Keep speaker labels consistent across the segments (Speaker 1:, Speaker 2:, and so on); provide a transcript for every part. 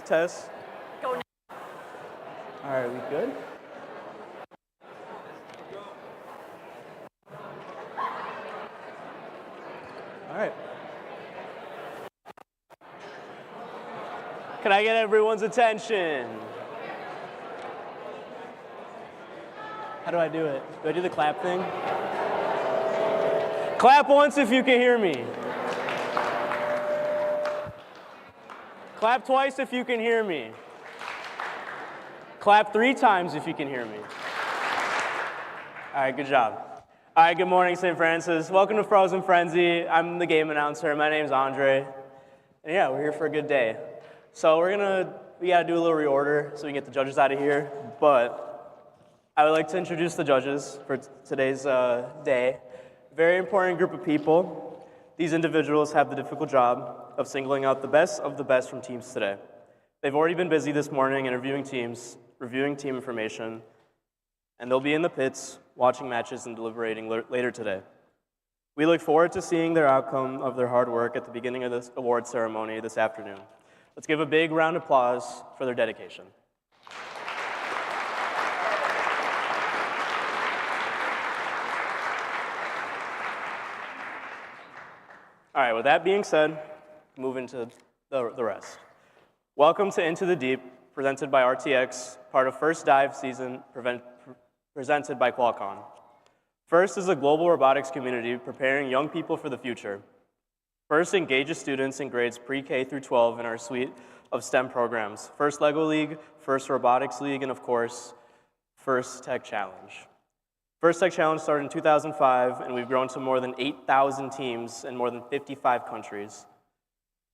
Speaker 1: Test.
Speaker 2: Go now.
Speaker 1: All right, we good? All right. Can I get everyone's attention? How do I do it? Do I do the clap thing? Clap once if you can hear me. Clap twice if you can hear me. Clap 3 times if you can hear me. All right, good job. All right, good morning, St. Francis. Welcome to Frozen Frenzy. I'm the game announcer. My name's Andre. And yeah, we're here for a good day. So we gotta do a little reorder so we can get the judges out of here. But I would like to introduce the judges for today's day. Very important group of people. These individuals have the difficult job of singling out the best of the best from teams today. They've already been busy this morning interviewing teams, reviewing team information, and they'll be in the pits watching matches and deliberating later today. We look forward to seeing their outcome of their hard work at the beginning of this award ceremony this afternoon. Let's give a big round of applause for their dedication. All right, with that being said, move into the rest. Welcome to Into the Deep, presented by RTX, part of First Dive season, presented by Qualcomm. First is a global robotics community preparing young people for the future. First engages students in grades pre-K through 12 in our suite of STEM programs. First LEGO League, First Robotics League, and of course, First Tech Challenge. First Tech Challenge started in 2005, and we've grown to more than 8,000 teams in more than 55 countries.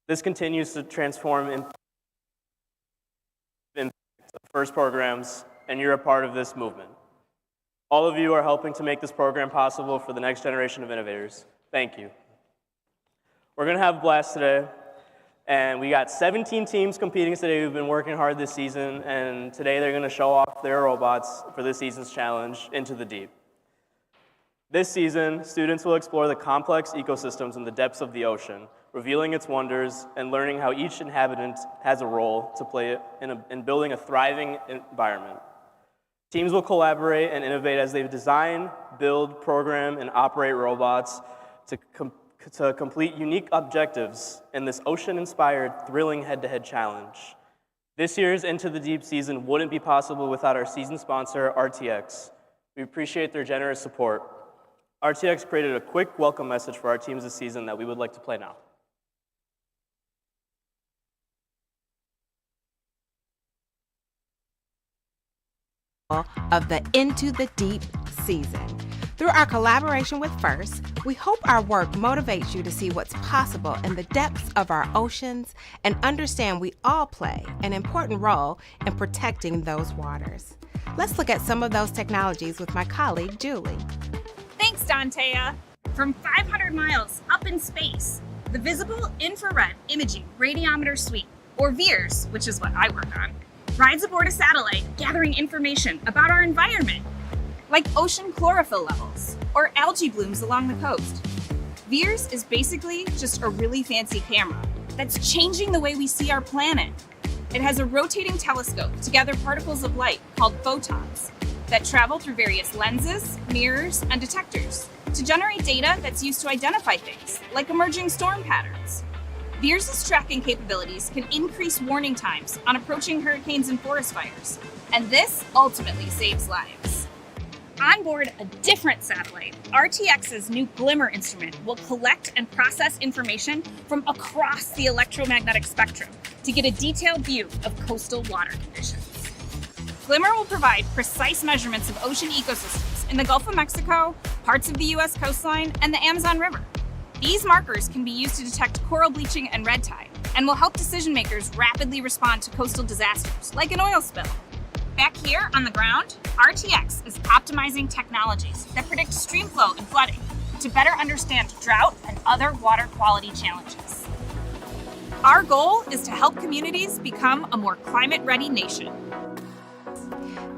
Speaker 1: This continues to transform in First programs, and you're a part of this movement. All of you are helping to make this program possible for the next generation of innovators. Thank you. We're going to have a blast today, and we got 17 teams competing today who've been working hard this season, and today they're going to show off their robots for this season's challenge, Into the Deep. This season, students will explore the complex ecosystems in the depths of the ocean, revealing its wonders and learning how each inhabitant has a role to play in building a thriving environment. Teams will collaborate and innovate as they design, build, program, and operate robots to complete unique objectives in this ocean-inspired, thrilling head-to-head challenge. This year's Into the Deep season wouldn't be possible without our season sponsor, RTX. We appreciate their generous support. RTX created a quick welcome message for our teams this season that we would like to play now.
Speaker 3: Of the Into the Deep season. Through our collaboration with First, we hope our work motivates you to see what's possible in the depths of our oceans and understand we all play an important role in protecting those waters. Let's look at some of those technologies with my colleague, Julie.
Speaker 4: Thanks, Dantea. From 500 miles up in space, the Visible Infrared Imaging Radiometer Suite, or VIIRS, which is what I work on, rides aboard a satellite gathering information about our environment, like ocean chlorophyll levels or algae blooms along the coast. VIIRS is basically just a really fancy camera that's changing the way we see our planet. It has a rotating telescope to gather particles of light called photons that travel through various lenses, mirrors, and detectors to generate data that's used to identify things like emerging storm patterns. VIIRS' tracking capabilities can increase warning times on approaching hurricanes and forest fires, and this ultimately saves lives. On board a different satellite, RTX's new Glimmer instrument will collect and process information from across the electromagnetic spectrum to get a detailed view of coastal water conditions. Glimmer will provide precise measurements of ocean ecosystems in the Gulf of Mexico, parts of the US coastline, and the Amazon River. These markers can be used to detect coral bleaching and red tide, and will help decision makers rapidly respond to coastal disasters, like an oil spill. Back here on the ground, RTX is optimizing technologies that predict stream flow and flooding to better understand drought and other water quality challenges. Our goal is to help communities become a more climate-ready nation.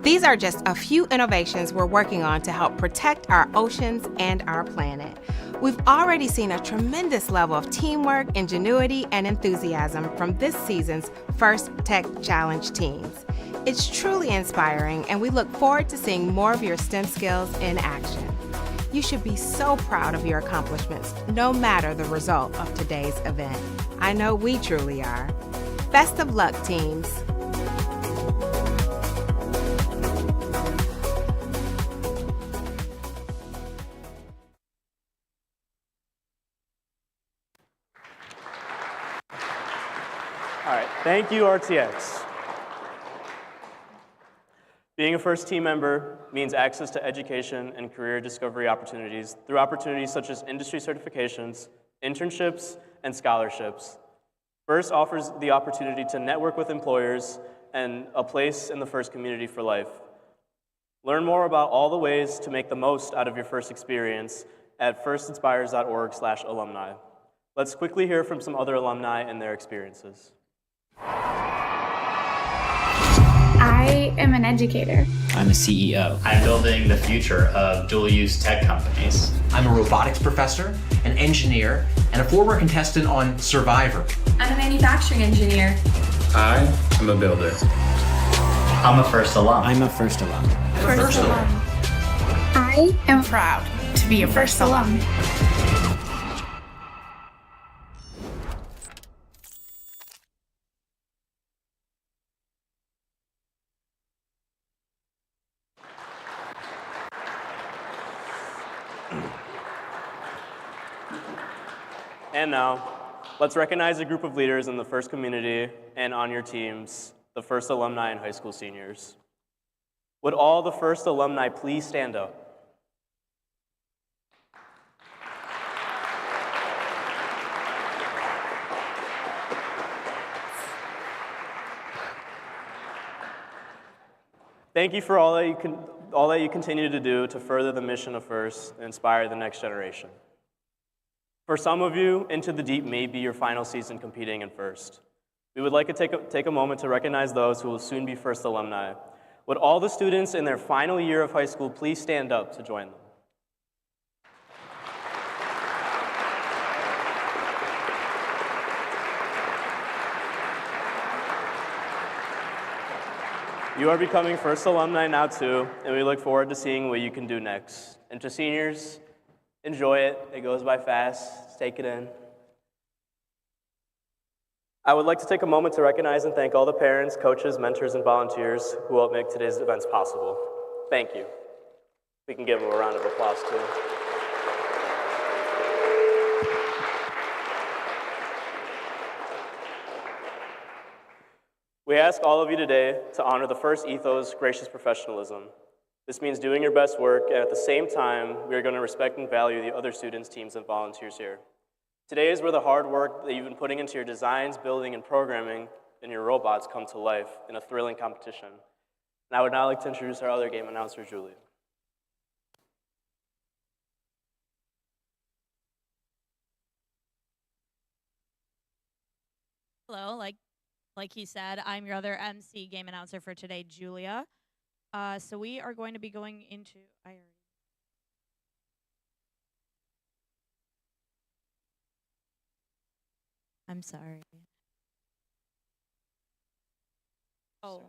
Speaker 3: These are just a few innovations we're working on to help protect our oceans and our planet. We've already seen a tremendous level of teamwork, ingenuity, and enthusiasm from this season's First Tech Challenge teams. It's truly inspiring, and we look forward to seeing more of your STEM skills in action. You should be so proud of your accomplishments, no matter the result of today's event. I know we truly are. Best of luck, teams.
Speaker 1: All right, thank you, RTX. Being a first team member means access to education and career discovery opportunities through opportunities such as industry certifications, internships, and scholarships. First offers the opportunity to network with employers and a place in the First community for life. Learn more about all the ways to make the most out of your first experience at firstinspires.org/alumni. Let's quickly hear from some other alumni and their experiences.
Speaker 2: I am an educator.
Speaker 5: I'm a CEO.
Speaker 6: I'm building the future of dual-use tech companies.
Speaker 7: I'm a robotics professor, an engineer, and a former contestant on Survivor.
Speaker 2: I'm a manufacturing engineer.
Speaker 8: I am a builder.
Speaker 6: I'm a first alum.
Speaker 5: I'm a first alum.
Speaker 2: First alum. I am proud to be a first alum.
Speaker 1: And now, let's recognize a group of leaders in the First community and on your teams, the First alumni and high school seniors. Would all the First alumni please stand up? Thank you for all that you continue to do to further the mission of First and inspire the next generation. For some of you, Into the Deep may be your final season competing in First. We would like to take a moment to recognize those who will soon be First alumni. Would all the students in their final year of high school please stand up to join them? You are becoming First alumni now too, and we look forward to seeing what you can do next. And to seniors, enjoy it. It goes by fast. Take it in. I would like to take a moment to recognize and thank all the parents, coaches, mentors, and volunteers who helped make today's events possible. Thank you. We can give them a round of applause too. We ask all of you today to honor the First ethos, gracious professionalism. This means doing your best work, and at the same time, we are going to respect and value the other students, teams, and volunteers here. Today is where the hard work that you've been putting into your designs, building, and programming and your robots come to life in a thrilling competition. And I would now like to introduce our other game announcer, Julie.
Speaker 9: Hello, like he said, I'm your other MC game announcer for today, Julia. So we are going to be going into I'm sorry. Oh.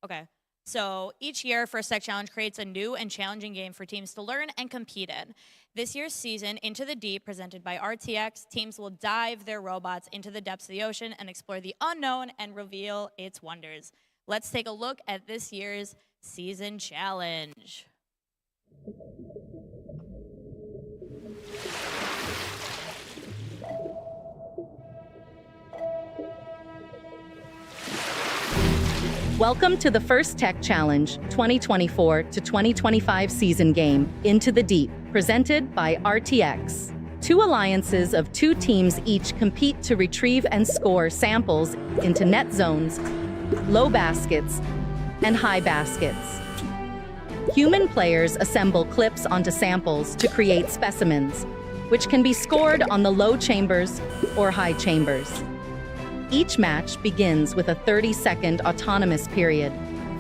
Speaker 9: Okay. So each year, First Tech Challenge creates a new and challenging game for teams to learn and compete in. This year's season, Into the Deep, presented by RTX, teams will dive their robots into the depths of the ocean and explore the unknown and reveal its wonders. Let's take a look at this year's season challenge.
Speaker 10: Welcome to the First Tech Challenge 2024 to 2025 season game, Into the Deep, presented by RTX. Two alliances of two teams each compete to retrieve and score samples into net zones, low baskets, and high baskets. Human players assemble clips onto samples to create specimens, which can be scored on the low chambers or high chambers. Each match begins with a 30-second autonomous period.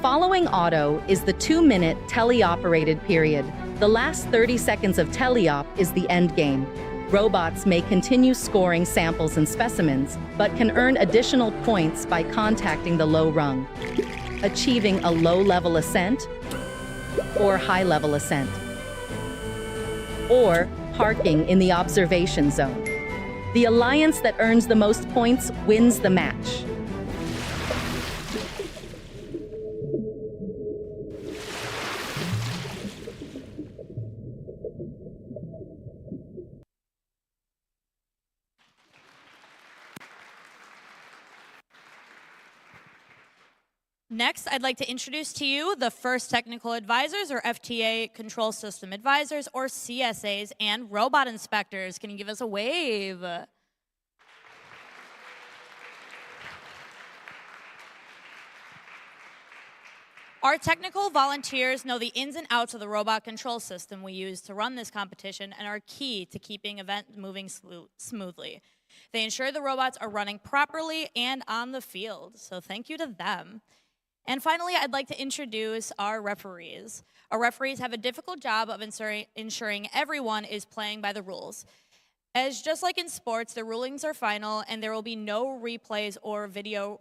Speaker 10: Following auto is the 2-minute teleoperated period, The last 30 seconds of teleop is the end game. Robots may continue scoring samples and specimens, but can earn additional points by contacting the low rung, achieving a low-level ascent or high-level ascent, or parking in the observation zone. The alliance that earns the most points wins the match.
Speaker 9: Next, I'd like to introduce to you the first technical advisors, or FTA control system advisors, or CSAs, and robot inspectors. Can you give us a wave? Our technical volunteers know the ins and outs of the robot control system we use to run this competition and are key to keeping events moving smoothly. They ensure the robots are running properly and on the field, so thank you to them. And finally, I'd like to introduce our referees. Our referees have a difficult job of ensuring everyone is playing by the rules. As just like in sports, the rulings are final and there will be no replays or video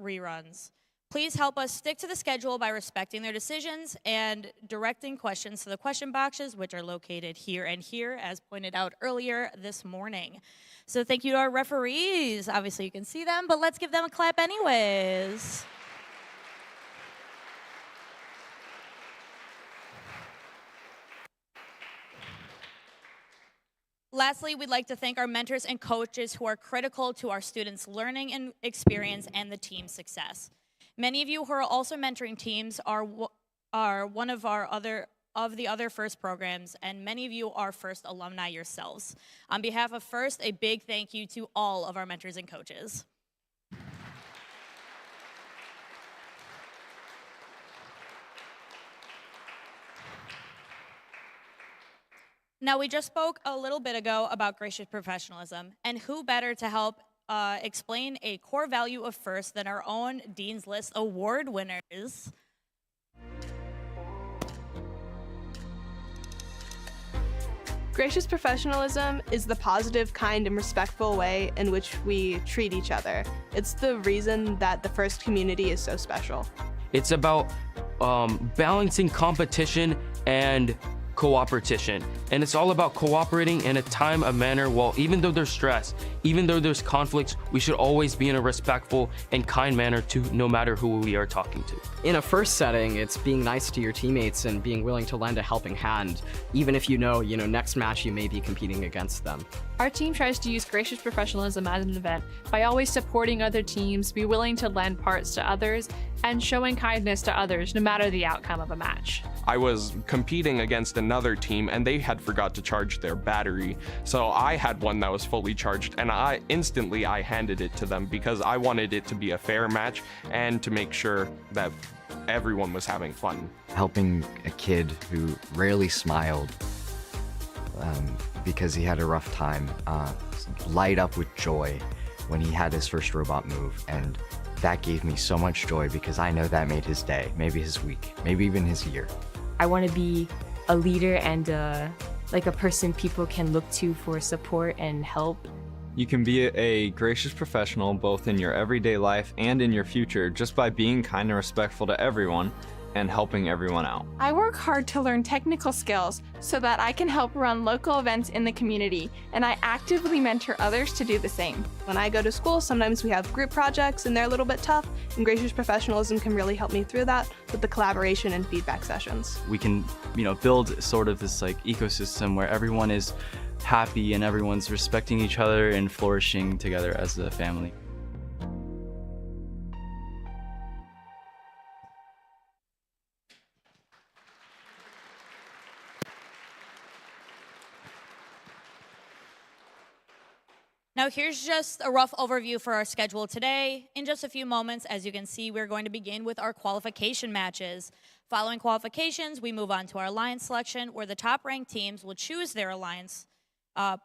Speaker 9: reruns. Please help us stick to the schedule by respecting their decisions and directing questions to the question boxes, which are located here and here, as pointed out earlier this morning. So thank you to our referees. Obviously, you can see them, but let's give them a clap anyways. Lastly, we'd like to thank our mentors and coaches who are critical to our students' learning and experience and the team's success. Many of you who are also mentoring teams are one of the other FIRST programs, and many of you are FIRST alumni yourselves. On behalf of FIRST, a big thank you to all of our mentors and coaches. Now, we just spoke a little bit ago about gracious professionalism, and who better to help explain a core value of FIRST than our own Dean's List award winners.
Speaker 5: Gracious professionalism is the positive, kind, and respectful way in which we treat each other. It's the reason that the FIRST community is so special.
Speaker 11: It's about balancing competition and cooperation, and it's all about cooperating in a time of manner. Well, even though there's stress, even though there's conflicts, we should always be in a respectful and kind manner to no matter who we are talking to.
Speaker 12: In a FIRST setting, it's being nice to your teammates and being willing to lend a helping hand, even if you know next match you may be competing against them.
Speaker 13: Our team tries to use gracious professionalism as an event by always supporting other teams, be willing to lend parts to others, and showing kindness to others no matter the outcome of a match.
Speaker 14: I was competing against another team and they had forgot to charge their battery. So I had one that was fully charged and I handed it to them because I wanted it to be a fair match and to make sure that everyone was having fun.
Speaker 15: Helping a kid who rarely smiled because he had a rough time light up with joy when he had his first robot move, and that gave me so much joy because I know that made his day, maybe his week, maybe even his year.
Speaker 16: I want to be a leader and like a person people can look to for support and help.
Speaker 17: You can be a gracious professional both in your everyday life and in your future just by being kind and respectful to everyone and helping everyone out.
Speaker 2: I work hard to learn technical skills so that I can help run local events in the community, and I actively mentor others to do the same.
Speaker 5: When I go to school, sometimes we have group projects and they're a little bit tough, and gracious professionalism can really help me through that with the collaboration and feedback sessions.
Speaker 18: We can, build sort of this ecosystem where everyone is happy and everyone's respecting each other and flourishing together as a family.
Speaker 9: Now here's just a rough overview for our schedule today. In just a few moments, as you can see, we're going to begin with our qualification matches. Following qualifications, we move on to our alliance selection, where the top-ranked teams will choose their alliance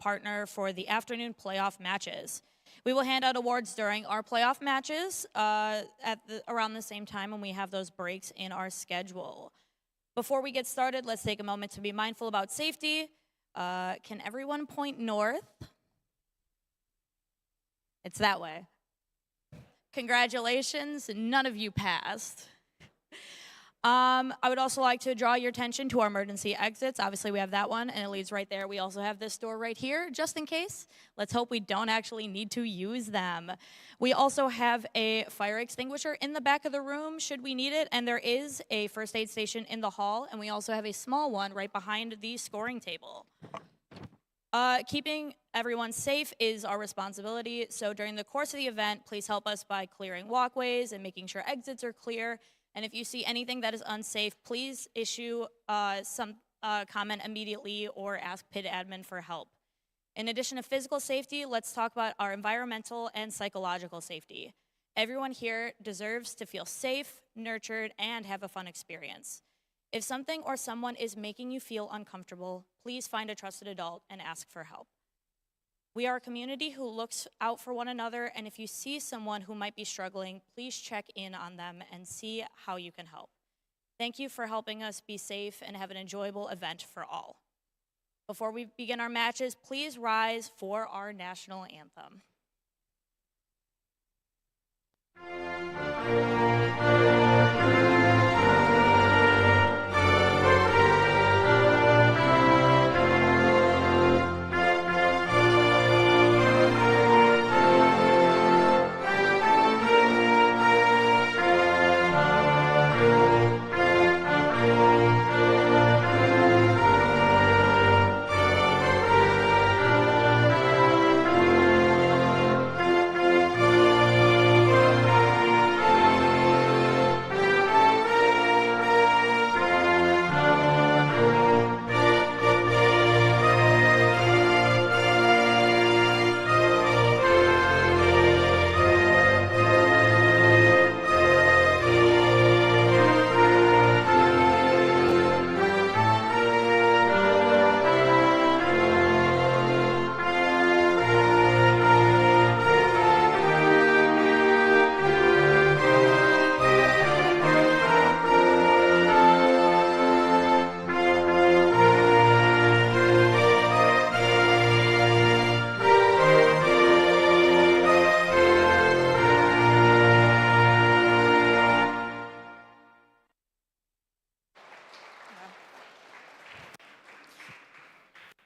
Speaker 9: partner for the afternoon playoff matches. We will hand out awards during our playoff matches around the same time when we have those breaks in our schedule. Before we get started, let's take a moment to be mindful about safety. Can everyone point north? It's that way. Congratulations, none of you passed. I would also like to draw your attention to our emergency exits. Obviously, we have that one, and it leads right there. We also have this door right here, just in case. Let's hope we don't actually need to use them. We also have a fire extinguisher in the back of the room, should we need it, and there is a first aid station in the hall, and we also have a small one right behind the scoring table. Keeping everyone safe is our responsibility, so during the course of the event, please help us by clearing walkways and making sure exits are clear. And if you see anything that is unsafe, please issue some comment immediately or ask PID admin for help. In addition to physical safety, let's talk about our environmental and psychological safety. Everyone here deserves to feel safe, nurtured, and have a fun experience. If something or someone is making you feel uncomfortable, please find a trusted adult and ask for help. We are a community who looks out for one another, and if you see someone who might be struggling, please check in on them and see how you can help. Thank you for helping us be safe and have an enjoyable event for all. Before we begin our matches, please rise for our national anthem.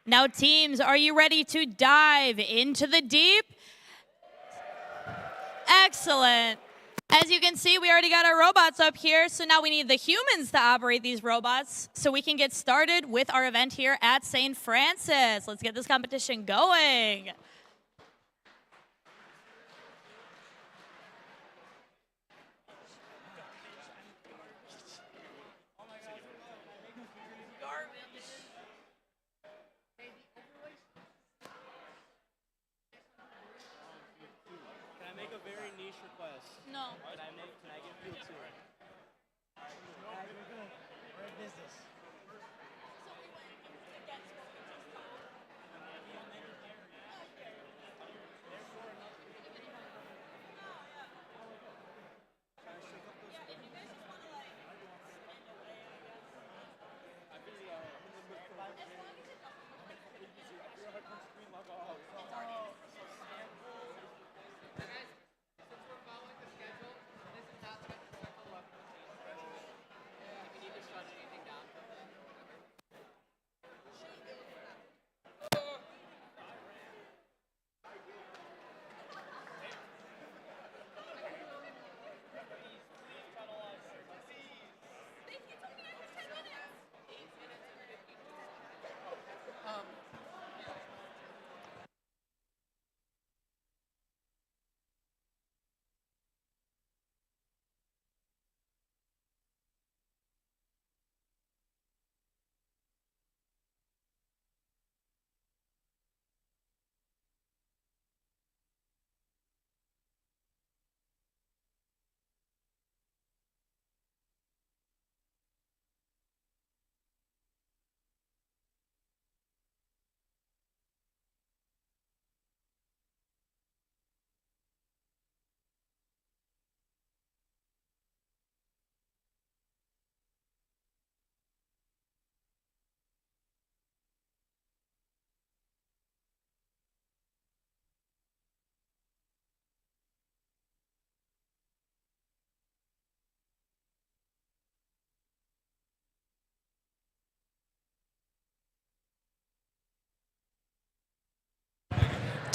Speaker 9: Now, teams, are you ready to dive into the deep? Excellent. As you can see, we already got our robots up here, so now we need the humans to operate these robots so we can get started with our event here at St. Francis. Let's get this competition going. No. Can I get food too? We're in business.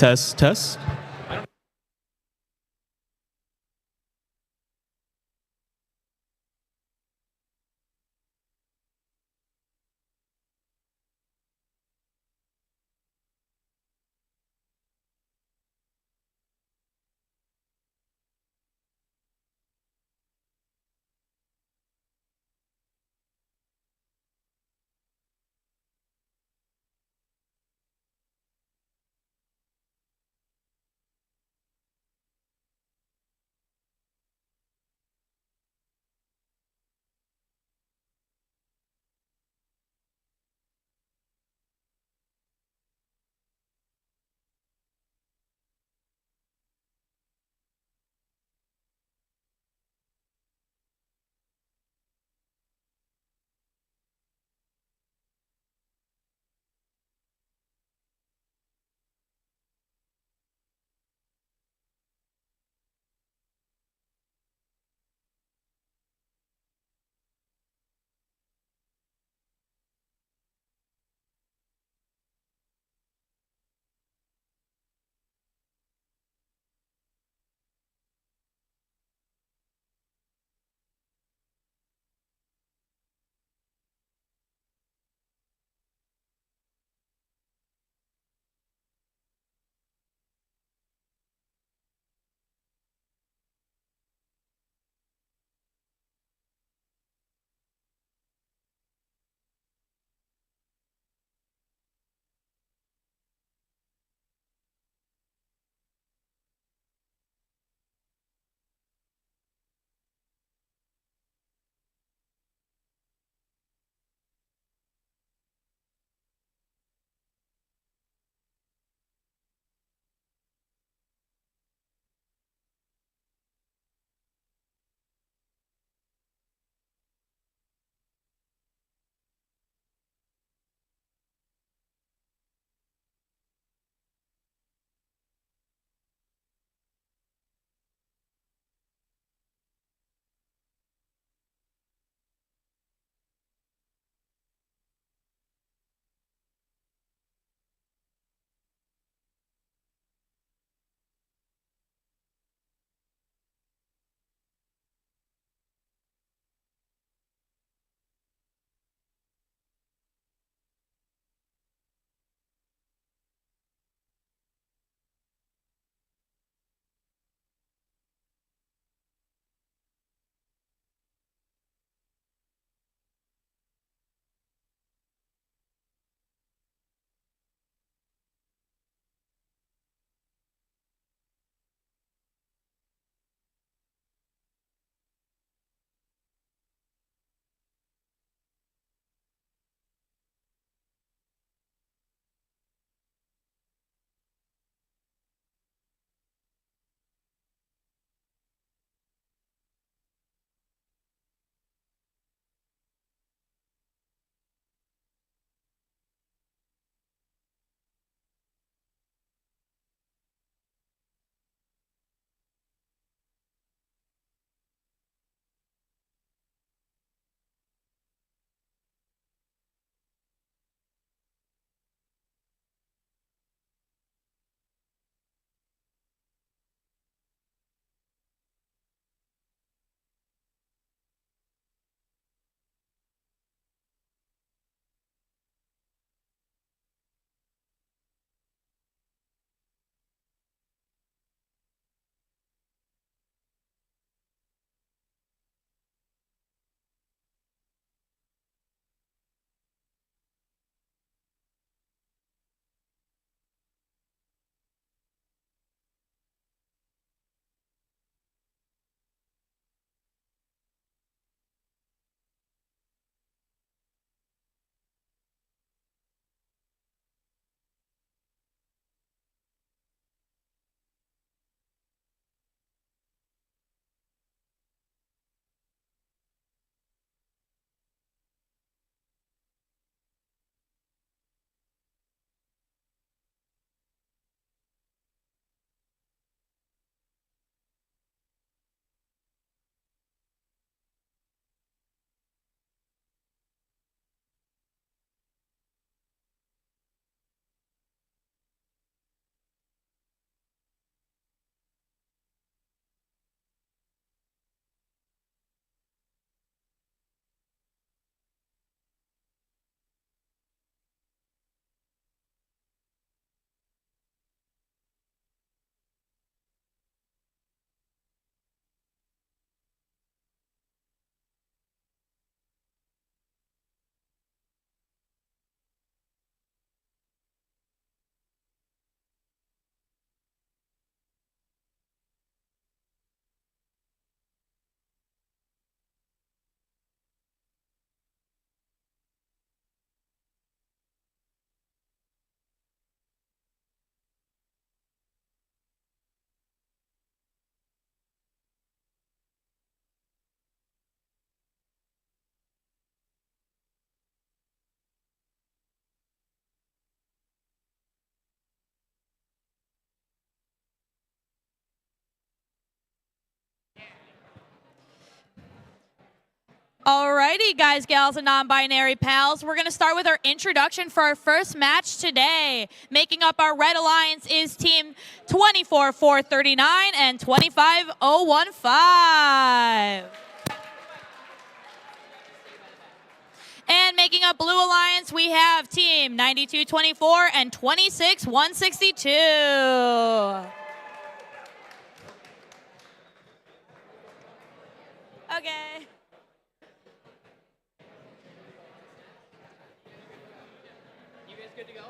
Speaker 19: Test, test.
Speaker 9: Alrighty, guys, gals, and non-binary pals. We're going to start with our introduction for our first match today. Making up our Red Alliance is Team 24439 and 25015. And making up Blue Alliance, we have Team 9224 and 26162. Okay. You guys good to go?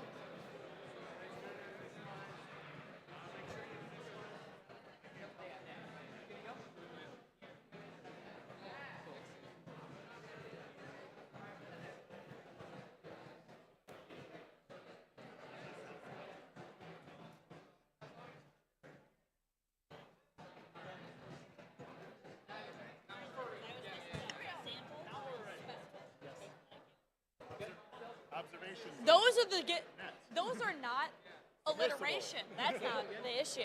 Speaker 9: Those are not alliteration. That's not the issue.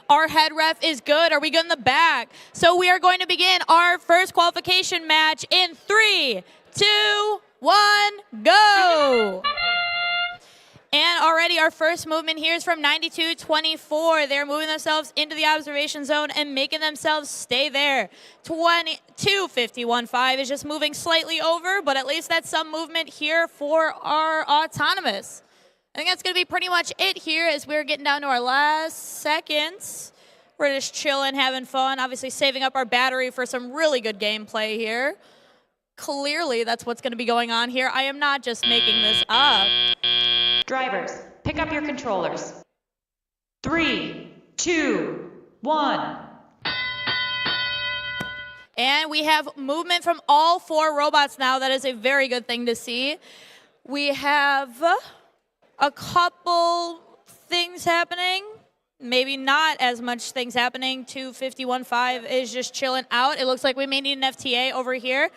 Speaker 9: Our head ref is good. Are we good in the back? So we are going to begin our first qualification match in 3, 2, 1, go! And already our first movement here is from 9224. They're moving themselves into the observation zone and making themselves stay there. 251.5 is just moving slightly over, but at least that's some movement here for our autonomous. I think that's going to be pretty much it here as we're getting down to our last seconds. We're just chilling, having fun, obviously saving up our battery for some really good gameplay here. Clearly, that's what's going to be going on here. I am not just making this up.
Speaker 19: Drivers, pick up your controllers. 3, 2, 1.
Speaker 9: And we have movement from all 4 robots now. That is a very good thing to see. We have a couple things happening. Maybe not as much things happening. 251.5 is just chilling out. It looks like we may need an FTA over here.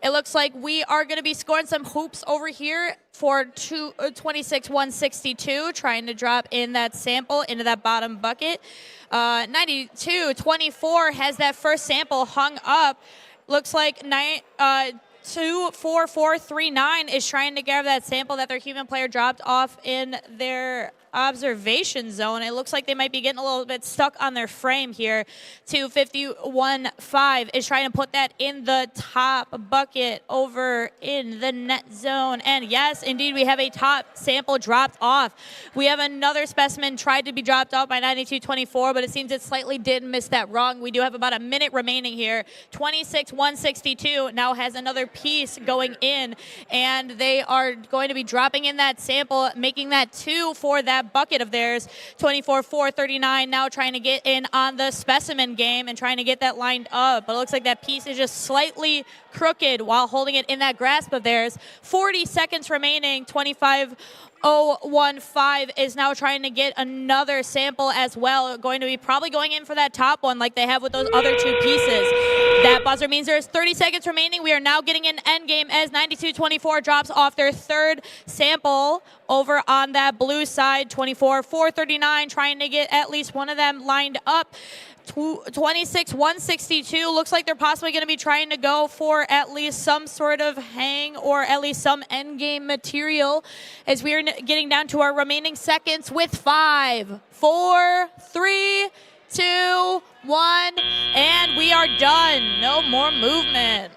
Speaker 9: It looks like we are going to be scoring some hoops over here for 26162, trying to drop in that sample into that bottom bucket. 9224 has that first sample hung up. Looks like 24439 is trying to grab that sample that their human player dropped off in their observation zone. It looks like they might be getting a little bit stuck on their frame here. 251.5 is trying to put that in the top bucket over in the net zone. And yes, indeed, we have a top sample dropped off. We have another specimen tried to be dropped off by 9224, but it seems it slightly did miss that rung. We do have about a minute remaining here. 26162 now has another piece going in, and they are going to be dropping in that sample, making that 2 for that bucket of theirs. 24439 now trying to get in on the specimen game and trying to get that lined up, but it looks like that piece is just slightly crooked while holding it in that grasp of theirs. 40 seconds remaining. 25015 is now trying to get another sample as well, going to be probably going in for that top one like they have with those other 2 pieces. That buzzer means there's 30 seconds remaining. We are now getting an end game as 9224 drops off their third sample over on that blue side. 24439 trying to get at least one of them lined up. 26162 looks like they're possibly going to be trying to go for at least some sort of hang or at least some end game material as we are getting down to our remaining seconds with 5, 4, 3, 2, 1, and we are done. No more movement.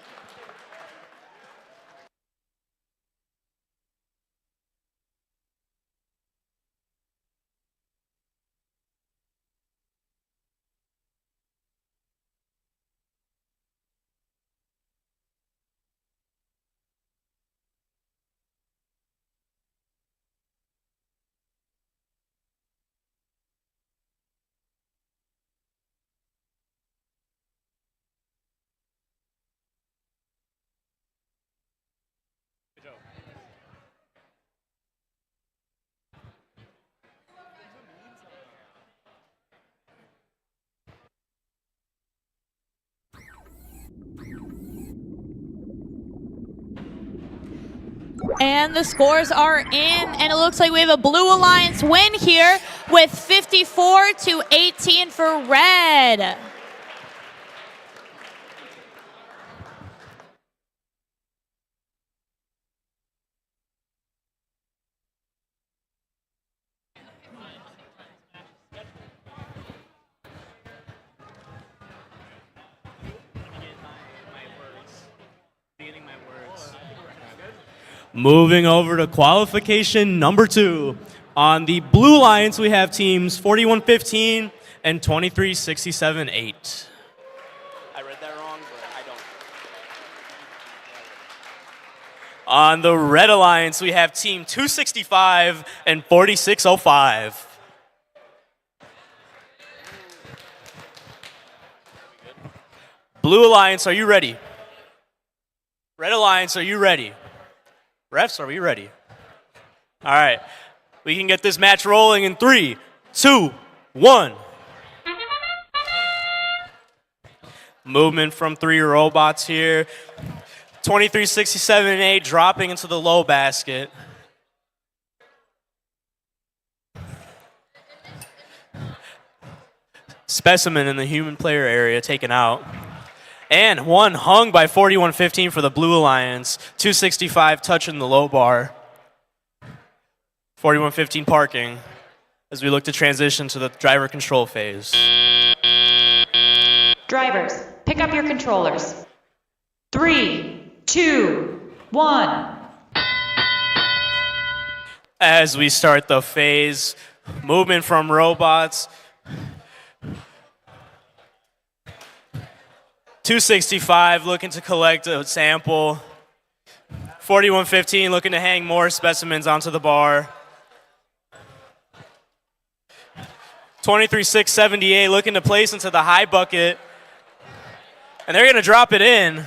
Speaker 9: And the scores are in, and it looks like we have a Blue Alliance win here with 54-18 for Red.
Speaker 1: Moving over to qualification number 2. On the Blue Lions, we have teams 41-15 and 23-67-8. I read that wrong, but I don't. On the Red Alliance, we have team 265 and 4605. Blue Alliance, are you ready? Red Alliance, are you ready? Refs, are we ready? All right. We can get this match rolling in 3, 2, 1. Movement from 3 robots here. 23-67-8 dropping into the low basket. Specimen in the human player area taken out. And one hung by 41-15 for the Blue Alliance. 265 touching the low bar. 41-15 parking as we look to transition to the driver control phase.
Speaker 19: Drivers, pick up your controllers. 3, 2, 1.
Speaker 1: As we start the phase, movement from robots. 265 looking to collect a sample. 41-15 looking to hang more specimens onto the bar. 23-6-78 looking to place into the high bucket. And they're going to drop it in.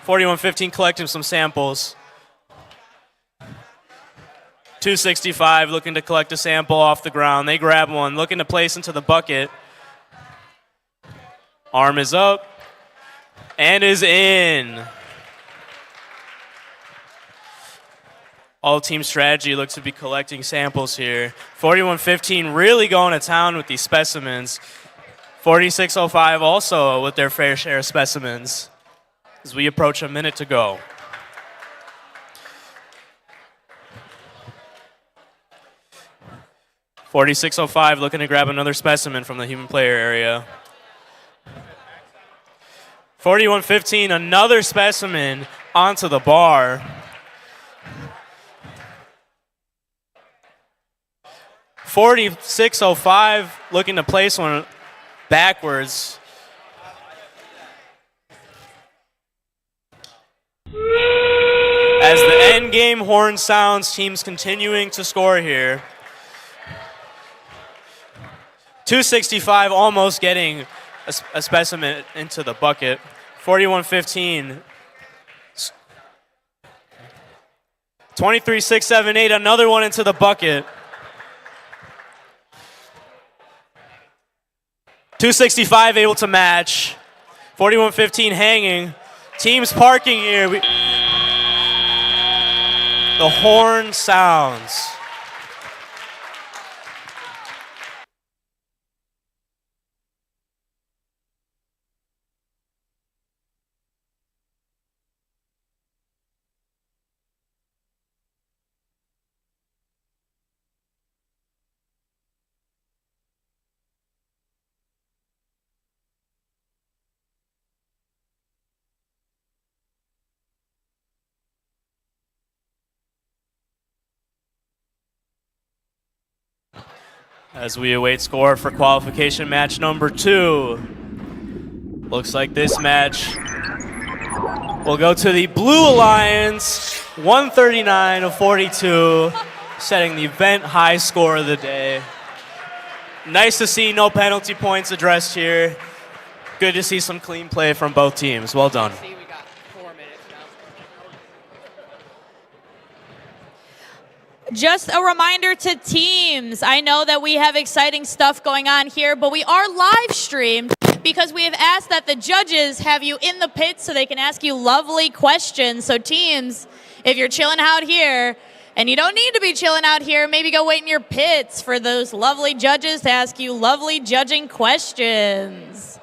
Speaker 1: 41-15 collecting some samples. 265 looking to collect a sample off the ground. They grab one, looking to place into the bucket. Arm is up and is in. All team strategy looks to be collecting samples here. 41-15 really going to town with these specimens. 46-05 also with their fair share of specimens as we approach a minute to go. .4605 looking to grab another specimen from the human player area. 41-15, another specimen onto the bar. 46-05 looking to place one backwards. As the end game horn sounds, teams continuing to score here. 265 almost getting a specimen into the bucket. 41-15. 23-6-7-8, another one into the bucket. 265 able to match. 41-15 hanging. Teams parking here. The horn sounds. As we await score for qualification match number 2. Looks like this match will go to the Blue Alliance, 139-42, setting the event high score of the day. Nice to see no penalty points addressed here. Good to see some clean play from both teams. Well done.
Speaker 9: Just a reminder to teams, I know that we have exciting stuff going on here, but we are live streamed because we have asked that the judges have you in the pits so they can ask you lovely questions. So teams, if you're chilling out here, and you don't need to be chilling out here, maybe go wait in your pits for those lovely judges to ask you lovely judging questions.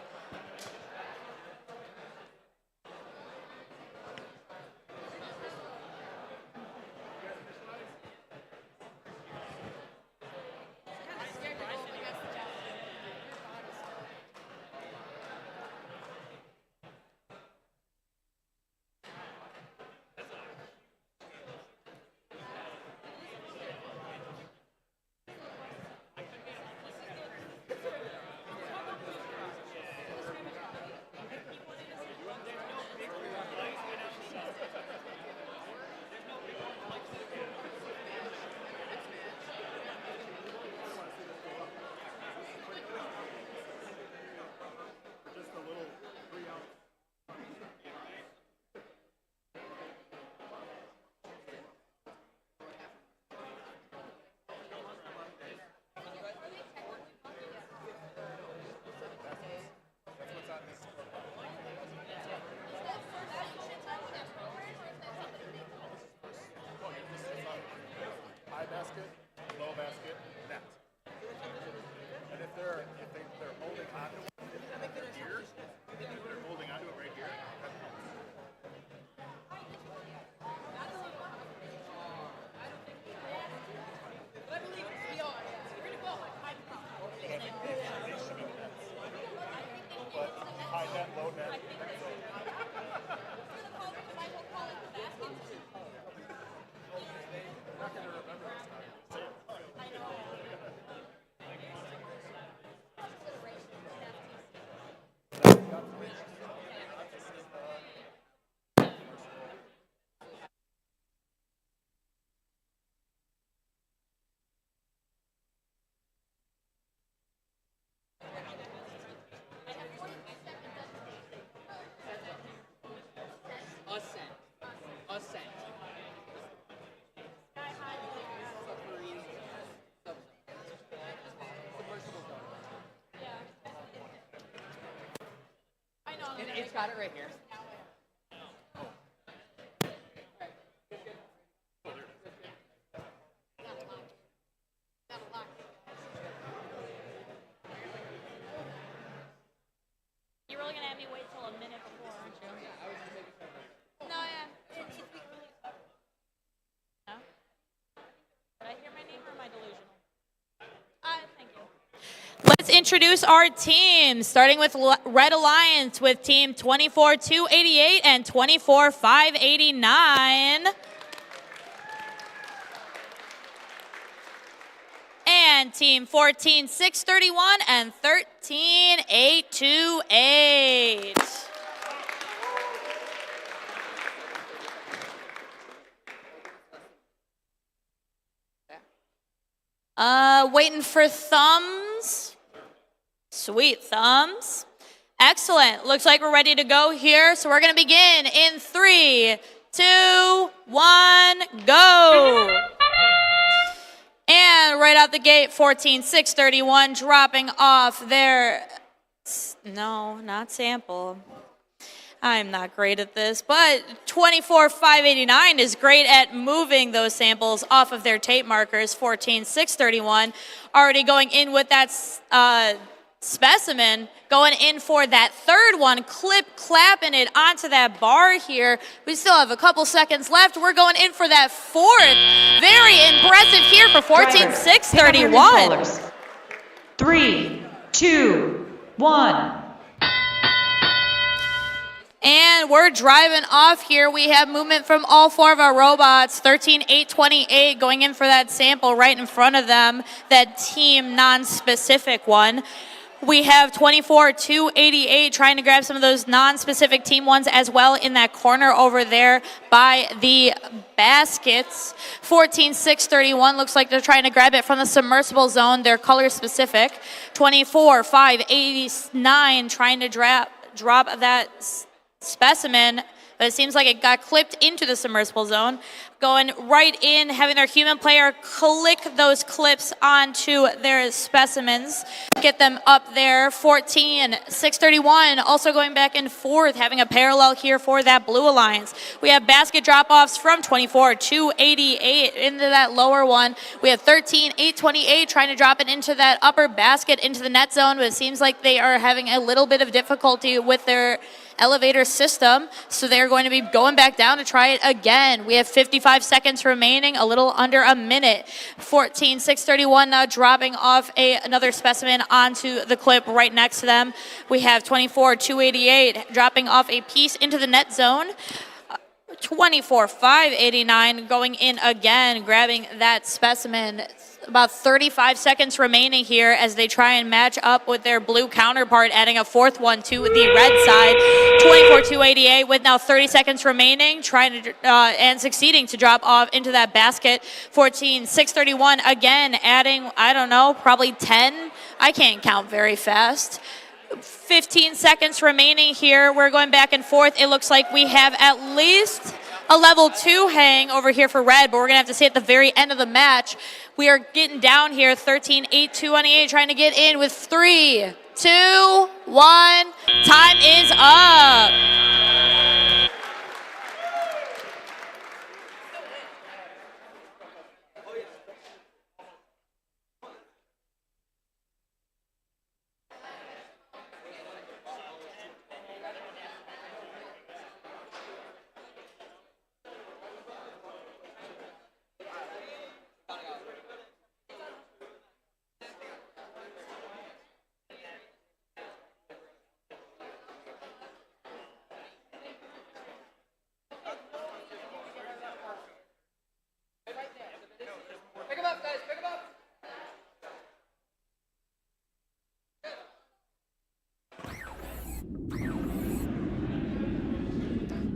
Speaker 20: It's got it right here.
Speaker 9: You're really gonna have me wait till a minute before, aren't you? Yeah, I was just making sure. No, yeah. No? Did I hear my name or am I delusional? Thank you. Let's introduce our team, starting with Red Alliance with team 24-288 and 24-589. And team 14-631 and 13-828. Waiting for thumbs. Sweet thumbs. Excellent. Looks like we're ready to go here. So we're going to begin in 3, 2, 1, go. And right out the gate, 14-631 dropping off their, no, not sample. I'm not great at this, but 24-589 is great at moving those samples off of their tape markers. 14-631 already going in with that specimen, going in for that third one, clapping it onto that bar here. We still have a couple seconds left. We're going in for that fourth. Very impressive here for 14-631.
Speaker 19: 3, 2, 1.
Speaker 9: And we're driving off here. We have movement from all four of our robots. 13-828 going in for that sample right in front of them, that team non-specific one. We have 24-288 trying to grab some of those non-specific team ones as well in that corner over there by the baskets. 14-631 looks like they're trying to grab it from the submersible zone. They're color specific. 24-589 trying to drop that specimen, but it seems like it got clipped into the submersible zone. Going right in, having their human player click those clips onto their specimens, get them up there. 14-631 also going back and forth, having a parallel here for that Blue Alliance. We have basket drop-offs from 24-288 into that lower one. We have 13-828 trying to drop it into that upper basket into the net zone, but it seems like they are having a little bit of difficulty with their elevator system, so they're going to be going back down to try it again. We have 55 seconds remaining, a little under a minute. 14-631 now dropping off another specimen onto the clip right next to them. We have 24-288 dropping off a piece into the net zone. 24-589 going in again, grabbing that specimen. About 35 seconds remaining here as they try and match up with their blue counterpart, adding a fourth one to the red side. 24-288 with now 30 seconds remaining, trying to and succeeding to drop off into that basket. 14-631 again, adding, I don't know, probably 10. I can't count very fast. 15 seconds remaining here. We're going back and forth. It looks like we have at least a level 2 hang over here for red, but we're going to have to see at the very end of the match. We are getting down here, 13-828, trying to get in with 3, 2, 1. Time is up.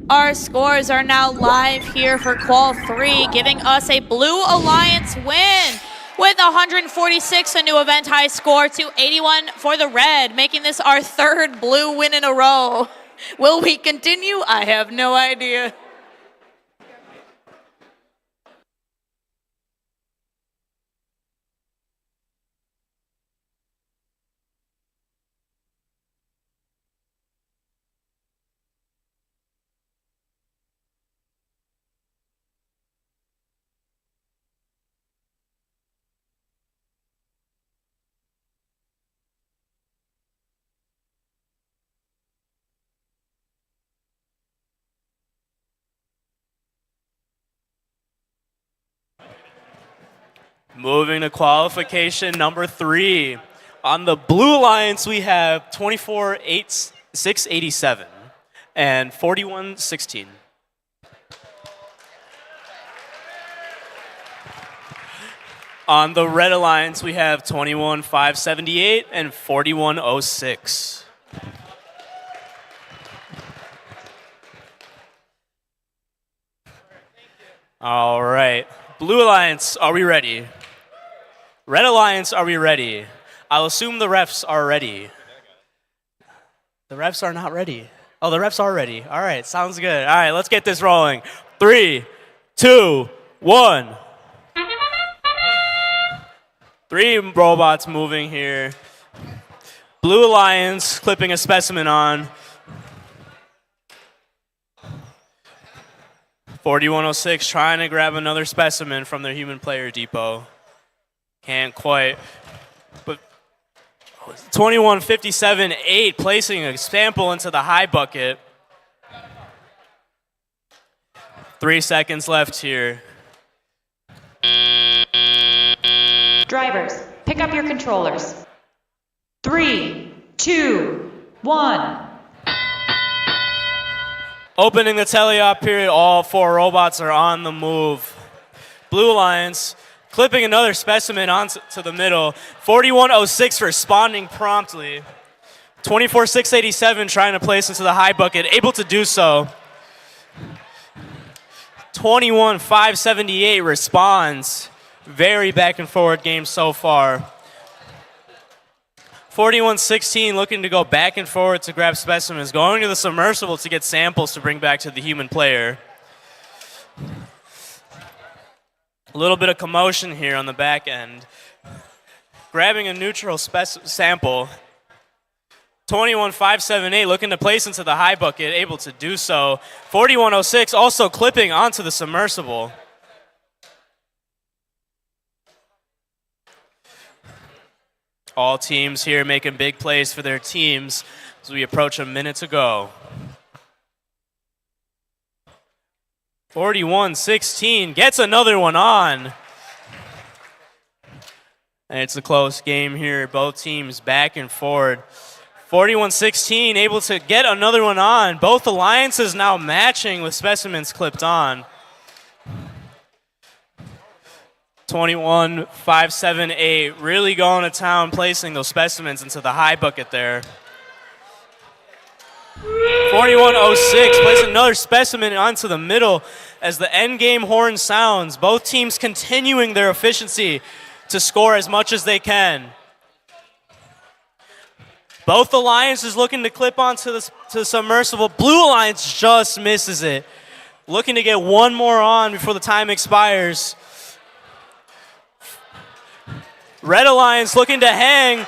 Speaker 9: Our scores are now live here for Qual 3, giving us a Blue Alliance win with 146, a new event high score, to 81 for the Red, making this our third blue win in a row. Will we continue? I have no idea.
Speaker 1: Moving to qualification number 3. On the Blue Alliance, we have 24-687 and 41-16. On the Red Alliance, we have 21-578 and 41-06. All right. Blue Alliance, are we ready? Red Alliance, are we ready? I'll assume the refs are ready. The refs are not ready. Oh, the refs are ready. All right, sounds good. All right, let's get this rolling. 3, 2, 1. 3 robots moving here. Blue Alliance clipping a specimen on. 4106 trying to grab another specimen from their human player depot. Can't quite. But 2157-8 placing a sample into the high bucket. 3 seconds left here.
Speaker 19: Drivers, pick up your controllers. 3, 2, 1.
Speaker 1: Opening the teleop period, all 4 robots are on the move. Blue Alliance clipping another specimen onto the middle. 4106 responding promptly. 24-687 trying to place into the high bucket, able to do so. 21-578 responds. Very back and forward game so far. 41-16 looking to go back and forward to grab specimens, going to the submersible to get samples to bring back to the human player. A little bit of commotion here on the back end. Grabbing a neutral sample. 21-578 looking to place into the high bucket, able to do so. 4106 also clipping onto the submersible. All teams here making big plays for their teams as we approach a minute to go. 41-16 gets another one on. And it's a close game here. Both teams back and forward. 41-16 able to get another one on. Both alliances now matching with specimens clipped on. 21-578 really going to town placing those specimens into the high bucket there. 41-06 place another specimen onto the middle as the end game horn sounds. Both teams continuing their efficiency to score as much as they can. Both alliances looking to clip onto the submersible. Blue Alliance just misses it. Looking to get one more on before the time expires. Red Alliance looking to hang.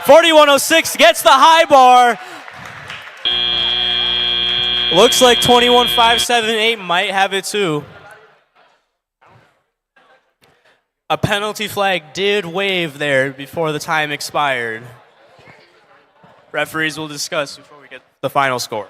Speaker 1: 41-06 gets the high bar. Looks like 21-578 might have it too. A penalty flag did wave there before the time expired. Referees will discuss before we get the final score.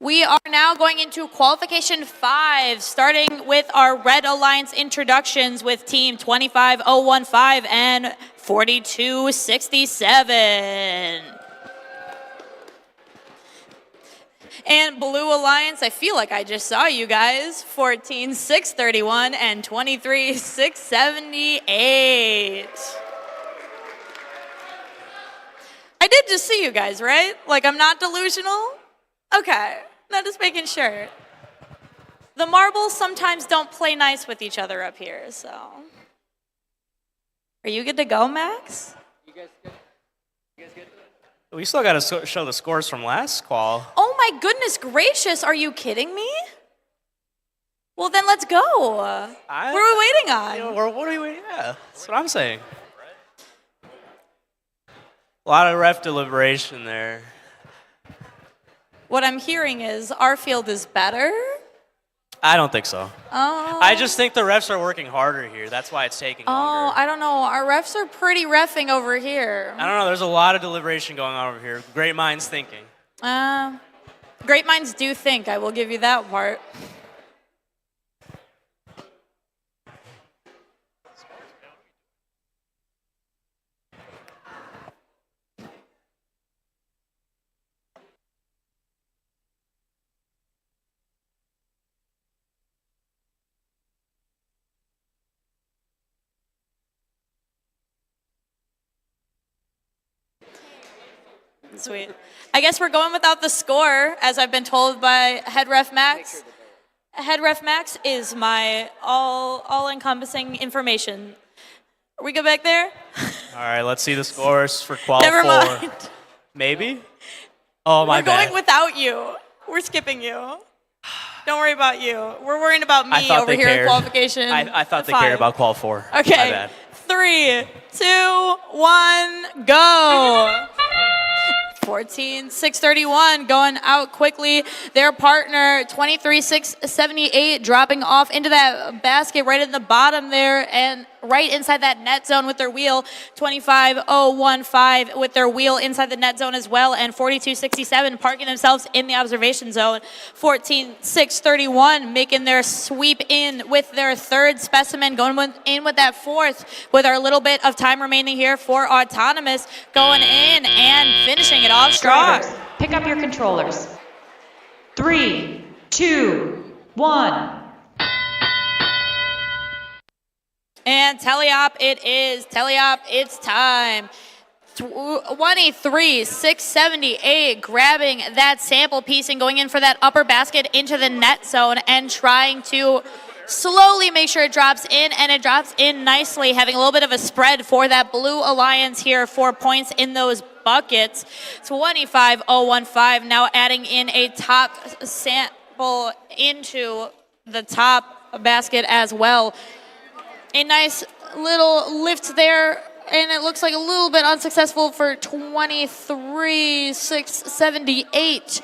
Speaker 9: We are now going into qualification 5, starting with our Red Alliance introductions with team 25015 and 4267. And Blue Alliance, I feel like I just saw you guys, 14631 and 23678. I did just see you guys, right? Like, I'm not delusional? Okay, not just making sure. The marbles sometimes don't play nice with each other up here, so. Are you good to go, Max?
Speaker 1: You guys good? We still got to show the scores from last qual.
Speaker 9: Oh my goodness gracious, are you kidding me? Well, then let's go. What are we waiting on?
Speaker 1: What are we waiting? Yeah, that's what I'm saying. A lot of ref deliberation there.
Speaker 9: What I'm hearing is our field is better.
Speaker 1: I don't think so.
Speaker 9: Oh.
Speaker 1: I just think the refs are working harder here. That's why it's taking longer.
Speaker 9: Oh, I don't know. Our refs are pretty reffing over here.
Speaker 1: I don't know. There's a lot of deliberation going on over here. Great minds thinking.
Speaker 9: Great minds do think. I will give you that part. Sweet. I guess we're going without the score, as I've been told by Head Ref Max. Head Ref Max is my all-encompassing information. Are we good back there?
Speaker 1: All right, let's see the scores for qual
Speaker 9: Never
Speaker 1: 4.
Speaker 9: mind.
Speaker 1: Maybe? Oh, my
Speaker 9: We're
Speaker 1: bad.
Speaker 9: going without you. We're skipping you. Don't worry about you. We're worrying about
Speaker 1: I
Speaker 9: me
Speaker 1: thought
Speaker 9: over
Speaker 1: they
Speaker 9: here
Speaker 1: cared.
Speaker 9: in qualification.
Speaker 1: I thought they
Speaker 9: 5.
Speaker 1: cared about qual 4.
Speaker 9: Okay.
Speaker 1: My bad.
Speaker 9: 3, 2, 1, go. 14,631 going out quickly. Their partner 23,678 dropping off into that basket right in the bottom there and right inside that net zone with their wheel. 25,015 with their wheel inside the net zone as well, and 42,67 parking themselves in the observation zone. 14,631 making their sweep in with their third specimen, going in with that fourth with our little bit of time remaining here for autonomous, going in and finishing it off strong.
Speaker 19: Drivers, pick up your controllers. 3, 2, 1.
Speaker 9: And Teleop it is. Teleop, it's time. 23,678 grabbing that sample piece and going in for that upper basket into the net zone and trying to slowly make sure it drops in, and it drops in nicely, having a little bit of a spread for that Blue Alliance here, 4 points in those buckets. 25,015 now adding in a top sample into the top basket as well. A nice little lift there, and it looks like a little bit unsuccessful for 23,678.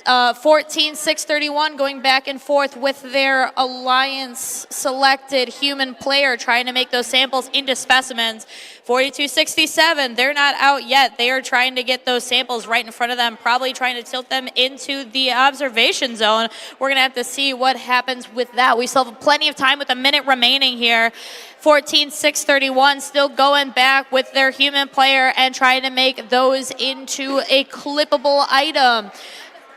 Speaker 9: 14,631 going back and forth with their Alliance selected human player, trying to make those samples into specimens. 42,67, they're not out yet. They are trying to get those samples right in front of them, probably trying to tilt them into the observation zone. We're going to have to see what happens with that. We still have plenty of time with a minute remaining here. 14,631 still going back with their human player and trying to make those into a clippable item.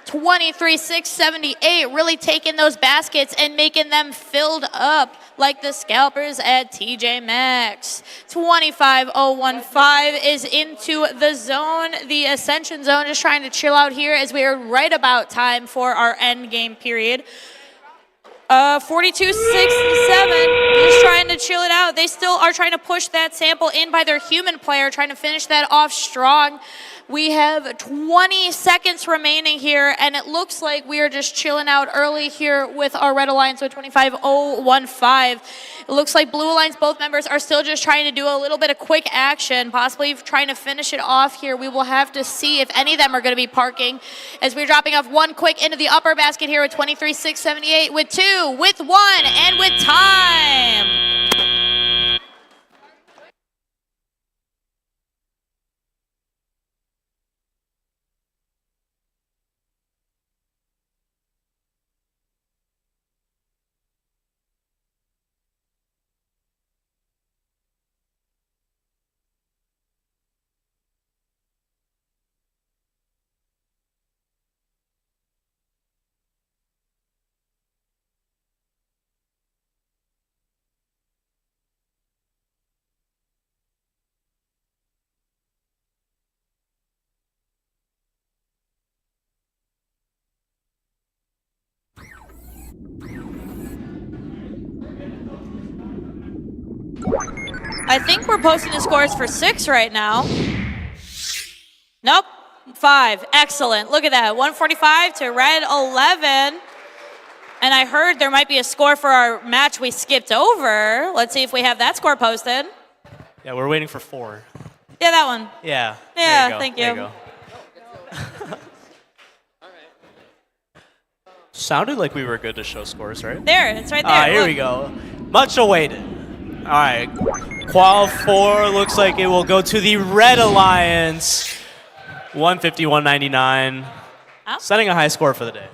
Speaker 9: 23,678 really taking those baskets and making them filled up like the scalpers at TJ Maxx. 25,015 is into the zone, the Ascension zone, just trying to chill out here as we are right about time for our end game period. 42,677, just trying to chill it out. They still are trying to push that sample in by their human player, trying to finish that off strong. We have 20 seconds remaining here, and it looks like we are just chilling out early here with our Red Alliance with 25,015. It looks like Blue Alliance, both members, are still just trying to do a little bit of quick action, possibly trying to finish it off here. We will have to see if any of them are going to be parking as we're dropping off one quick into the upper basket here with 23,678, with 2, with 1, and with time. I think we're posting the scores for 6 right now. Nope, 5. Excellent. Look at that. 145 to red 11. And I heard there might be a score for our match we skipped over. Let's see if we have that score posted.
Speaker 1: Yeah, we're waiting for 4.
Speaker 9: Yeah, that one.
Speaker 1: Yeah.
Speaker 9: Yeah, thank you.
Speaker 1: There you go. Sounded like we were good to show scores, right?
Speaker 9: There, it's right there.
Speaker 1: Here we go. Much awaited. All right. Qual 4 looks like it will go to the Red Alliance. 150-199.
Speaker 9: Oh.
Speaker 1: Setting a high score for the day.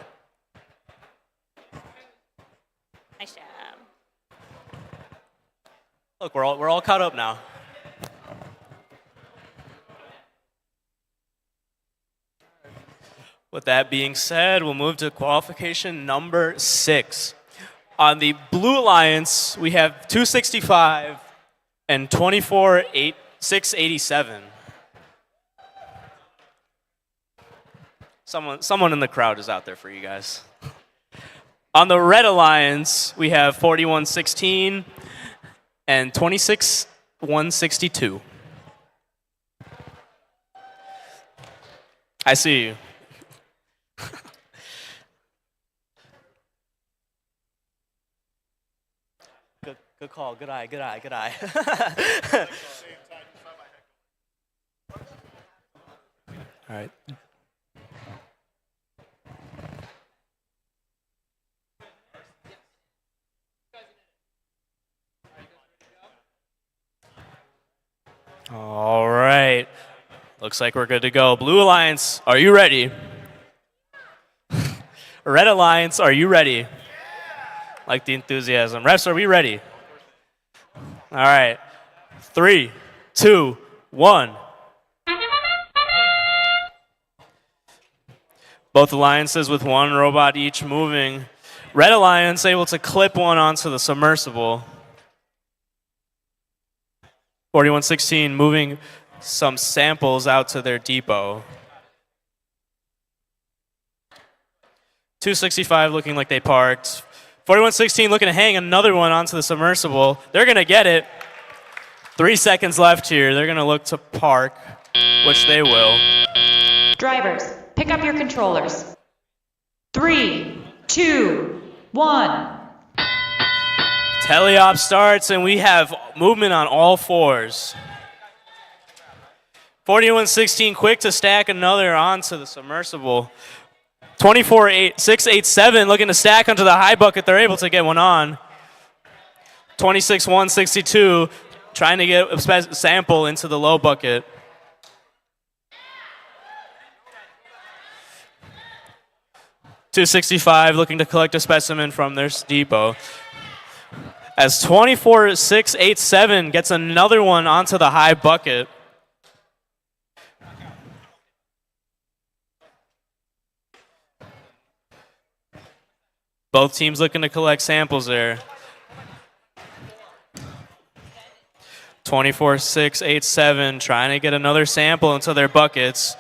Speaker 9: Nice job.
Speaker 1: Look, we're all caught up now. With that being said, we'll move to qualification number 6. On the Blue Alliance, we have 265 and 687. Someone in the crowd is out there for you guys. On the Red Alliance, we have 4116 and 162. I see you. Good call. Good eye. Good eye. Good eye. All right. All right. Looks like we're good to go. Blue Alliance, are you ready? Red Alliance, are you ready? Like the enthusiasm. Refs, are we ready? All right. 3, 2, 1. Both alliances with one robot each moving. Red Alliance able to clip one onto the submersible. 4116 moving some samples out to their depot. 265 looking like they parked. 4116 looking to hang another one onto the submersible. They're going to get it. 3 seconds left here. They're going to look to park, which they will.
Speaker 19: Drivers, pick up your controllers. 3, 2, 1.
Speaker 1: Teleop starts, and we have movement on all fours. 4116 quick to stack another onto the submersible. 687 looking to stack onto the high bucket. They're able to get one on. 162 trying to get a sample into the low bucket. .265 looking to collect a specimen from their depot. As 24687 gets another one onto the high bucket. Both teams looking to collect samples there. 24687 trying to get another sample into their buckets.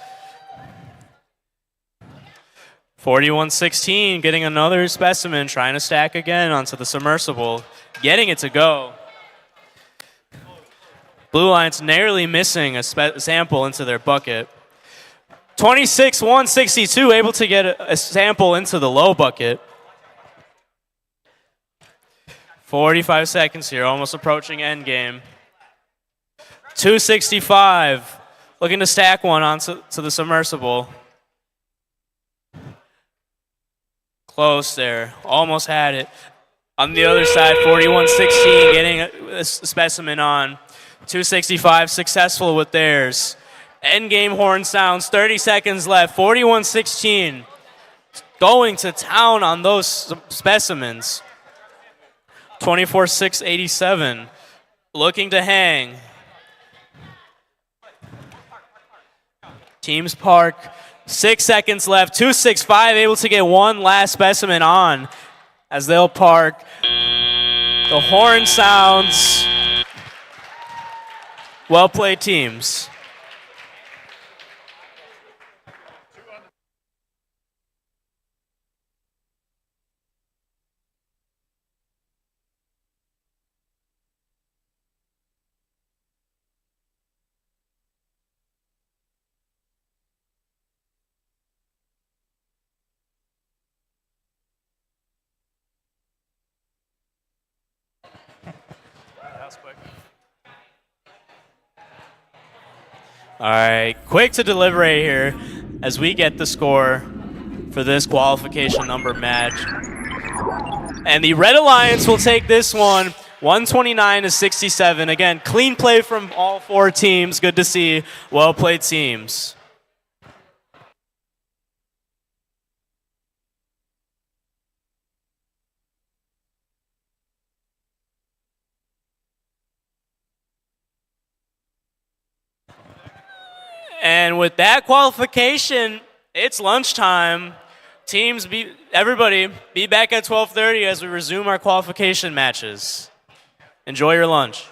Speaker 1: 4116 getting another specimen, trying to stack again onto the submersible, getting it to go. Blue Alliance narrowly missing a sample into their bucket. 26162 able to get a sample into the low bucket. 45 seconds here, almost approaching end game. 265 looking to stack one onto the submersible. Close there, almost had it. On the other side, 4116 getting a specimen on. 265 successful with theirs. End game horn sounds, 30 seconds left. 4116 going to town on those specimens. 24687 looking to hang. Teams park. 6 seconds left. 265 able to get one last specimen on as they'll park. The horn sounds. Well played, teams. house quick. All right, quick to deliberate here as we get the score for this qualification number match. And the Red Alliance will take this one, 129-67. Again, clean play from all four teams. Good to see. Well played teams. And with that qualification, it's lunchtime. Teams, everybody, be back at 12:30 as we resume our qualification matches. Enjoy your lunch.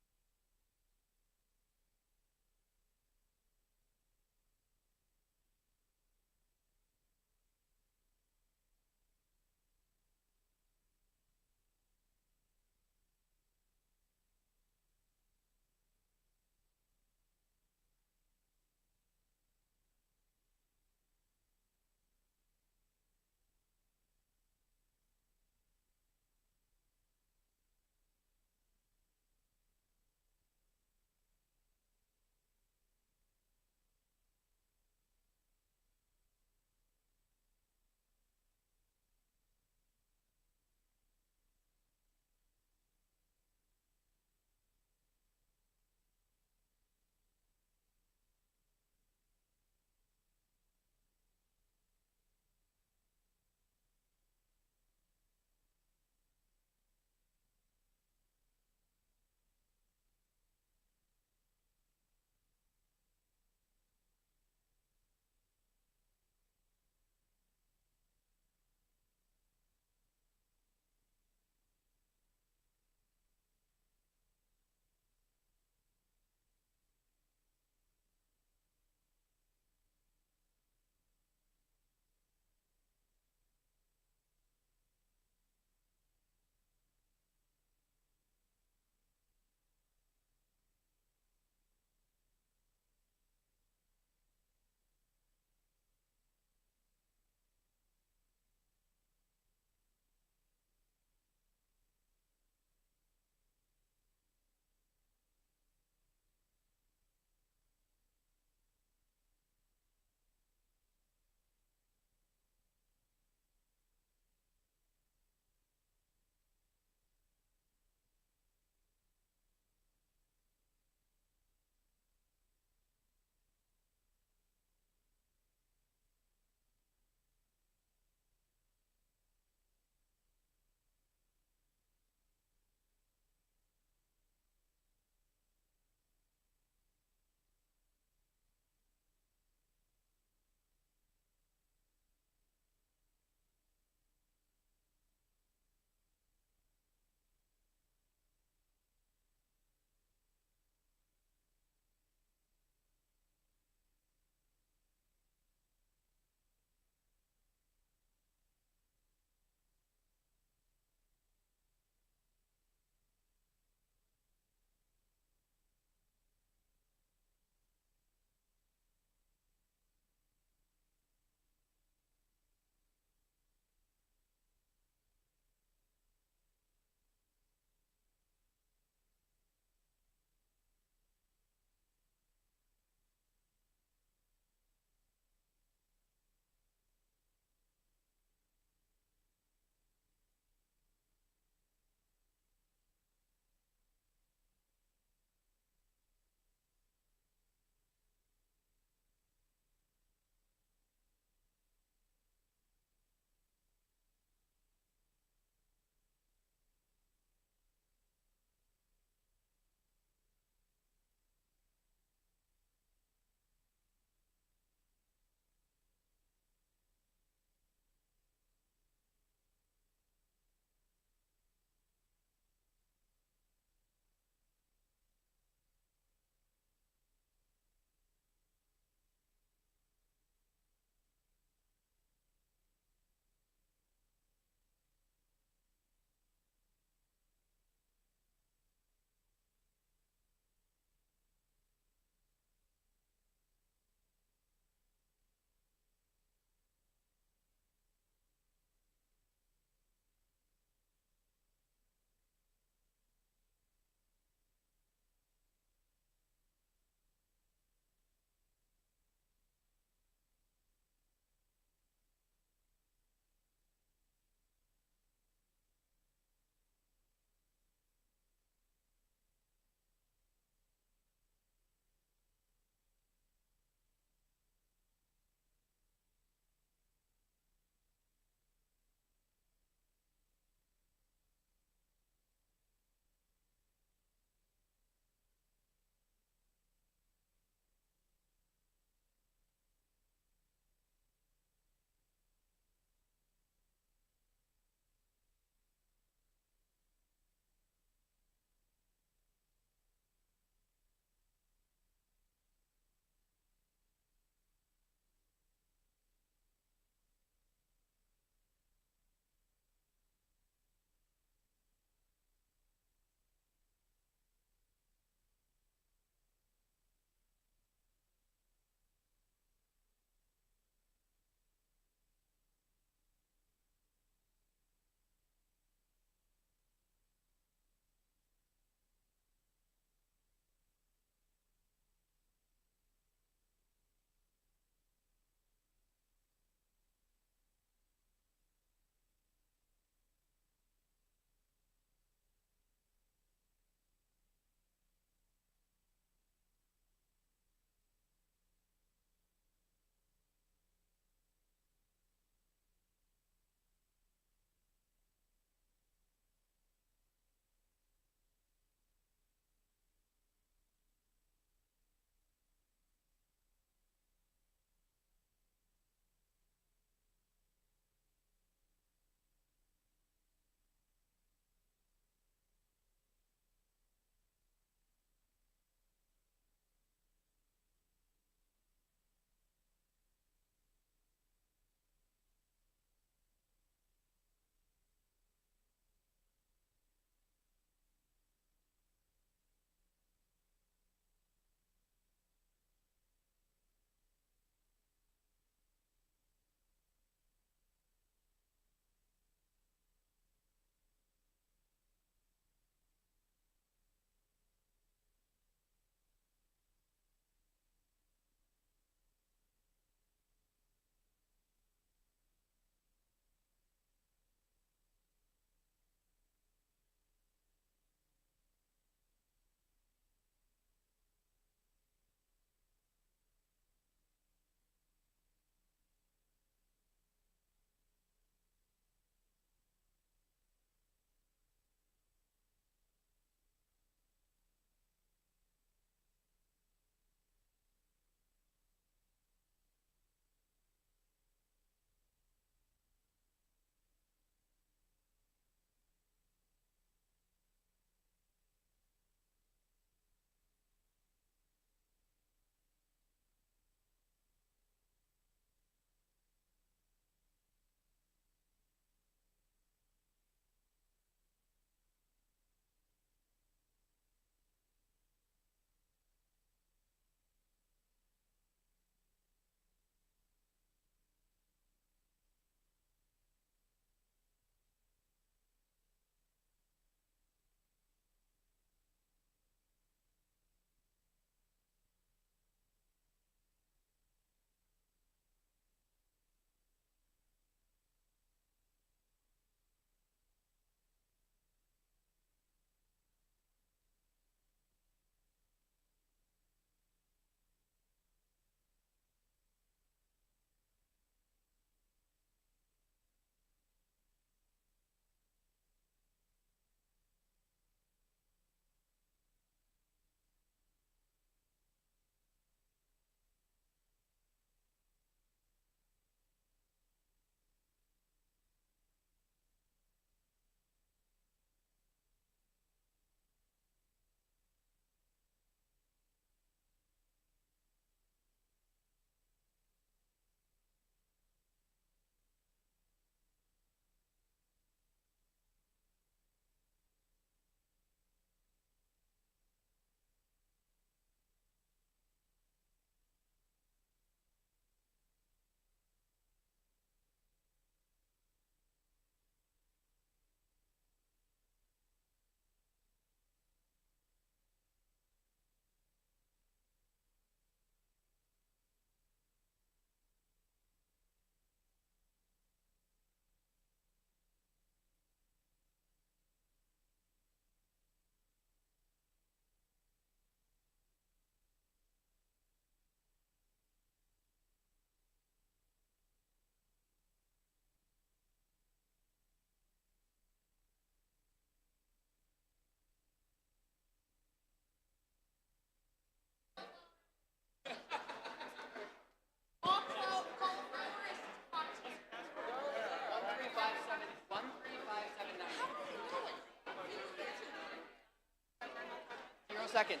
Speaker 20: 0 seconds.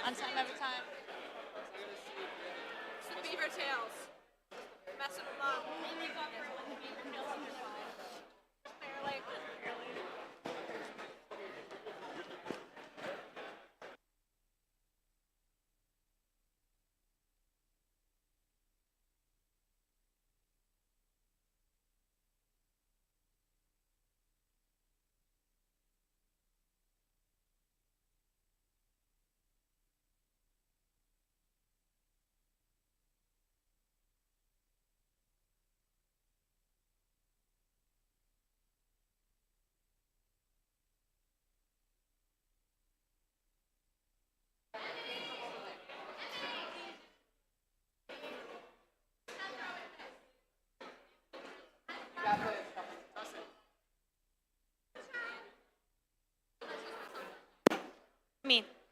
Speaker 9: On time every time.
Speaker 5: It's the beaver tails. Messing them up. They're like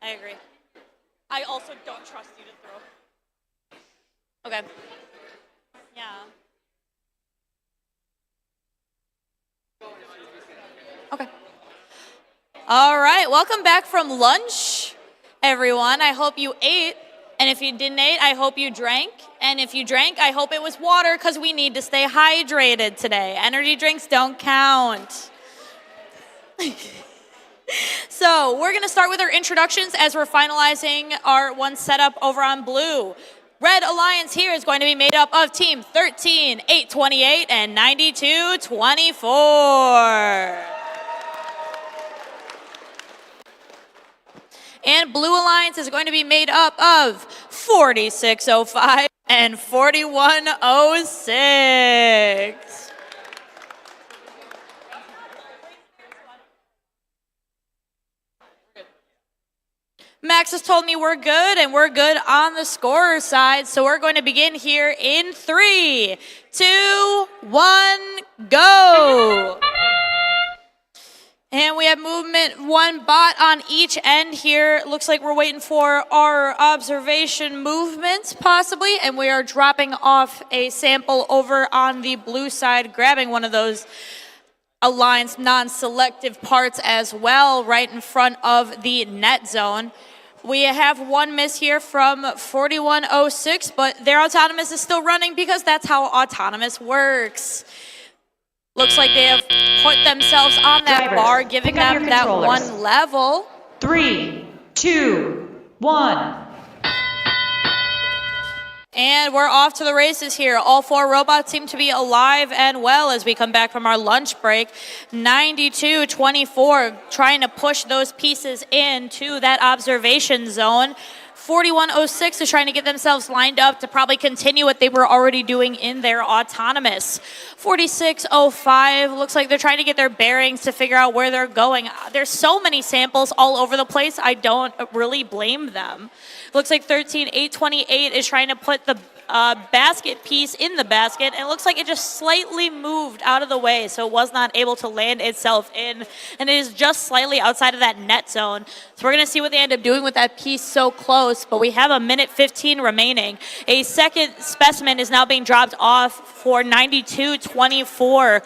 Speaker 9: I agree. I also don't trust you to throw. Okay. Yeah. Okay. All right, welcome back from lunch, everyone. I hope you ate. And if you didn't eat, I hope you drank. And if you drank, I hope it was water because we need to stay hydrated today. Energy drinks don't count. So we're going to start with our introductions as we're finalizing our one setup over on blue. Red Alliance here is going to be made up of Team 13, 828, and 9224. And Blue Alliance is going to be made up of 4605 and 4106. Max has told me we're good, and we're good on the scorer side. So we're going to begin here in 3, 2, 1, go. And we have movement 1 bot on each end here. Looks like we're waiting for our observation movements, possibly. And we are dropping off a sample over on the blue side, grabbing one of those Alliance non-selective parts as well, right in front of the net zone. We have one miss here from 4106, but their autonomous is still running because that's how autonomous works. Looks like they have put themselves on that
Speaker 19: Drivers,
Speaker 9: bar, giving
Speaker 19: pick up
Speaker 9: them
Speaker 19: your
Speaker 9: that
Speaker 19: controllers.
Speaker 9: one level.
Speaker 19: 3, 2, 1.
Speaker 9: And we're off to the races here. All 4 robots seem to be alive and well as we come back from our lunch break. 9224 trying to push those pieces into that observation zone. 4106 is trying to get themselves lined up to probably continue what they were already doing in their autonomous. 4605 looks like they're trying to get their bearings to figure out where they're going. There's so many samples all over the place, I don't really blame them. Looks like 13828 is trying to put the basket piece in the basket, and it looks like it just slightly moved out of the way, so it was not able to land itself in, and it is just slightly outside of that net zone. So we're going to see what they end up doing with that piece so close, but we have a minute 15 remaining. A second specimen is now being dropped off for 9224.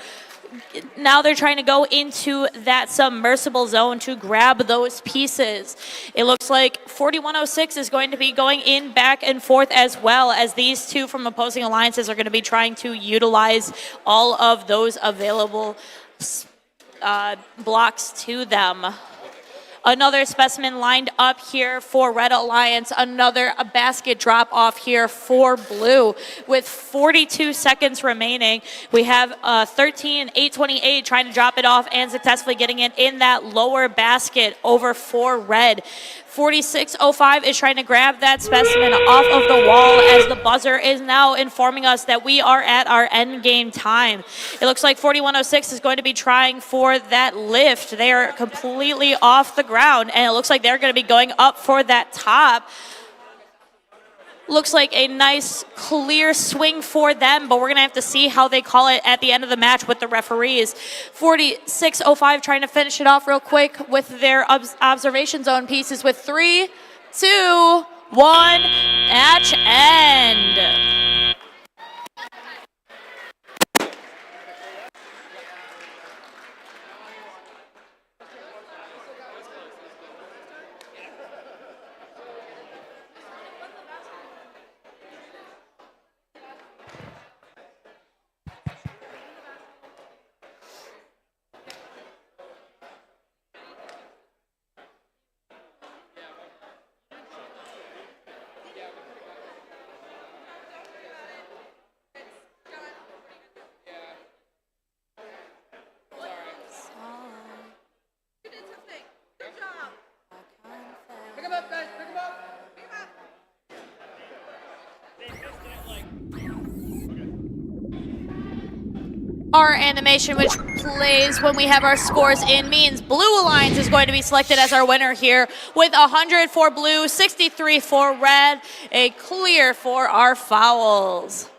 Speaker 9: Now they're trying to go into that submersible zone to grab those pieces. It looks like 4106 is going to be going in back and forth as well, as these two from opposing alliances are going to be trying to utilize all of those available blocks to them. Another specimen lined up here for Red Alliance. Another basket drop off here for Blue. With 42 seconds remaining, we have 13828 trying to drop it off and successfully getting it in that lower basket over for Red. 4605 is trying to grab that specimen off of the wall as the buzzer is now informing us that we are at our end game time. It looks like 4106 is going to be trying for that lift. They are completely off the ground, and it looks like they're going to be going up for that top. Looks like a nice clear swing for them, but we're going to have to see how they call it at the end of the match with the referees. 4605 trying to finish it off real quick with their observation zone pieces with 3, 2, 1, match end. Our animation, which plays when we have our scores in, means Blue Alliance is going to be selected as our winner here with 100 for blue, 63 for red, a clear for our fouls.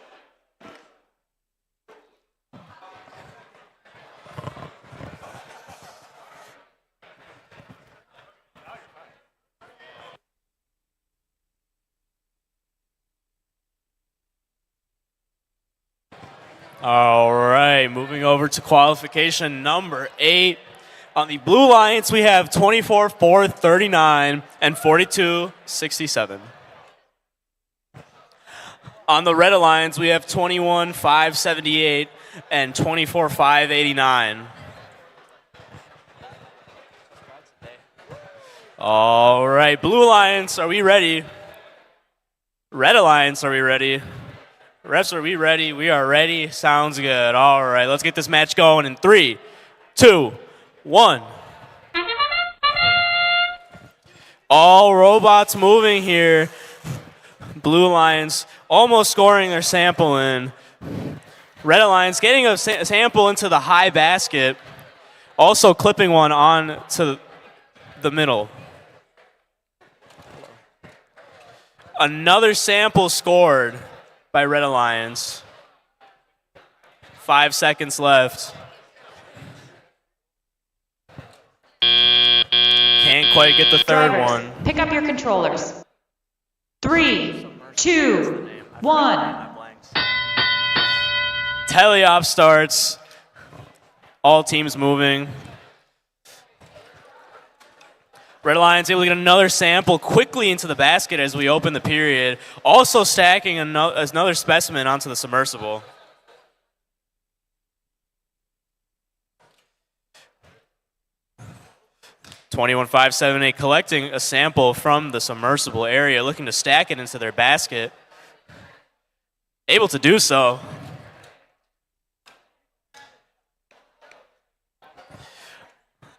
Speaker 1: All right, moving over to qualification number 8. On the Blue Alliance, we have 24-4-39 and 42-67. On the Red Alliance, we have 21-5-78 and 24-5-89. All right, Blue Alliance, are we ready? Red Alliance, are we ready? Refs, are we ready? We are ready. Sounds good. All right, let's get this match going in 3, 2, 1. All robots moving here. Blue Alliance almost scoring their sample in. Red Alliance getting a sample into the high basket. Also clipping one on to the middle. Another sample scored by Red Alliance. 5 seconds left. Can't quite get the third one.
Speaker 19: Pick up your controllers. 3, 2, 1.
Speaker 1: Teleop starts. All teams moving. Red Alliance able to get another sample quickly into the basket as we open the period. Also stacking another specimen onto the submersible. (21-5-7-8) collecting a sample from the submersible area, looking to stack it into their basket. Able to do so.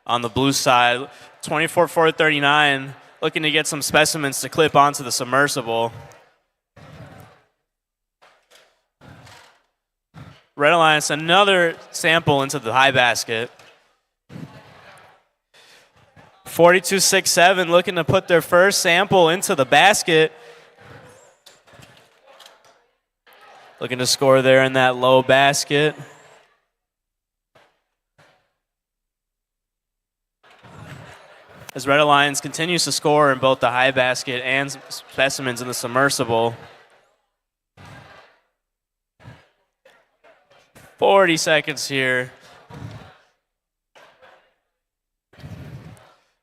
Speaker 1: On the blue side, 24-4-39, looking to get some specimens to clip onto the submersible. Red Alliance, another sample into the high basket. 42-6-7, looking to put their first sample into the basket. Looking to score there in that low basket. As Red Alliance continues to score in both the high basket and specimens in the submersible. 40 seconds here.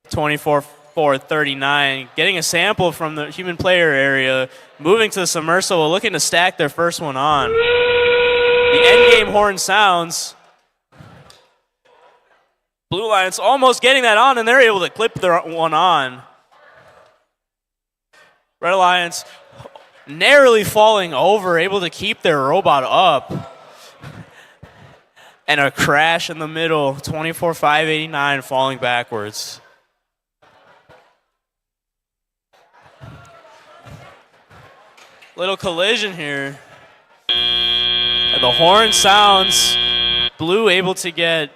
Speaker 1: 24-4-39, getting a sample from the human player area, moving to the submersible, looking to stack their first one on. The endgame horn sounds. Blue Alliance almost getting that on, and they're able to clip their one on. Red Alliance narrowly falling over, able to keep their robot up. And a crash in the middle, 24-5-89, falling backwards. Little collision here. And the horn sounds. Blue able to get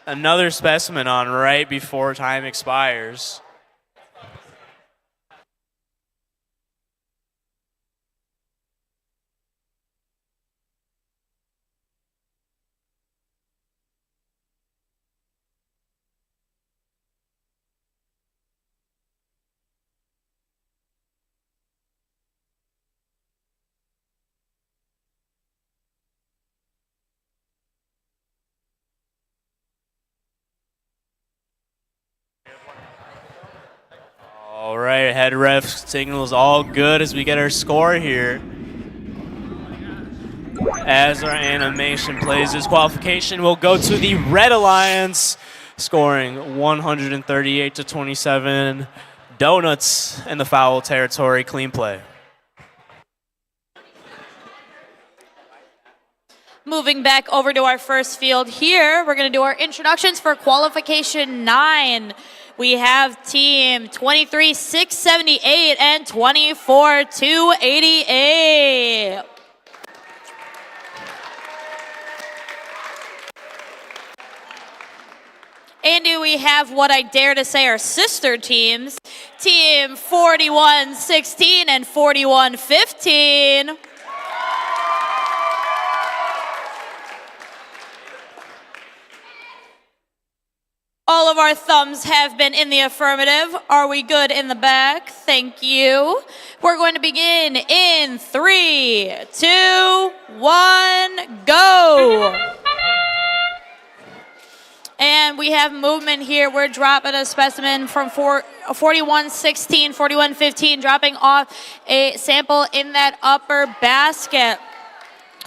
Speaker 1: another specimen on right before time expires. All right, head ref signals all good as we get our score here. As our animation plays this qualification, we'll go to the Red Alliance, scoring 138-27. Donuts in the foul territory, clean play.
Speaker 9: Moving back over to our first field here, we're going to do our introductions for Qualification 9. We have team 23-678 and 24-288. And we have what I dare to say are sister teams, team 41-16 and 41-15. All of our thumbs have been in the affirmative. Are we good in the back? Thank you. We're going to begin in 3, 2, 1, go. And we have movement here. We're dropping a specimen from 41-16, 41-15, dropping off a sample in that upper basket.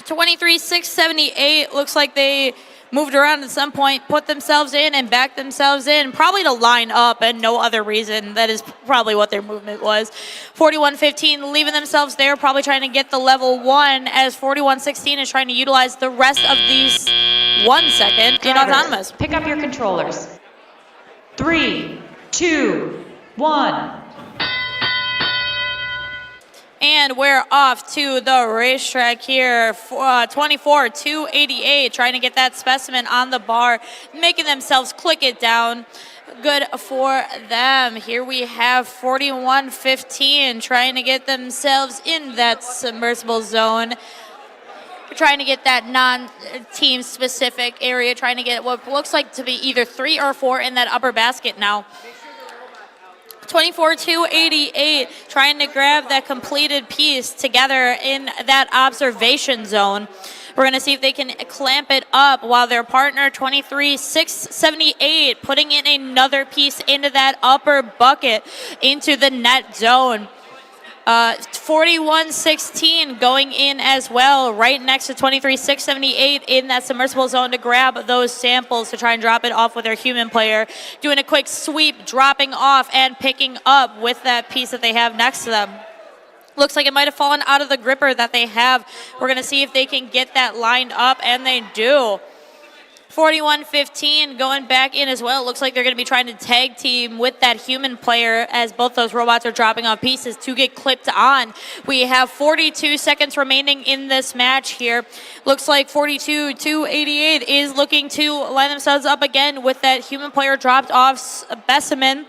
Speaker 9: 23-678 looks like they moved around at some point, put themselves in and backed themselves in, probably to line up and no other reason. That is probably what their movement was. 41-15 leaving themselves there, probably trying to get the level 1, as 41-16 is trying to utilize the rest of these 1 second in autonomous.
Speaker 19: Pick up your controllers. 3, 2, 1.
Speaker 9: And we're off to the racetrack here. 24-288, trying to get that specimen on the bar, making themselves click it down. Good for them. Here we have 41-15, trying to get themselves in that submersible zone. Trying to get that non-team specific area, trying to get what looks like to be either 3 or 4 in that upper basket now. 24-288, trying to grab that completed piece together in that observation zone. We're going to see if they can clamp it up while their partner 23-678 putting in another piece into that upper bucket into the net zone. 41-16 going in as well, right next to 23-678 in that submersible zone to grab those samples to try and drop it off with their human player. Doing a quick sweep, dropping off and picking up with that piece that they have next to them. Looks like it might have fallen out of the gripper that they have. We're going to see if they can get that lined up, and they do. 41-15 going back in as well. Looks like they're going to be trying to tag team with that human player as both those robots are dropping off pieces to get clipped on. We have 42 seconds remaining in this match here. Looks like 42-288 is looking to line themselves up again with that human player dropped off specimen.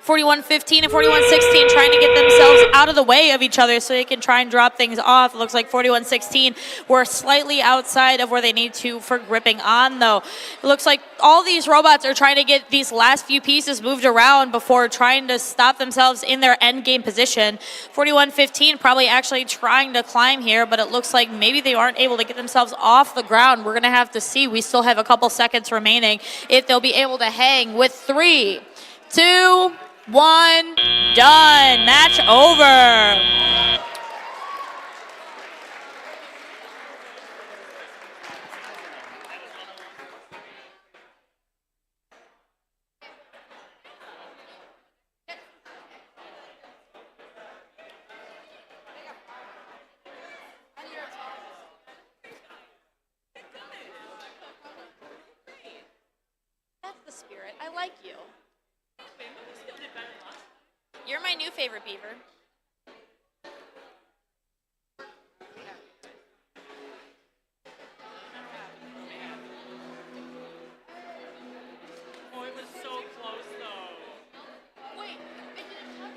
Speaker 9: 41-15 and 41-16 trying to get themselves out of the way of each other so they can try and drop things off. It looks like 41-16 were slightly outside of where they need to for gripping on, though. It looks like all these robots are trying to get these last few pieces moved around before trying to stop themselves in their end game position. 41-15 probably actually trying to climb here, but it looks like maybe they aren't able to get themselves off the ground. We're going to have to see. We still have a couple seconds remaining if they'll be able to hang with 3, 2, 1, done. Match over. That's the spirit. I like you. You're my new favorite beaver.
Speaker 1: Oh, it was so close, though.
Speaker 9: Wait, it didn't touch.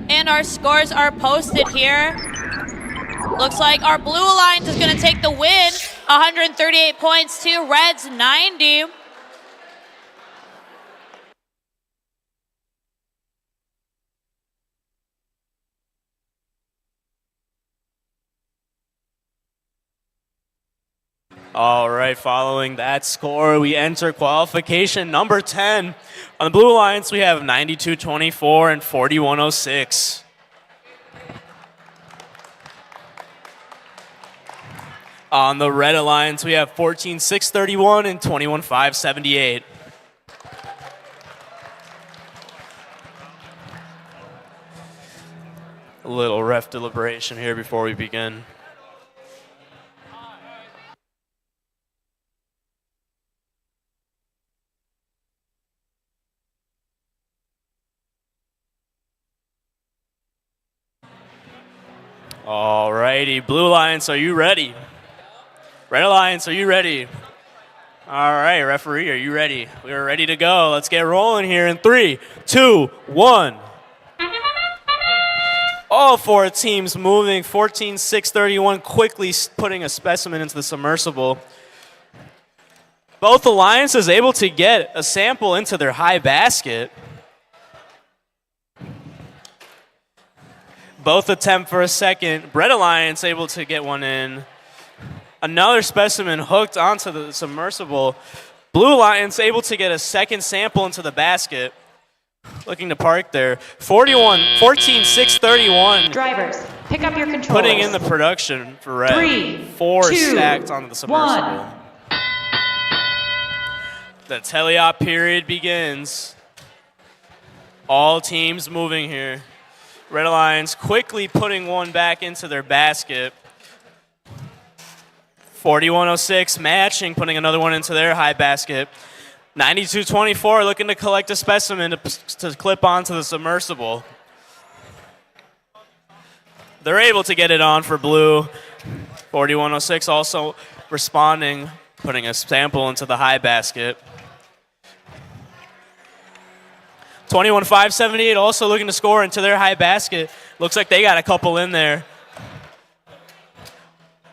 Speaker 9: And our scores are posted here. Looks like our Blue Alliance is going to take the win, 138 points to Red's 90.
Speaker 1: All right, following that score, we enter qualification number 10. On the Blue Alliance, we have 92-24 and 41-06. On the Red Alliance, we have 14-6-31 and 21-5-78. A little ref deliberation here before we begin. All righty, Blue Alliance, are you ready? Red Alliance, are you ready? All right, referee, are you ready? We are ready to go. Let's get rolling here in 3, 2, 1. All four teams moving, 14-6-31, quickly putting a specimen into the submersible. Both alliances able to get a sample into their high basket. Both attempt for a second. Red Alliance able to get one in. Another specimen hooked onto the submersible. Blue Alliance able to get a second sample into the basket. Looking to park there. 14-6-31.
Speaker 19: Drivers, pick up your controllers.
Speaker 1: Putting in the production for Red.
Speaker 19: 3,
Speaker 1: 4
Speaker 19: 2,
Speaker 1: stacked onto the submersible.
Speaker 19: 1.
Speaker 1: The teleop period begins. All teams moving here. Red Alliance quickly putting one back into their basket. 41-06 matching, putting another one into their high basket. 92-24 looking to collect a specimen to clip onto the submersible. They're able to get it on for Blue. 41-06 also responding, putting a sample into the high basket. 21-5-78 also looking to score into their high basket. Looks like they got a couple in there.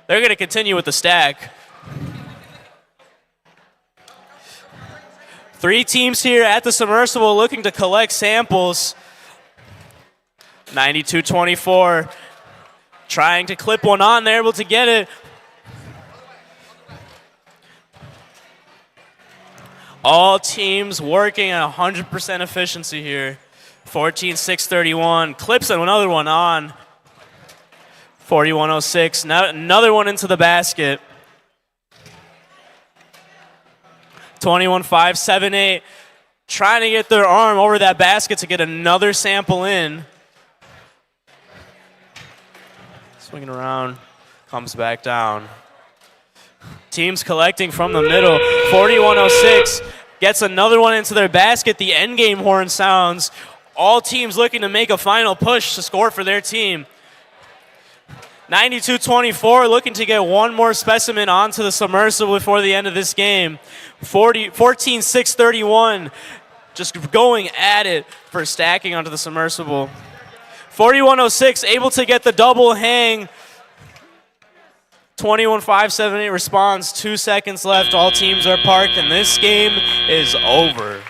Speaker 1: They're going to continue with the stack. 3 teams here at the submersible looking to collect samples. 92-24 trying to clip one on. They're able to get it. All teams working at 100% efficiency here. 14-6-31. Clips another one on. 41-06. Another one into the basket. 21-5-7-8. Trying to get their arm over that basket to get another sample in. Swinging around. Comes back down. Teams collecting from the middle. 41-06 gets another one into their basket. The end game horn sounds. All teams looking to make a final push to score for their team. 92-24 looking to get one more specimen onto the submersible before the end of this game. 14-6-31 just going at it for stacking onto the submersible. 41-06 able to get the double hang. 21-5-7-8 responds. 2 seconds left. All teams are parked, and this game is over.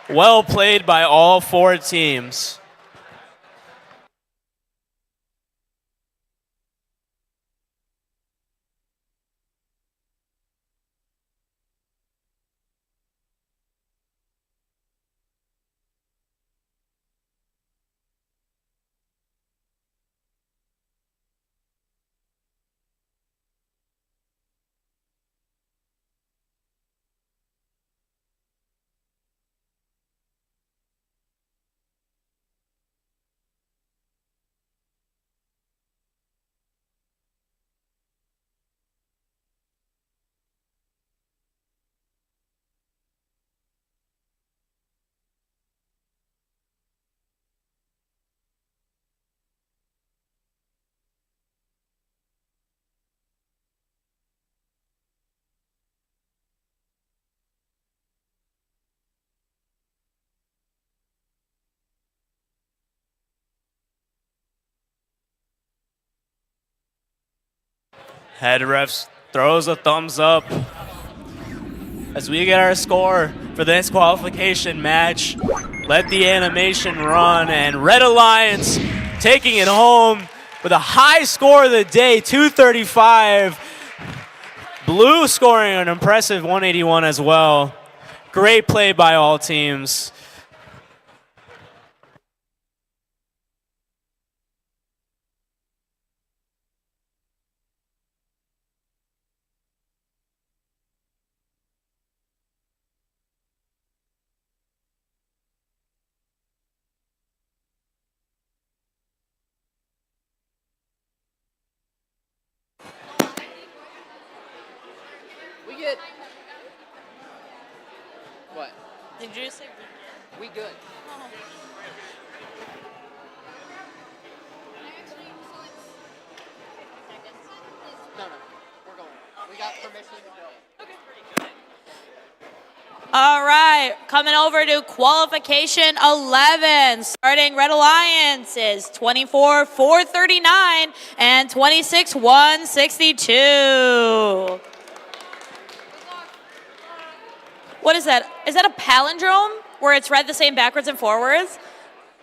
Speaker 1: Well played by all 4 teams. Head refs throws a thumbs up as we get our score for this qualification match. Let the animation run, and Red Alliance taking it home
Speaker 21: with a high score of the day, 235. Blue scoring an impressive 181 as well. Great play by all teams.
Speaker 20: What?
Speaker 9: Did you say
Speaker 20: we good? No, we're going. We got permission to go.
Speaker 9: All right, coming over to qualification 11, starting Red Alliance is 24-439 and 26-162. What is that? Is that a palindrome where it's read the same backwards and forwards?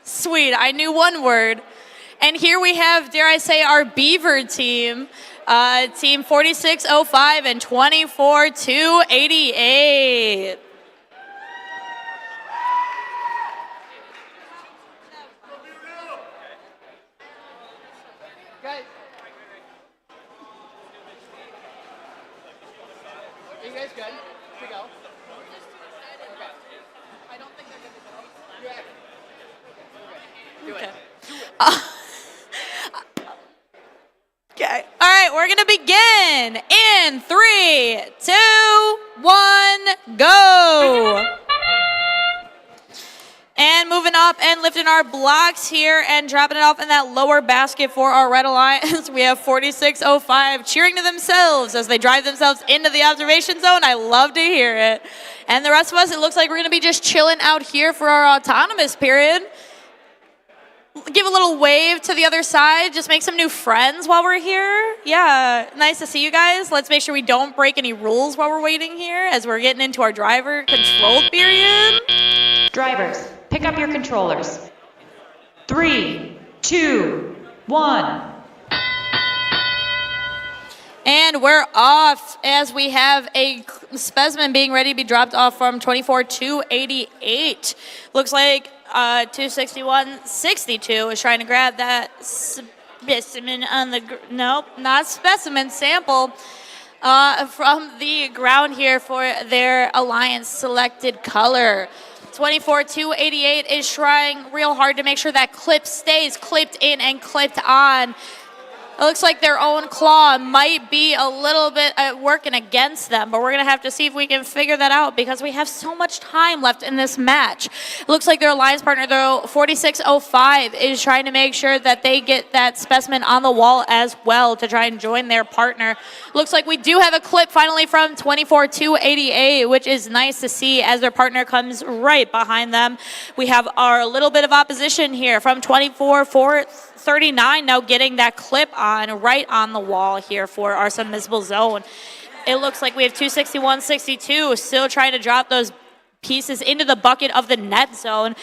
Speaker 9: Sweet, I knew one word. And here we have, dare I say, our Beaver team. Team 4605 and 24-288.
Speaker 20: Guys. Are you guys good to go? Okay. I don't think they're good to go. Do it.
Speaker 9: Okay. All right, we're going to begin in 3, 2, 1, go. And moving up and lifting our blocks here and dropping it off in that lower basket for our Red Alliance. We have 4605 cheering to themselves as they drive themselves into the observation zone. I love to hear it. And the rest of us, it looks like we're going to be just chilling out here for our autonomous period. Give a little wave to the other side. Just make some new friends while we're here. Yeah, nice to see you guys. Let's make sure we don't break any rules while we're waiting here as we're getting into our driver control period.
Speaker 19: Drivers, pick up your controllers. 3, 2, 1.
Speaker 9: And we're off as we have a specimen being ready to be dropped off from 24-288. Looks like 261-62 is trying to grab that specimen on the, nope, not specimen, sample from the ground here for their Alliance selected color. 24-288 is trying real hard to make sure that clip stays clipped in and clipped on. It looks like their own claw might be a little bit working against them, but we're going to have to see if we can figure that out because we have so much time left in this match. It looks like their alliance partner, though, 4605, is trying to make sure that they get that specimen on the wall as well to try and join their partner. Looks like we do have a clip finally from 24-288, which is nice to see as their partner comes right behind them. We have our little bit of opposition here from 24-439 now getting that clip on right on the wall here for our submissible zone. It looks like we have 261-62 still trying to drop those pieces into the bucket of the net zone.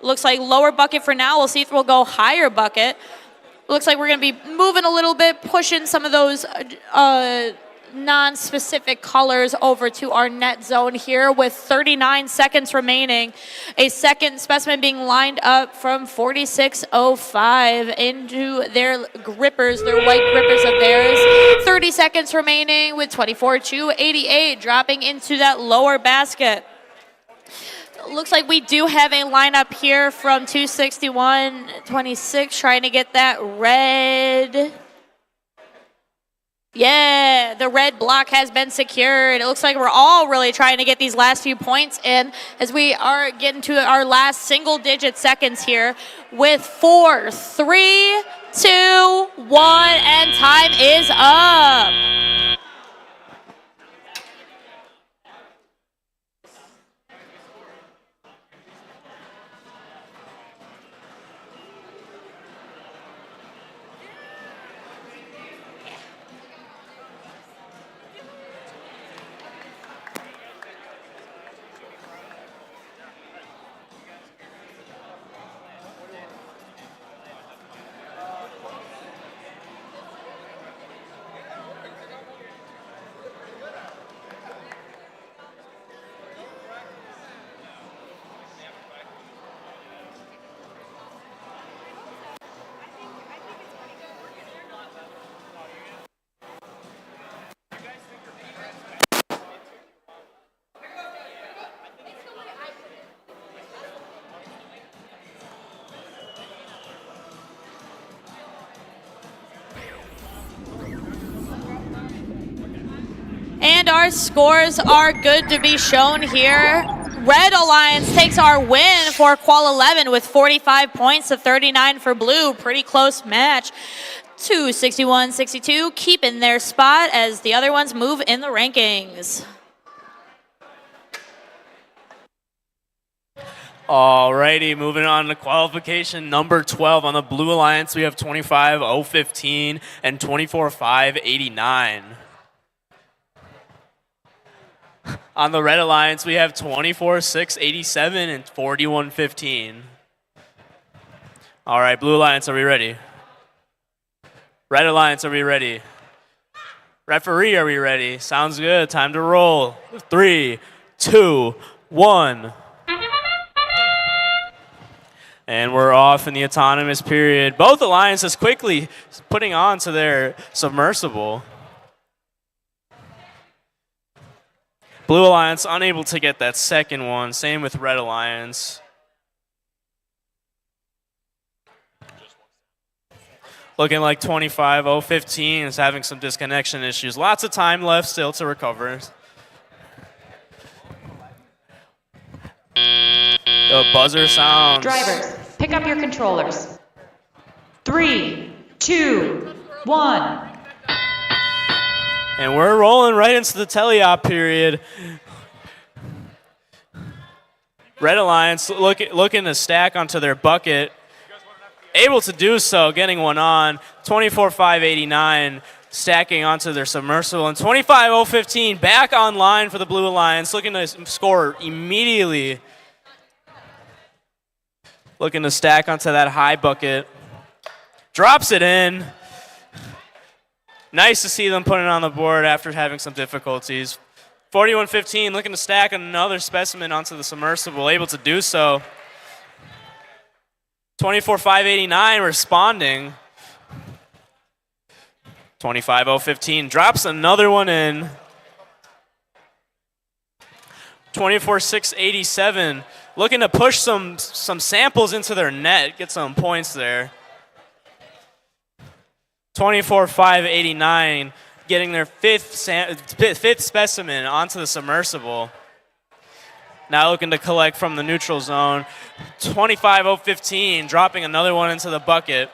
Speaker 9: Looks like lower bucket for now. We'll see if we'll go higher bucket. Looks like we're going to be moving a little bit, pushing some of those non-specific colors over to our net zone here with 39 seconds remaining. A second specimen being lined up from 4605 into their grippers, their white grippers of theirs. 30 seconds remaining with 24-288 dropping into that lower basket. Looks like we do have a lineup here from 261-26 trying to get that red. Yeah, the red block has been secured. It looks like we're all really trying to get these last few points in as we are getting to our last single-digit seconds here with 4, 3, 2, 1, and time is up. And our scores are good to be shown here. Red Alliance takes our win for Qual 11 with 45 points to 39 for Blue. Pretty close match. 261-62, keeping their spot as the other ones move in the rankings.
Speaker 21: Alrighty, moving on to qualification number 12. On the Blue Alliance, we have 25-015 and 24-5-89. On the Red Alliance, we have 24-6-87 and 41-15. All right, Blue Alliance, are we ready? Red Alliance, are we ready? Referee, are we ready? Sounds good. Time to roll. 3, 2, 1. And we're off in the autonomous period. Both alliances quickly putting on to their submersible. Blue Alliance unable to get that second one. Same with Red Alliance. Looking like 25-015 is having some disconnection issues. Lots of time left still to recover. The buzzer sounds.
Speaker 19: Drivers, pick up your controllers. 3, 2, 1.
Speaker 21: And we're rolling right into the teleop period. Red Alliance looking to stack onto their bucket. Able to do so, getting one on. 24-5-89, stacking onto their submersible. And 25-015 back online for the Blue Alliance, looking to score immediately. Looking to stack onto that high bucket. Drops it in. Nice to see them put it on the board after having some difficulties. 41-15, looking to stack another specimen onto the submersible, able to do so. 24-5-89 responding. 25-015 drops another one in. 24-6-87 looking to push some samples into their net, get some points there. 24-5-89 getting their fifth specimen onto the submersible. Now looking to collect from the neutral zone. 25-015 dropping another one into the bucket.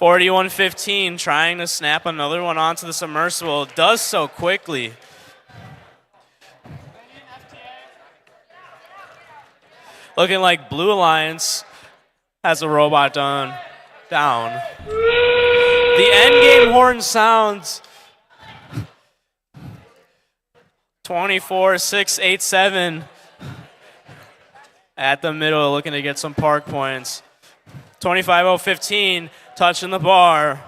Speaker 21: 41-15 trying to snap another one onto the submersible. Does so quickly. Looking like Blue Alliance has a robot down. The end game horn sounds. 24-6-8-7 at the middle, looking to get some park points. 25-0-15, touching the bar.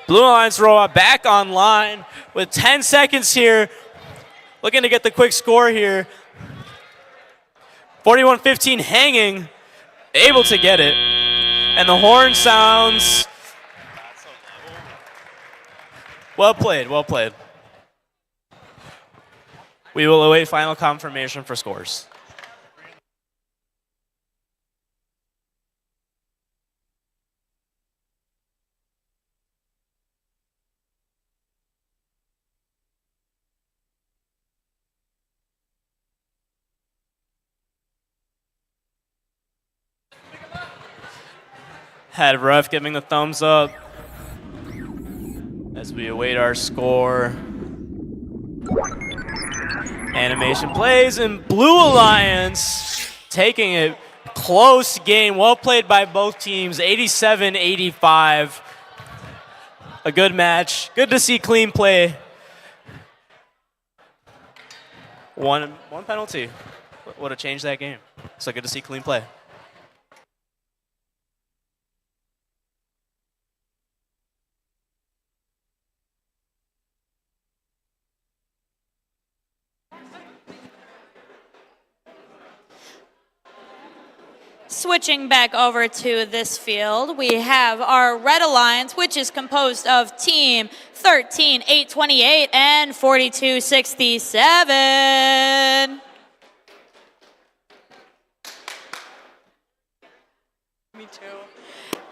Speaker 21: Blue Alliance robot back online with 10 seconds here. Looking to get the quick score here. 41-15 hanging, able to get it. And the horn sounds. Well played, well played. We will await final confirmation for scores. Head ref giving the thumbs up as we await our score. Animation plays and Blue Alliance taking it. Close game, well played by both teams, 87-85. A good match, good to see clean play. One penalty would have changed that game. So good to see clean play.
Speaker 9: Switching back over to this field, we have our Red Alliance, which is composed of Team 13-828 and 42-67.
Speaker 20: Me too.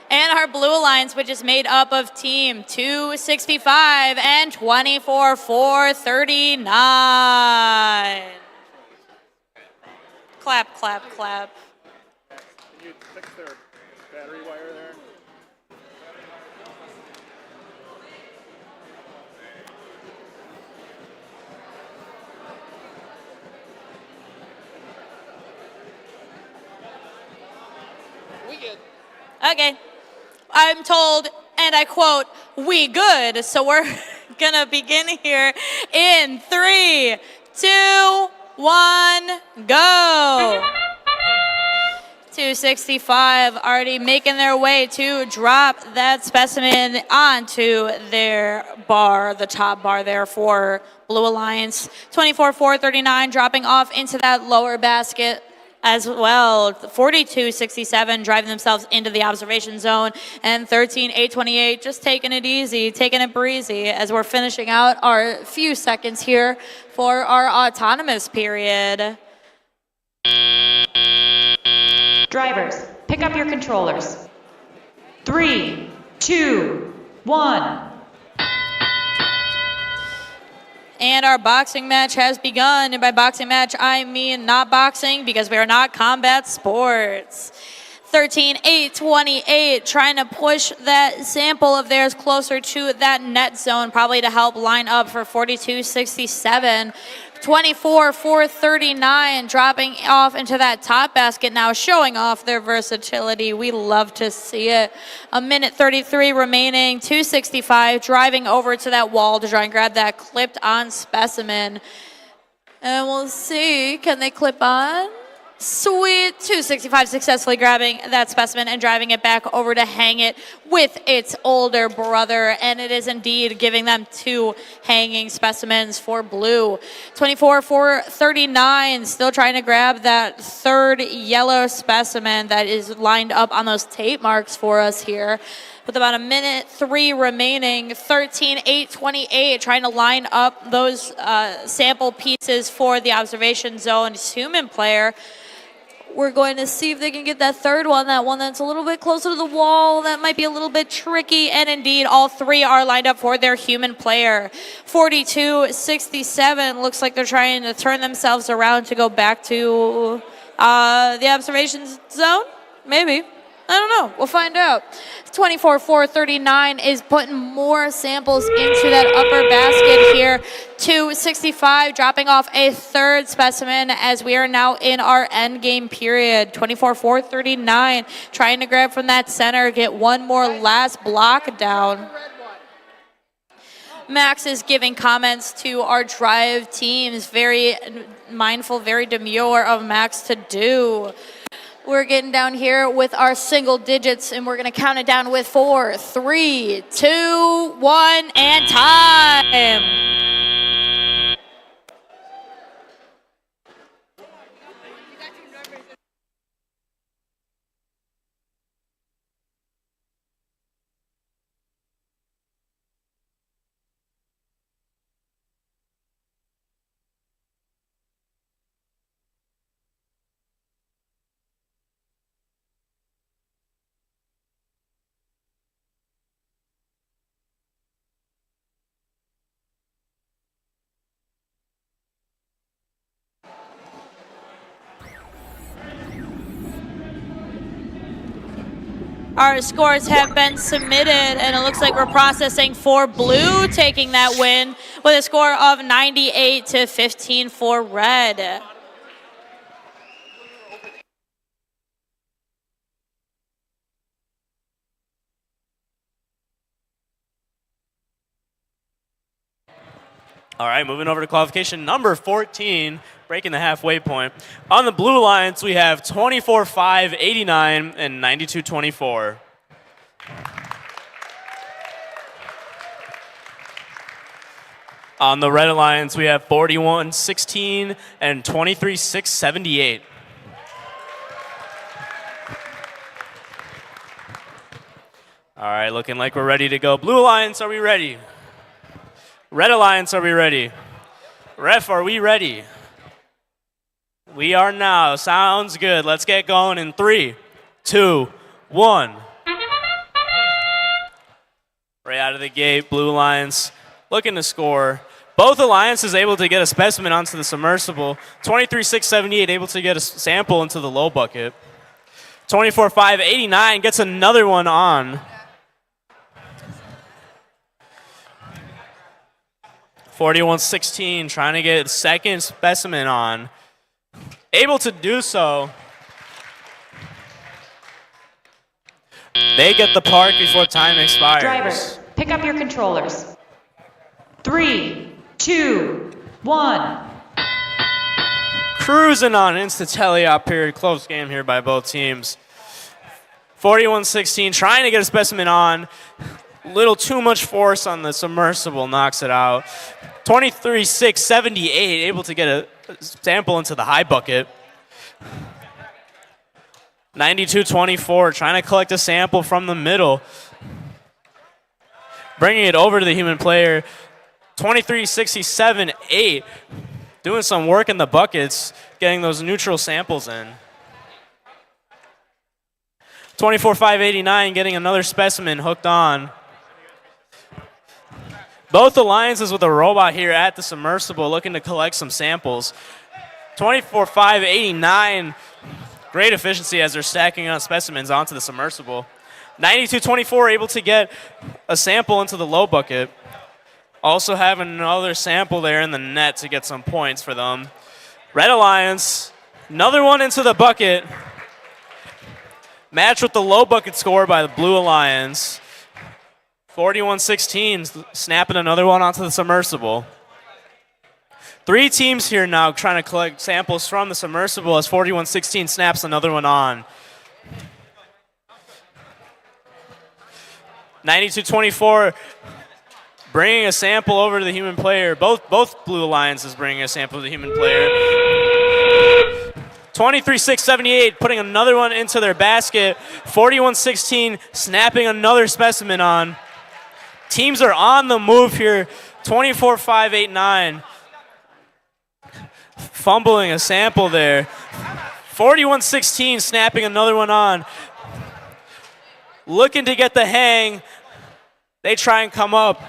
Speaker 9: And our Blue Alliance, which is made up of Team 265 and 24-439. Clap, clap, clap.
Speaker 20: Can you fix their battery wire there? We good.
Speaker 9: Okay. I'm told, and I quote, "We good." So we're gonna begin here in 3, 2, 1, go. 265 already making their way to drop that specimen onto their bar, the top bar there for Blue Alliance. 24-439 dropping off into that lower basket as well. 42-67 driving themselves into the observation zone, and 13-828 just taking it easy, taking it breezy as we're finishing out our few seconds here for our autonomous period.
Speaker 19: Drivers, pick up your controllers. 3, 2, 1.
Speaker 9: And our boxing match has begun. And by boxing match, I mean not boxing, because we are not combat sports. 13-828 trying to push that sample of theirs closer to that net zone, probably to help line up for 42-67. 24-439 dropping off into that top basket now, showing off their versatility. We love to see it. 1:33 remaining, 265 driving over to that wall to try and grab that clipped on specimen. And we'll see, can they clip on? Sweet. 265 successfully grabbing that specimen and driving it back over to hang it with its older brother. And it is indeed giving them 2 hanging specimens for Blue. 24-439 still trying to grab that third yellow specimen that is lined up on those tape marks for us here. With about 1:03 remaining, 13-828 trying to line up those sample pieces for the observation zone human player. We're going to see if they can get that third one, that one that's a little bit closer to the wall. That might be a little bit tricky. And indeed, all 3 are lined up for their human player. 42-67 looks like they're trying to turn themselves around to go back to the observation zone. Maybe. I don't know. We'll find out. 24-439 is putting more samples into that upper basket here. 265 dropping off a third specimen as we are now in our end game period. 24-439 trying to grab from that center, get one more last block down. Max is giving comments to our drive teams. Very mindful, very demure of Max to do. We're getting down here with our single digits, and we're going to count it down with 4, 3, 2, 1, and time. Our scores have been submitted, and it looks like we're processing for Blue, taking that win with a score of 98-15 for Red.
Speaker 21: All right, moving over to qualification number 14, breaking the halfway point. On the Blue Alliance, we have 24-5-89 and 92-24. On the Red Alliance, we have 41-16 and 23-6-78. All right, looking like we're ready to go. Blue Alliance, are we ready? Red Alliance, are we ready? Ref, are we ready? We are now. Sounds good. Let's get going in 3, 2, 1. Right out of the gate, Blue Lions looking to score. Both alliances able to get a specimen onto the submersible. 23-6-78 able to get a sample into the low bucket. 24-5-89 gets another one on. 41-16 trying to get a second specimen on. Able to do so. They get the park before time expires.
Speaker 19: Drivers, pick up your controllers. 3, 2, 1.
Speaker 21: Cruising on Insta-Teleop period. Close game here by both teams. 41-16 trying to get a specimen on. Little too much force on the submersible, knocks it out. 23-6-78 able to get a sample into the high bucket. 92-24 trying to collect a sample from the middle. Bringing it over to the human player. 23-67-8 doing some work in the buckets, getting those neutral samples in. 24-5-89 getting another specimen hooked on. Both alliances with a robot here at the submersible looking to collect some samples. 24-5-89, great efficiency as they're stacking on specimens onto the submersible. 92-24 able to get a sample into the low bucket. Also have another sample there in the net to get some points for them. Red Alliance, another one into the bucket. Match with the low bucket score by the Blue Alliance. 41-16, snapping another one onto the submersible. Three teams here now trying to collect samples from the submersible as 41-16 snaps another one on. 92-24, bringing a sample over to the human player. Both Blue Alliances bringing a sample to the human player. 23-6-78, putting another one into their basket. 41-16, snapping another specimen on. Teams are on the move here. 24-5-8-9. Fumbling a sample there. 41-16, snapping another one on. Looking to get the hang. They try and come up.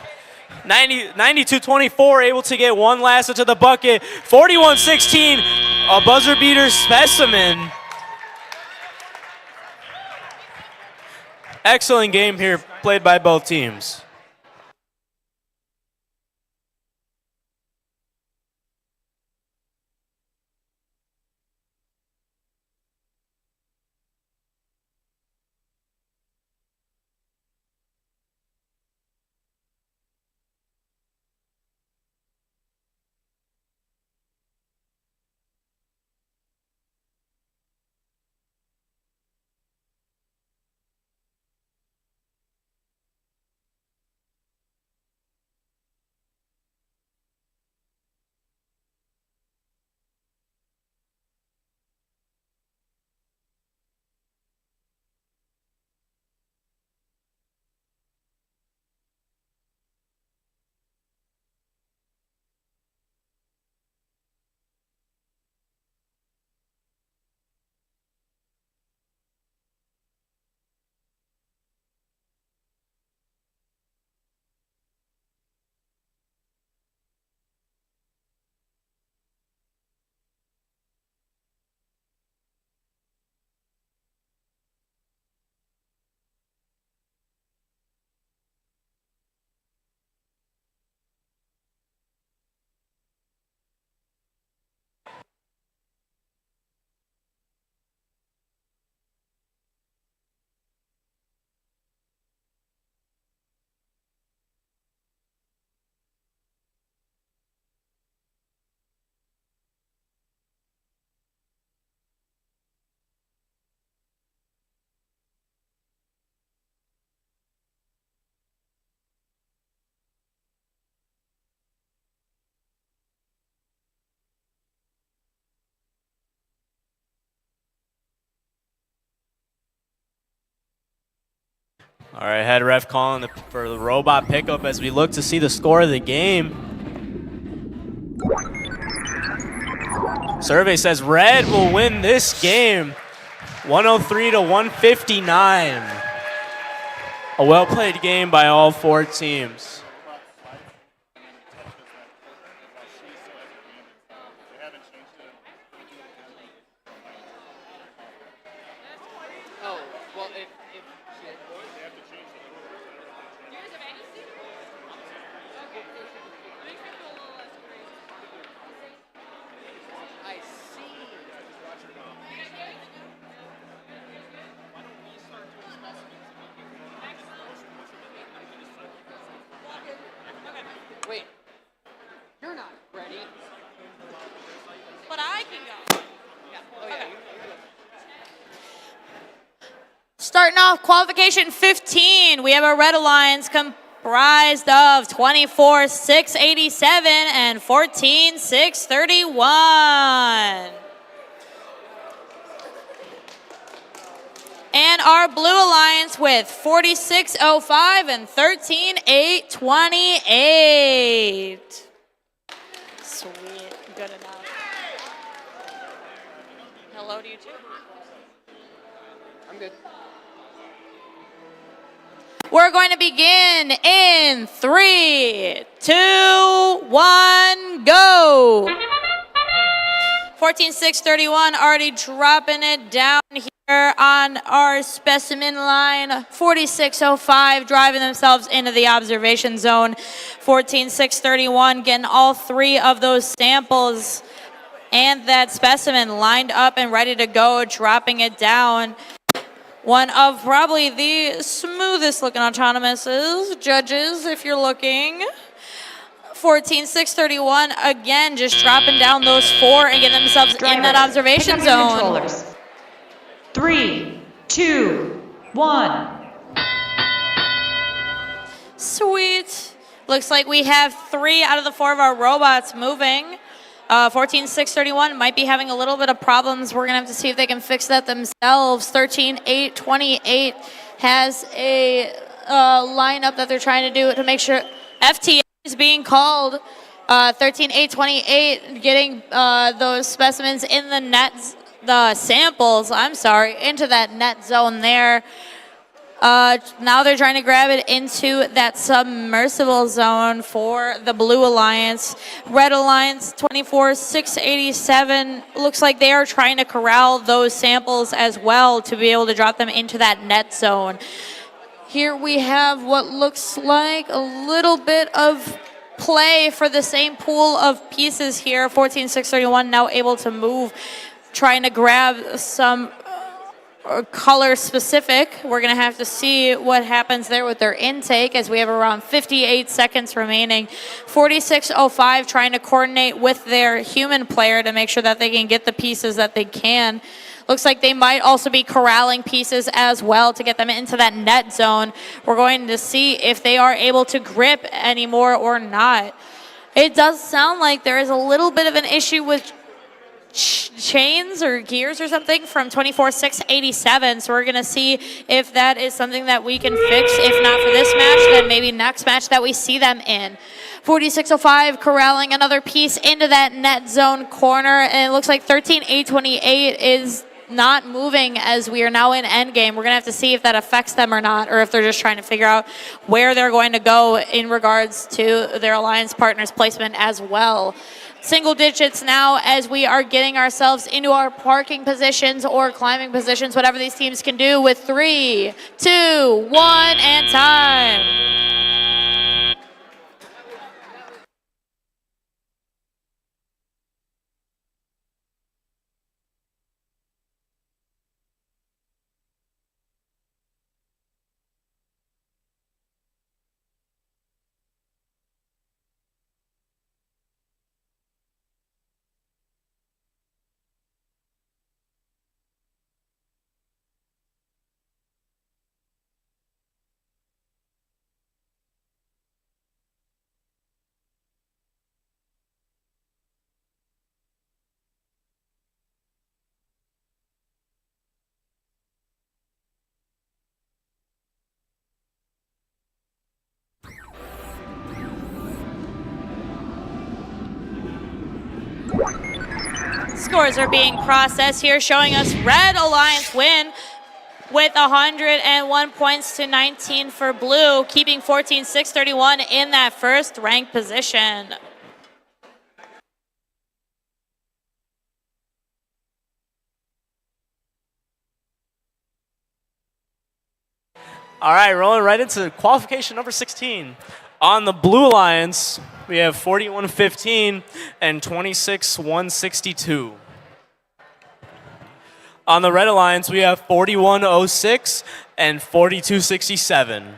Speaker 21: 92-24, able to get one last into the bucket. 41-16, a buzzer beater specimen. Excellent game here played by both teams. All right, head ref calling for the robot pickup as we look to see the score of the game. Survey says red will win this game, 103-159. A well-played game by all 4 teams.
Speaker 20: Wait, you're not ready.
Speaker 9: But I can go.
Speaker 20: Okay.
Speaker 9: Starting off qualification 15, we have a Red Alliance comprised of 24,687 and 14,631. And our Blue Alliance with 4605 and 13,828. Sweet, good enough. Hello to you too.
Speaker 20: I'm good.
Speaker 9: We're going to begin in 3, 2, 1, go. 14,631 already dropping it down here on our specimen line. 4605 driving themselves into the observation zone. 14,631 getting all 3 of those samples and that specimen lined up and ready to go, dropping it down. One of probably the smoothest looking autonomouses, judges, if you're looking. 14,631 again, just dropping down those 4 and getting themselves in that observation
Speaker 19: pick up your
Speaker 9: zone.
Speaker 19: controllers. 3, 2, 1.
Speaker 9: Sweet. Looks like we have 3 out of the 4 of our robots moving. 14,631 might be having a little bit of problems. We're going to have to see if they can fix that themselves. 13,828 has a lineup that they're trying to do to make sure FTC is being called. 13,828 getting those specimens in the net, the samples, I'm sorry, into that net zone there. Now they're trying to grab it into that submersible zone for the Blue Alliance. Red Alliance, 24,687. Looks like they are trying to corral those samples as well to be able to drop them into that net zone. Here we have what looks like a little bit of play for the same pool of pieces here. 14,631 now able to move, trying to grab some color specific. We're going to have to see what happens there with their intake as we have around 58 seconds remaining. 4605 trying to coordinate with their human player to make sure that they can get the pieces that they can. Looks like they might also be corralling pieces as well to get them into that net zone. We're going to see if they are able to grip anymore or not. It does sound like there is a little bit of an issue with chains or gears or something from 24,687. So we're going to see if that is something that we can fix. If not for this match, then maybe next match that we see them in. 4605 corralling another piece into that net zone corner. And it looks like 13,828 is not moving as we are now in endgame. We're going to have to see if that affects them or not, or if they're just trying to figure out where they're going to go in regards to their alliance partner's placement as well. Single digits now as we are getting ourselves into our parking positions or climbing positions, whatever these teams can do with 3, 2, 1, and time. Scores are being processed here, showing us Red Alliance win with 101 points to 19 for blue, keeping 14-6-31 in that first ranked position.
Speaker 21: All right, rolling right into qualification number 16. On the Blue Alliance, we have 41-15 and 26-162. On the Red Alliance, we have 41-06 and 42-67.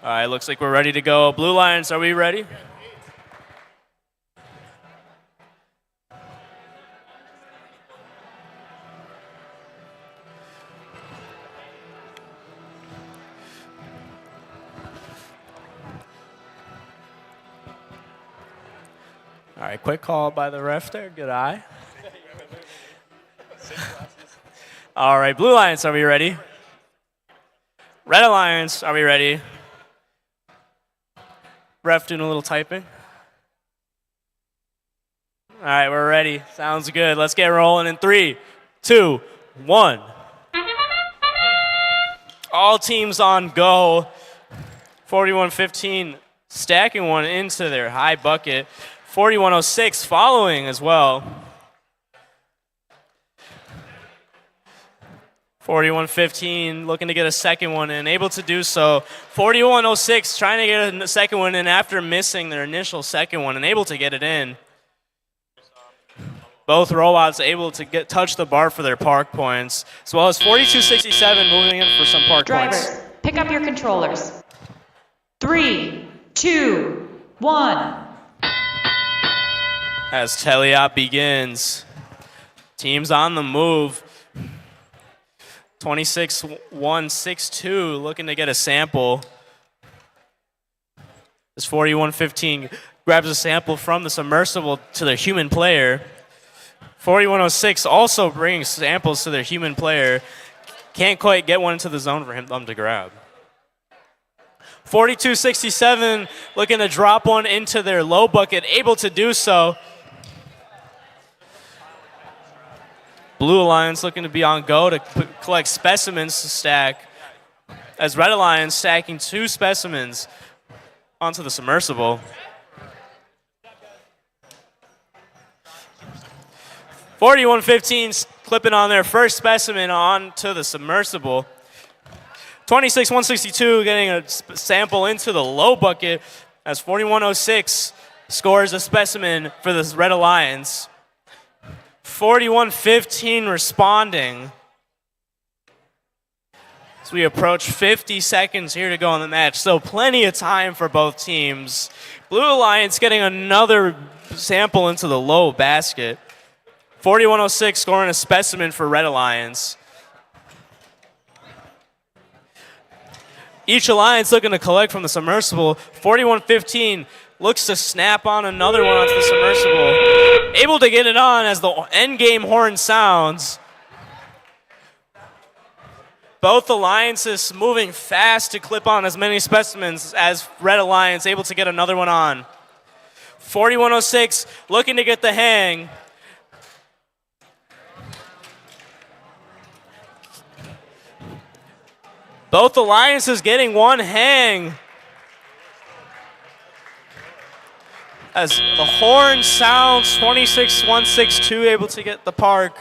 Speaker 21: All right, looks like we're ready to go. Blue Alliance, are we ready? All right, quick call by the ref there. Good eye. All right, Blue Alliance, are we ready? Red Alliance, are we ready? Ref doing a little typing. All right, we're ready. Sounds good. Let's get rolling in 3, 2, 1. All teams on go. 41-15 stacking one into their high bucket. 41-06 following as well. 41-15 looking to get a second one in, able to do so. 41-06 trying to get a second one in after missing their initial second one and able to get it in. Both robots able to touch the bar for their park points, as well as 42-67 moving in for some park
Speaker 19: Drivers,
Speaker 21: points.
Speaker 19: pick up your controllers. 3, 2, 1.
Speaker 21: As teleop begins, teams on the move. 26-162 looking to get a sample. As 41-15 grabs a sample from the submersible to their human player. 41-06 also brings samples to their human player. Can't quite get one into the zone for them to grab. 42-67 looking to drop one into their low bucket, able to do so. Blue Alliance looking to be on go to collect specimens to stack, as Red Alliance stacking 2 specimens onto the submersible. 41-15 clipping on their first specimen onto the submersible. 26-162 getting a sample into the low bucket, as 41-06 scores a specimen for the Red Alliance. 41-15 responding. As we approach 50 seconds here to go in the match, so plenty of time for both teams. Blue Alliance getting another sample into the low basket. 41-06 scoring a specimen for Red Alliance. Each alliance looking to collect from the submersible. 41-15 looks to snap on another one onto the submersible. Able to get it on as the end game horn sounds. Both alliances moving fast to clip on as many specimens as Red Alliance able to get another one on. 41-06 looking to get the hang. Both alliances getting one hang. As the horn sounds, 26-162 able to get the park.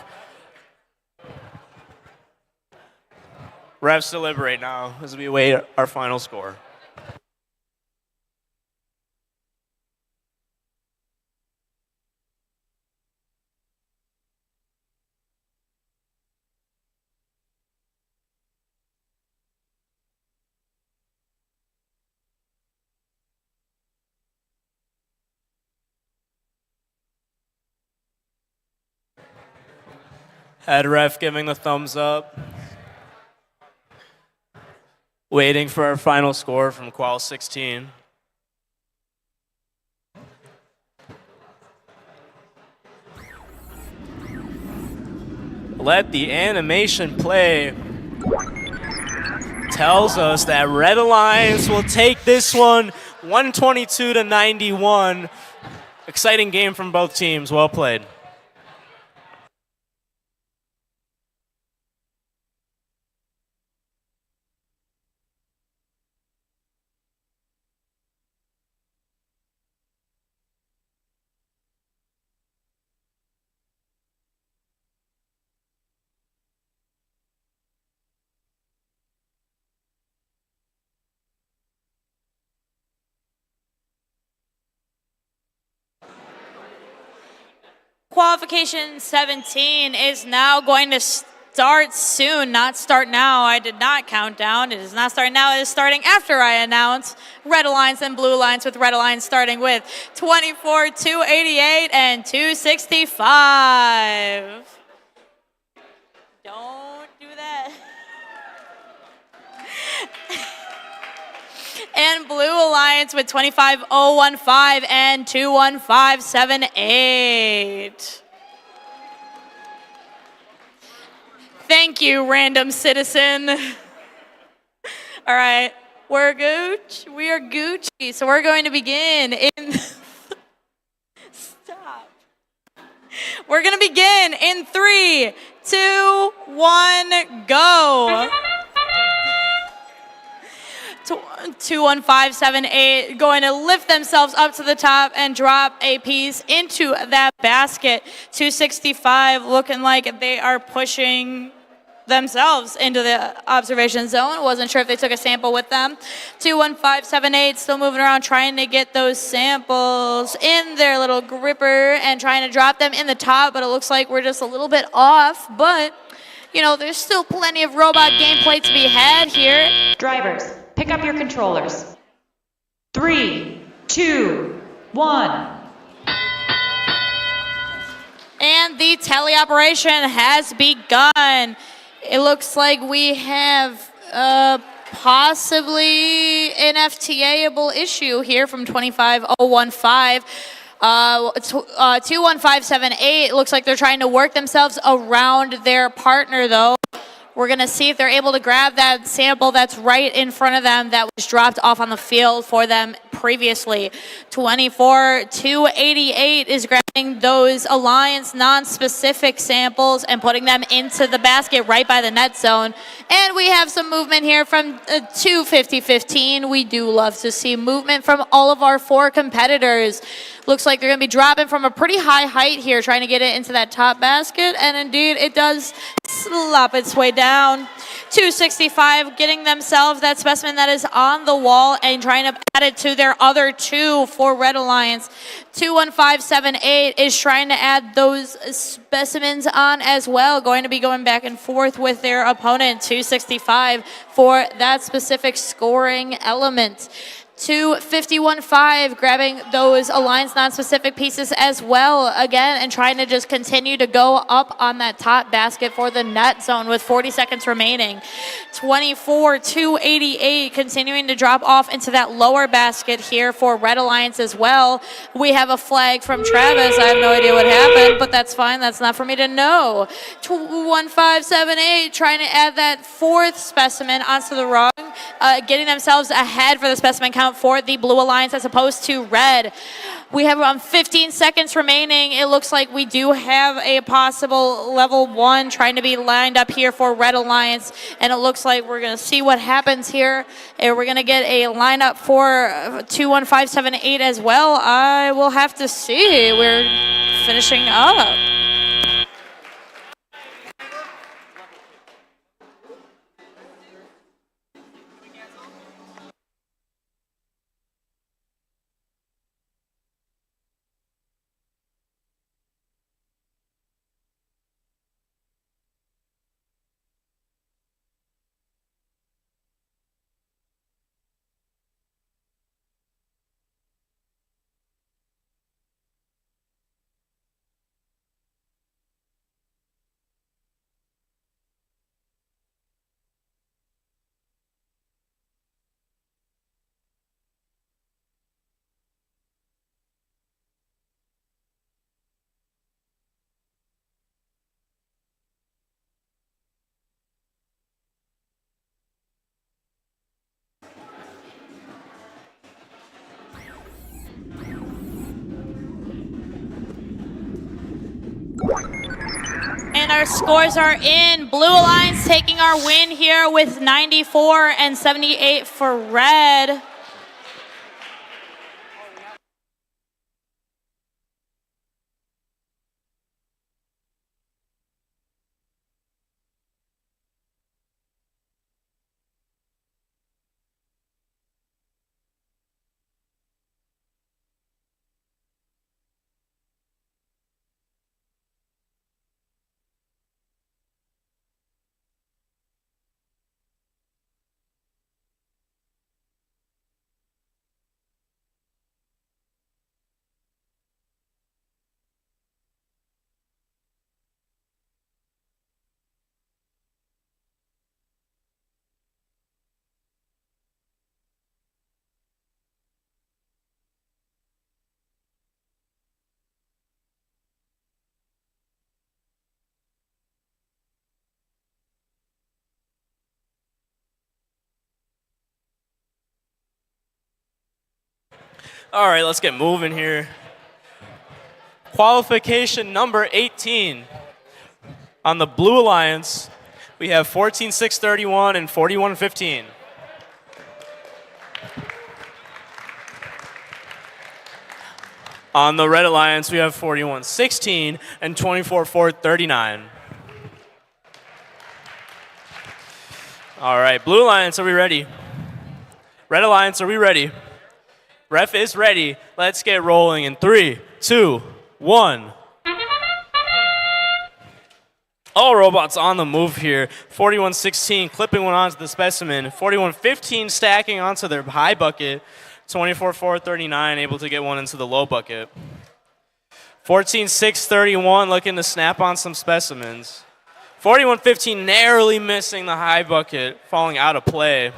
Speaker 21: Refs deliberate now as we await our final score. Head ref giving the thumbs up. Waiting for our final score from Qual 16. Let the animation play. Tells us that Red Alliance will take this one 122-91. Exciting game from both teams. Well played.
Speaker 9: Qualification 17 is now going to start soon, not start now. I did not count down. It is not starting now. It is starting after I announce red alliance and blue alliance, with red alliance starting with 24, 288, and 265. Don't do that. And blue alliance with 25015 and 21578. Thank you, random citizen. All right, we're Gucci. We are Gucci. So we're going to begin in. Stop. We're going to begin in 3, 2, 1, go. 21578 going to lift themselves up to the top and drop a piece into that basket. 265 looking like they are pushing themselves into the observation zone. Wasn't sure if they took a sample with them. 21578 still moving around trying to get those samples in their little gripper and trying to drop them in the top, but it looks like we're just a little bit off. But you know, there's still plenty of robot gameplay to be had here.
Speaker 19: Drivers, pick up your controllers. 3, 2, 1.
Speaker 9: And the teleoperation has begun. It looks like we have possibly an FTA-able issue here from 25015. 21578 looks like they're trying to work themselves around their partner, though. We're going to see if they're able to grab that sample that's right in front of them that was dropped off on the field for them previously. 24288 is grabbing those Alliance non-specific samples and putting them into the basket right by the net zone. And we have some movement here from 25015. We do love to see movement from all of our 4 competitors. Looks like they're going to be dropping from a pretty high height here, trying to get it into that top basket. And indeed, it does slop its way down. 265 getting themselves that specimen that is on the wall and trying to add it to their other 2 for Red Alliance. 21578 is trying to add those specimens on as well, going to be going back and forth with their opponent, 265, for that specific scoring element. 251.5 grabbing those Alliance non-specific pieces as well again and trying to just continue to go up on that top basket for the net zone with 40 seconds remaining. 24.288 continuing to drop off into that lower basket here for Red Alliance as well. We have a flag from Travis. I have no idea what happened, but that's fine. That's not for me to know. 21578 trying to add that 4th specimen onto the rung, getting themselves ahead for the specimen count for the Blue Alliance as opposed to Red. We have around 15 seconds remaining. It looks like we do have a possible level 1 trying to be lined up here for Red Alliance, and it looks like we're going to see what happens here. And we're going to get a lineup for 21578 as well. I will have to see. We're finishing up. And our scores are in. Blue Alliance taking our win here with 94 and 78 for Red.
Speaker 21: All right, let's get moving here. Qualification number 18. On the Blue Alliance, we have 14-6-31 and 41-15. On the Red Alliance, we have 41-16 and 24-4-39. All right, Blue Alliance, are we ready? Red Alliance, are we ready? Ref is ready. Let's get rolling in 3, 2, 1. All robots on the move here. 41-16 clipping one onto the specimen. 41-15 stacking onto their high bucket. 24-4-39 able to get one into the low bucket. 14-6-31 looking to snap on some specimens. 41-15 narrowly missing the high bucket, falling out of play.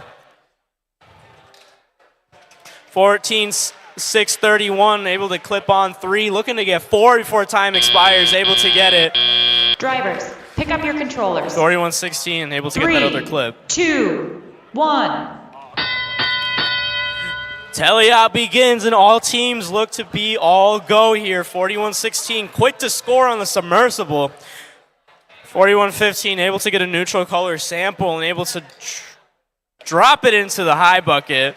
Speaker 21: 14-6-31 able to clip on 3, looking to get 4 before time expires, able to get it.
Speaker 19: Drivers, pick up your controllers.
Speaker 21: 41-16 able to get that other clip.
Speaker 19: 2, 1.
Speaker 21: Teleop begins and all teams look to be all go here. 41-16 quick to score on the submersible. 41-15 able to get a neutral color sample and able to drop it into the high bucket.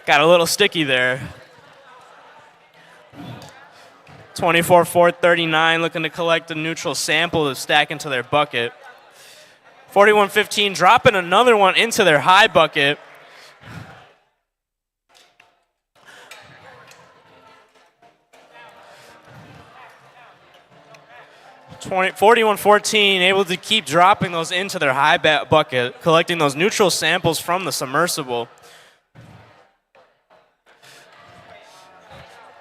Speaker 21: Got a little sticky there. 24-4-39 looking to collect a neutral sample to stack into their bucket. 41-15 dropping another one into their high bucket. 41-14 able to keep dropping those into their high bucket, collecting those neutral samples from the submersible.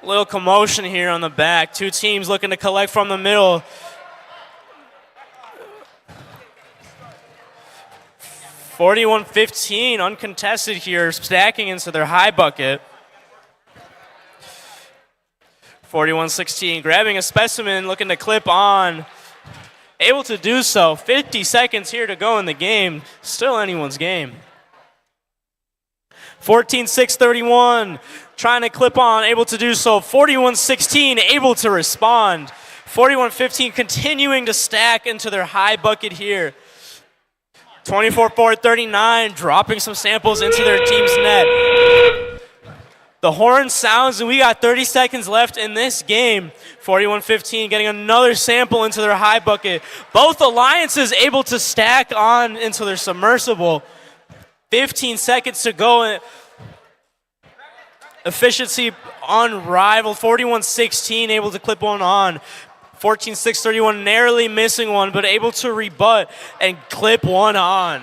Speaker 21: Little commotion here on the back. Two teams looking to collect from the middle. 41-15 uncontested here, stacking into their high bucket. 41-16 grabbing a specimen, looking to clip on. Able to do so. 50 seconds here to go in the game. Still anyone's game. 14-6-31 trying to clip on, able to do so. 41-16 able to respond. 41-15 continuing to stack into their high bucket here. 24-4-39 dropping some samples into their team's net. The horn sounds and we got 30 seconds left in this game. 41-15 getting another sample into their high bucket. Both alliances able to stack on into their submersible. 15 seconds to go. Efficiency unrivaled. 41-16 able to clip one on. 14-6-31 narrowly missing one, but able to rebut and clip one on.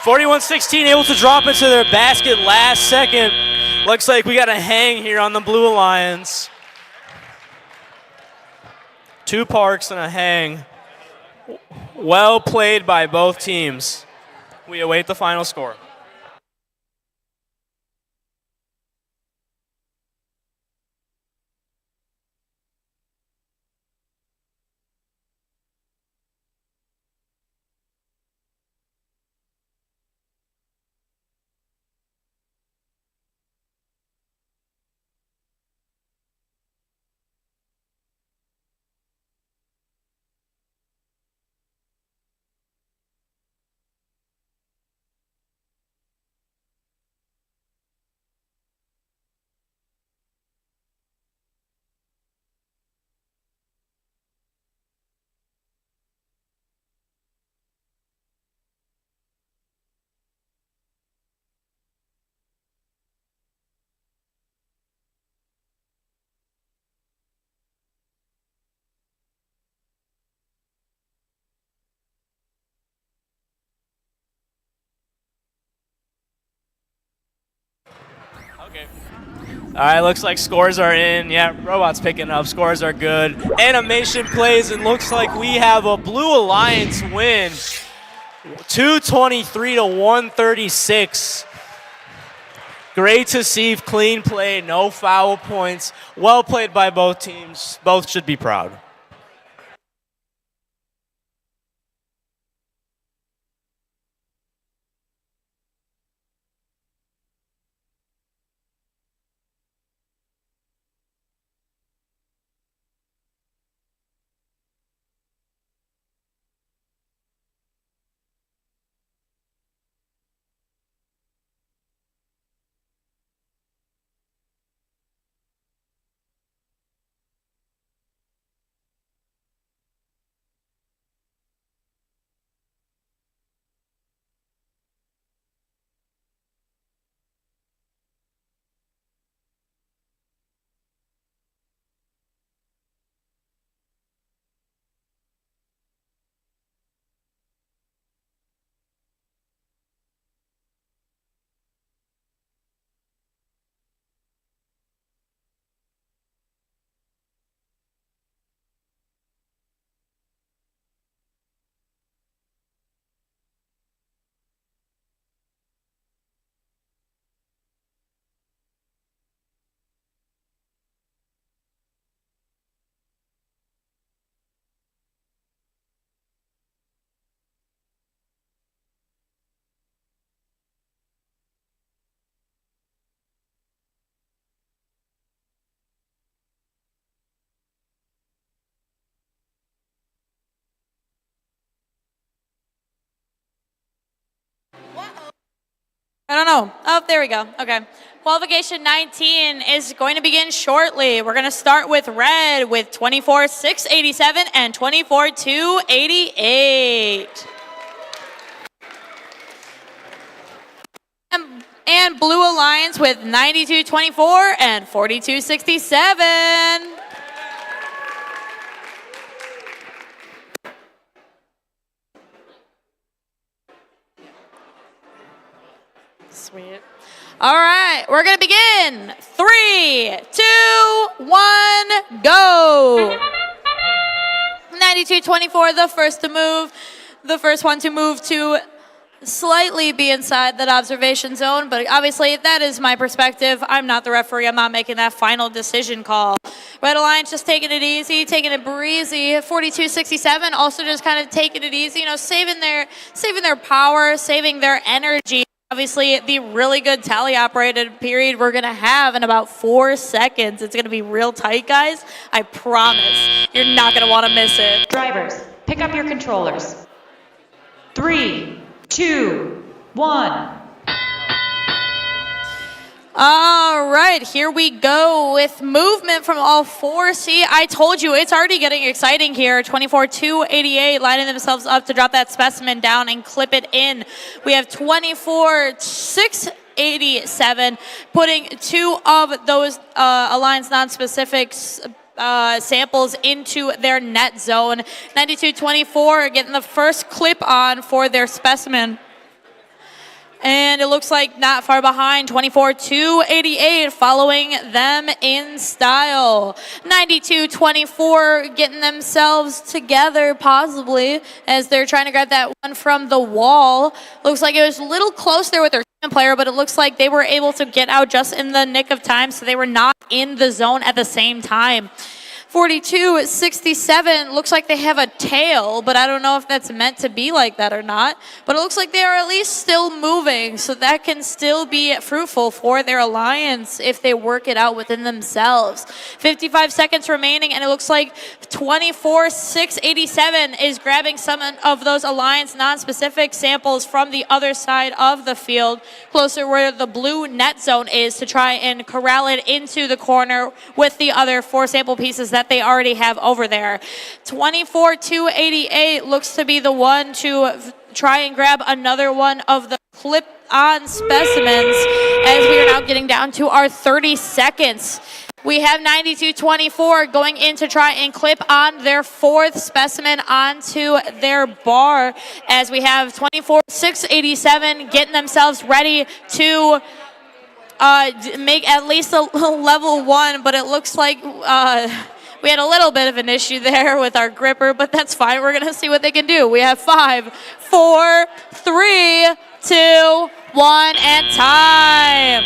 Speaker 21: 41-16 able to drop into their basket last second. Looks like we got a hang here on the Blue Alliance. 2 parks and a hang. Well played by both teams. We await the final score. Okay. All right, looks like scores are in. Yeah, robots picking up. Scores are good. Animation plays, and looks like we have a Blue Alliance win. 223 to 136. Great to see, clean play, no foul points. Well played by both teams. Both should be proud.
Speaker 9: I don't know. Oh, there we go. Okay. Qualification 19 is going to begin shortly. We're going to start with red with 24,687 and 24,288. And Blue Alliance with 92.24 and 42.67. Sweet. All right, we're going to begin. 3, 2, 1, go. 92.24, the first to move. The first one to move to slightly be inside that observation zone, but obviously that is my perspective. I'm not the referee. I'm not making that final decision call. Red Alliance just taking it easy, taking it breezy. 42.67 also just kind of taking it easy, you know, saving their power, saving their energy. Obviously, the really good tally operated period we're going to have in about 4 seconds. It's going to be real tight, guys. I promise. You're not going to want to miss it.
Speaker 19: Drivers, pick up your controllers. 3, 2, 1.
Speaker 9: All right, here we go with movement from all four. See, I told you it's already getting exciting here. 24,288 lining themselves up to drop that specimen down and clip it in. We have 24,687 putting 2 of those Alliance non-specifics samples into their net zone. 92.24 getting the first clip on for their specimen. And it looks like not far behind, 24,288 following them in style. 92.24 getting themselves together possibly as they're trying to grab that one from the wall. Looks like it was a little close there with their player, but it looks like they were able to get out just in the nick of time, so they were not in the zone at the same time. 42.67 looks like they have a tail, but I don't know if that's meant to be like that or not. But it looks like they are at least still moving, so that can still be fruitful for their alliance if they work it out within themselves. 55 seconds remaining, and it looks like 24.687 is grabbing some of those alliance non-specific samples from the other side of the field, closer where the blue net zone is, to try and corral it into the corner with the other 4 sample pieces that they already have over there. 24.288 looks to be the one to try and grab another one of the clip-on specimens as we are now getting down to our 30 seconds. We have 92.24 going in to try and clip on their 4th specimen onto their bar, as we have 24.687 getting themselves ready to make at least a level 1, but it looks like we had a little bit of an issue there with our gripper, but that's fine. We're going to see what they can do. We have 5, 4, 3, 2, 1, and time.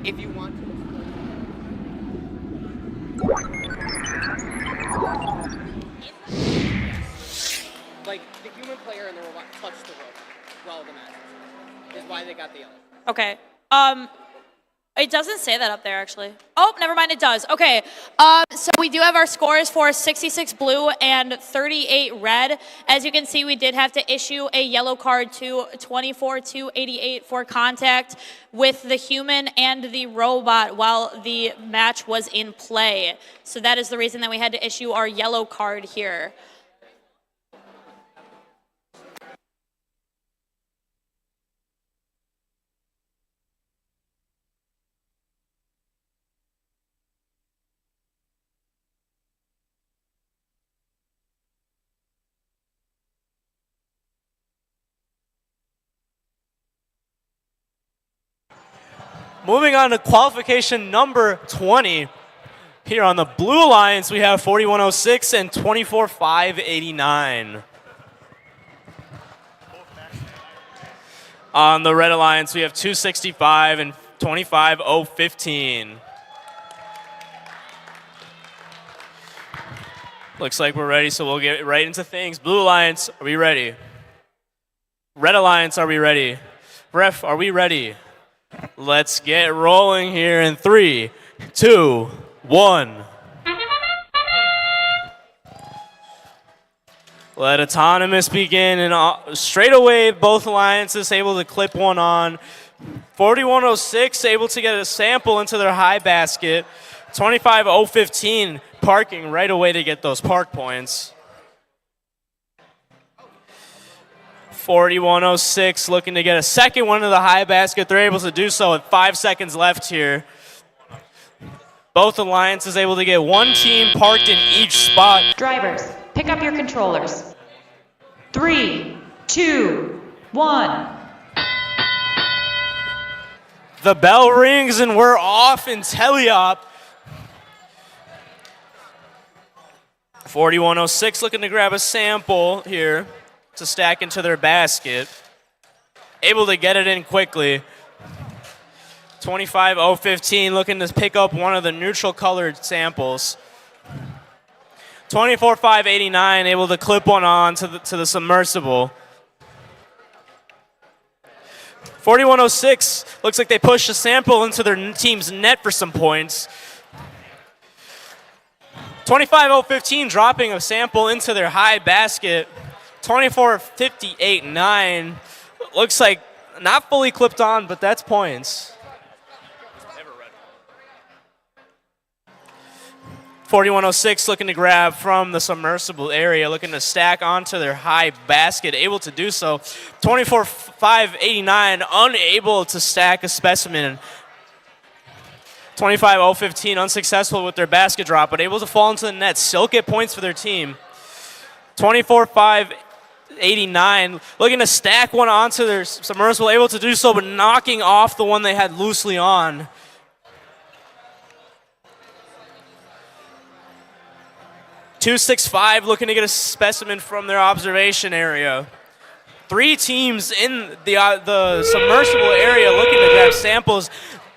Speaker 12: If you want to. Like, the human player and the robot touched the rope while the match is why they got the yellow.
Speaker 9: Okay. It doesn't say that up there, actually. Oh, never mind, it does. Okay. So we do have our scores for 66 blue and 38 red. As you can see, we did have to issue a yellow card to 24-88 for contact with the human and the robot while the match was in play. So that is the reason that we had to issue our yellow card here.
Speaker 21: Moving on to qualification number 20. Here on the Blue Alliance, we have 4106 and 24589. On the Red Alliance, we have 265 and 25015. Looks like we're ready, so we'll get right into things. Blue Alliance, are we ready? Red Alliance, are we ready? Ref, are we ready? Let's get rolling here in 3, 2, 1. Let autonomous begin, and straight away both alliances able to clip one on. 4106 able to get a sample into their high basket. 25015 parking right away to get those park points. 4106 looking to get a second one to the high basket. They're able to do so with 5 seconds left here. Both alliances able to get one team parked in each spot.
Speaker 19: Drivers, pick up your controllers. 3, 2, 1.
Speaker 21: The bell rings and we're off in teleop. 4106 looking to grab a sample here to stack into their basket. Able to get it in quickly. 25015 looking to pick up one of the neutral colored samples. 24589 able to clip one on to the submersible. 4106 looks like they pushed a sample into their team's net for some points. 25015 dropping a sample into their high basket. 24589 looks like not fully clipped on, but that's points. 4106 looking to grab from the submersible area, looking to stack onto their high basket, able to do so. 24589 unable to stack a specimen. 25015 unsuccessful with their basket drop, but able to fall into the net, still get points for their team. 24589 looking to stack one onto their submersible, able to do so, but knocking off the one they had loosely on. 265 looking to get a specimen from their observation area. 3 teams in the submersible area looking to grab samples.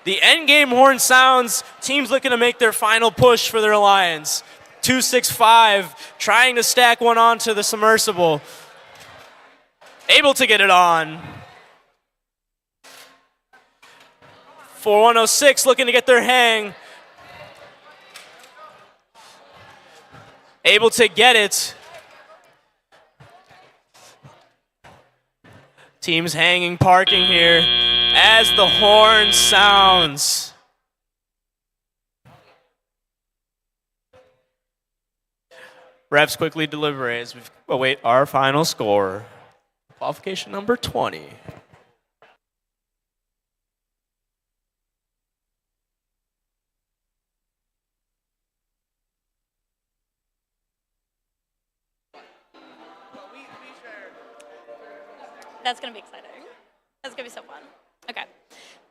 Speaker 21: The end game horn sounds, teams looking to make their final push for their alliance. 265 trying to stack one onto the submersible. Able to get it on. 4106 looking to get their hang. Able to get it. Teams hanging, parking here as the horn sounds. Refs quickly deliberate as we await our final score. Qualification number 20.
Speaker 9: That's going to be exciting. That's going to be so fun. Okay.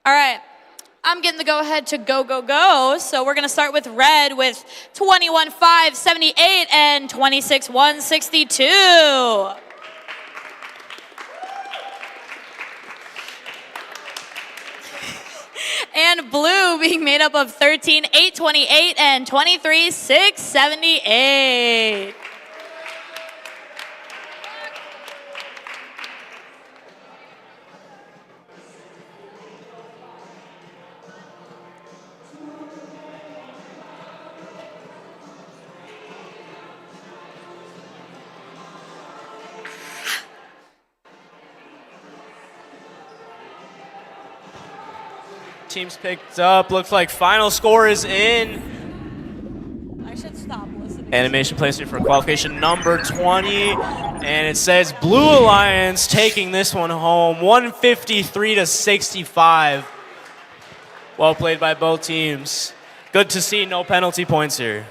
Speaker 9: All right. I'm getting the go-ahead to go, go, go. So we're going to start with red with 21-5-78 and 26-1-62. And And blue being made up of 13,828 and 23,678.
Speaker 21: Teams picked up. Looks like final score is in.
Speaker 9: I should stop listening.
Speaker 21: Animation placement for qualification number 20. And it says Blue Alliance taking this one home, 153 to 65. Well played by both teams. Good to see no penalty points here.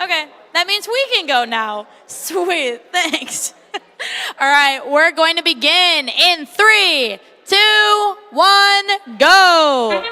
Speaker 9: Okay, that means we can go now. Sweet, thanks. All right, we're going to begin in 3, 2, 1, go.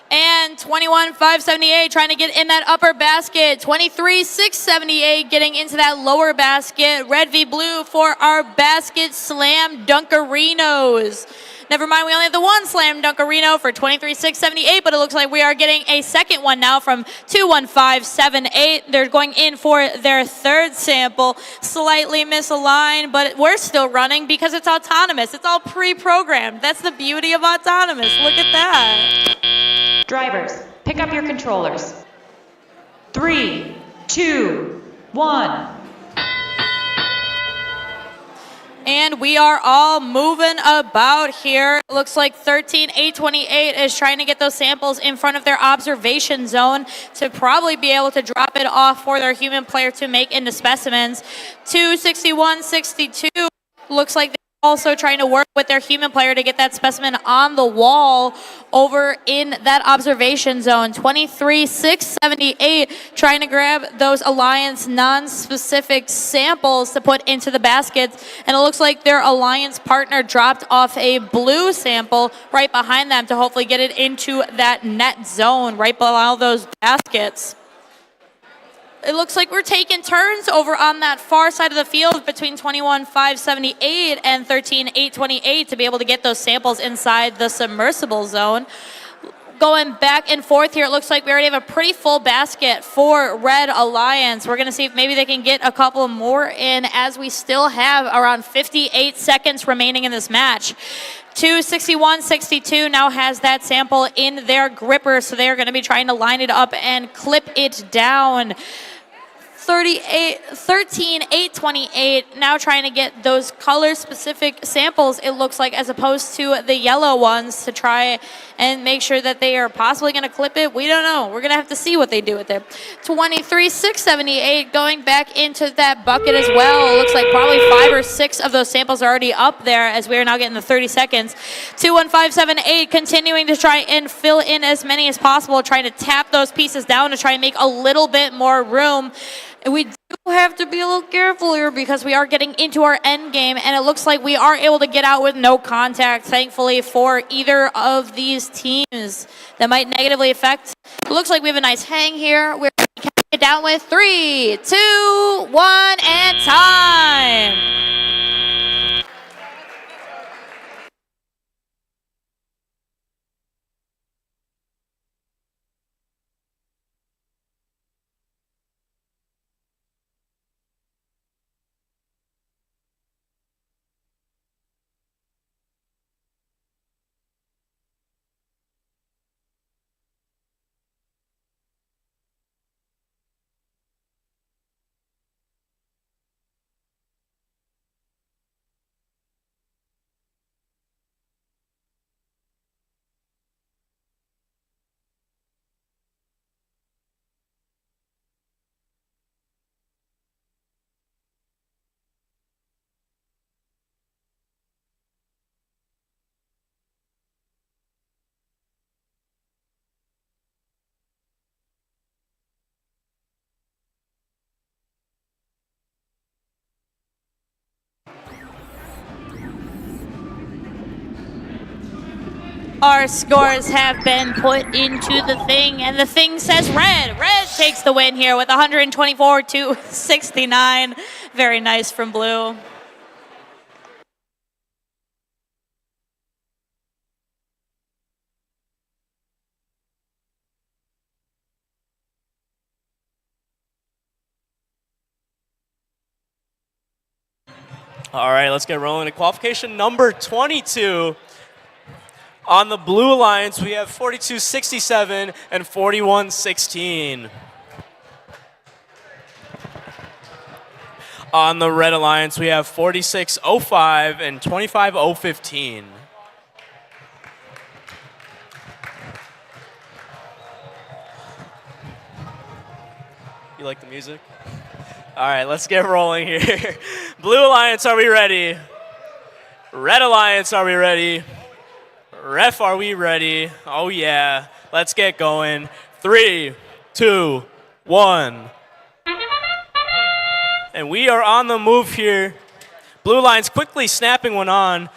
Speaker 9: And 21,578 trying to get in that upper basket. 23,678 getting into that lower basket. Red v blue for our basket slam dunkerinos. Never mind, we only have the one slam dunkerino for 23,678, but it looks like we are getting a second one now from 21578. They're going in for their third sample. Slightly misaligned, but we're still running because it's autonomous. It's all pre-programmed. That's the beauty of autonomous. Look at that.
Speaker 19: Drivers, pick up your controllers. 3, 2, 1.
Speaker 9: And we are all moving about here. It looks like 13,828 is trying to get those samples in front of their observation zone to probably be able to drop it off for their human player to make into specimens. 261.62 looks like they're also trying to work with their human player to get that specimen on the wall over in that observation zone. 23,678 trying to grab those Alliance non-specific samples to put into the baskets. And it looks like their Alliance partner dropped off a blue sample right behind them to hopefully get it into that net zone right below those baskets. It looks like we're taking turns over on that far side of the field between 21,578 and 13,828 to be able to get those samples inside the submersible zone. Going back and forth here, it looks like we already have a pretty full basket for Red Alliance. We're going to see if maybe they can get a couple more in as we still have around 58 seconds remaining in this match. 261.62 now has that sample in their gripper, so they're going to be trying to line it up and clip it down. 13,828 now trying to get those color-specific samples, it looks like, as opposed to the yellow ones to try and make sure that they are possibly going to clip it. We don't know. We're going to have to see what they do with it. 23,678 going back into that bucket as well. It looks like probably 5 or 6 of those samples are already up there as we are now getting the 30 seconds. 21578 continuing to try and fill in as many as possible, trying to tap those pieces down to try and make a little bit more room. And we do have to be a little careful here because we are getting into our end game, and it looks like we are able to get out with no contact, thankfully, for either of these teams that might negatively affect. It looks like we have a nice hang here. We're counting it down with 3, 2, 1, and time. Our scores have been put into the thing, and the thing says red. Red takes the win here with 124 to 69. Very nice from blue.
Speaker 21: All right, let's get rolling to qualification number 22. On the Blue Alliance, we have 42-67 and 41-16. On the Red Alliance, we have 46-05 and 25-015. You like the music? All right, let's get rolling here. Blue Alliance, are we ready? Red Alliance, are we ready? Ref, are we ready? Oh yeah, let's get going. 3, 2, 1. And we are on the move here. Blue Alliance quickly snapping one on.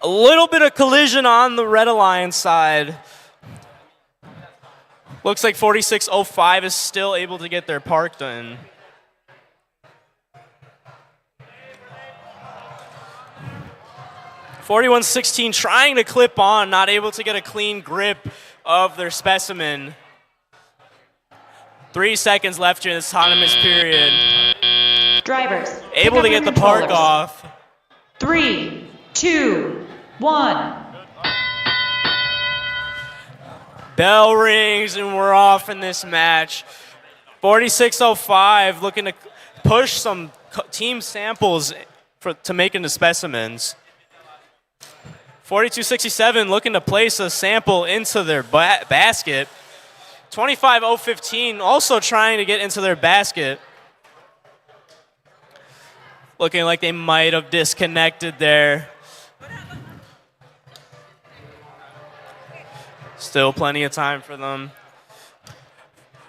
Speaker 21: A little bit of collision on the Red Alliance side. Looks like 46-05 is still able to get their park done. (41-16) trying to clip on, not able to get a clean grip of their specimen. 3 seconds left here in this autonomous period.
Speaker 19: Drivers,
Speaker 21: able to get the park off.
Speaker 19: 3, 2, 1.
Speaker 21: Bell rings and we're off in this match. 46-05 looking to push some team samples to make into specimens. 42-67 looking to place a sample into their basket. 25-015 also trying to get into their basket. Looking like they might have disconnected there. Still plenty of time for them.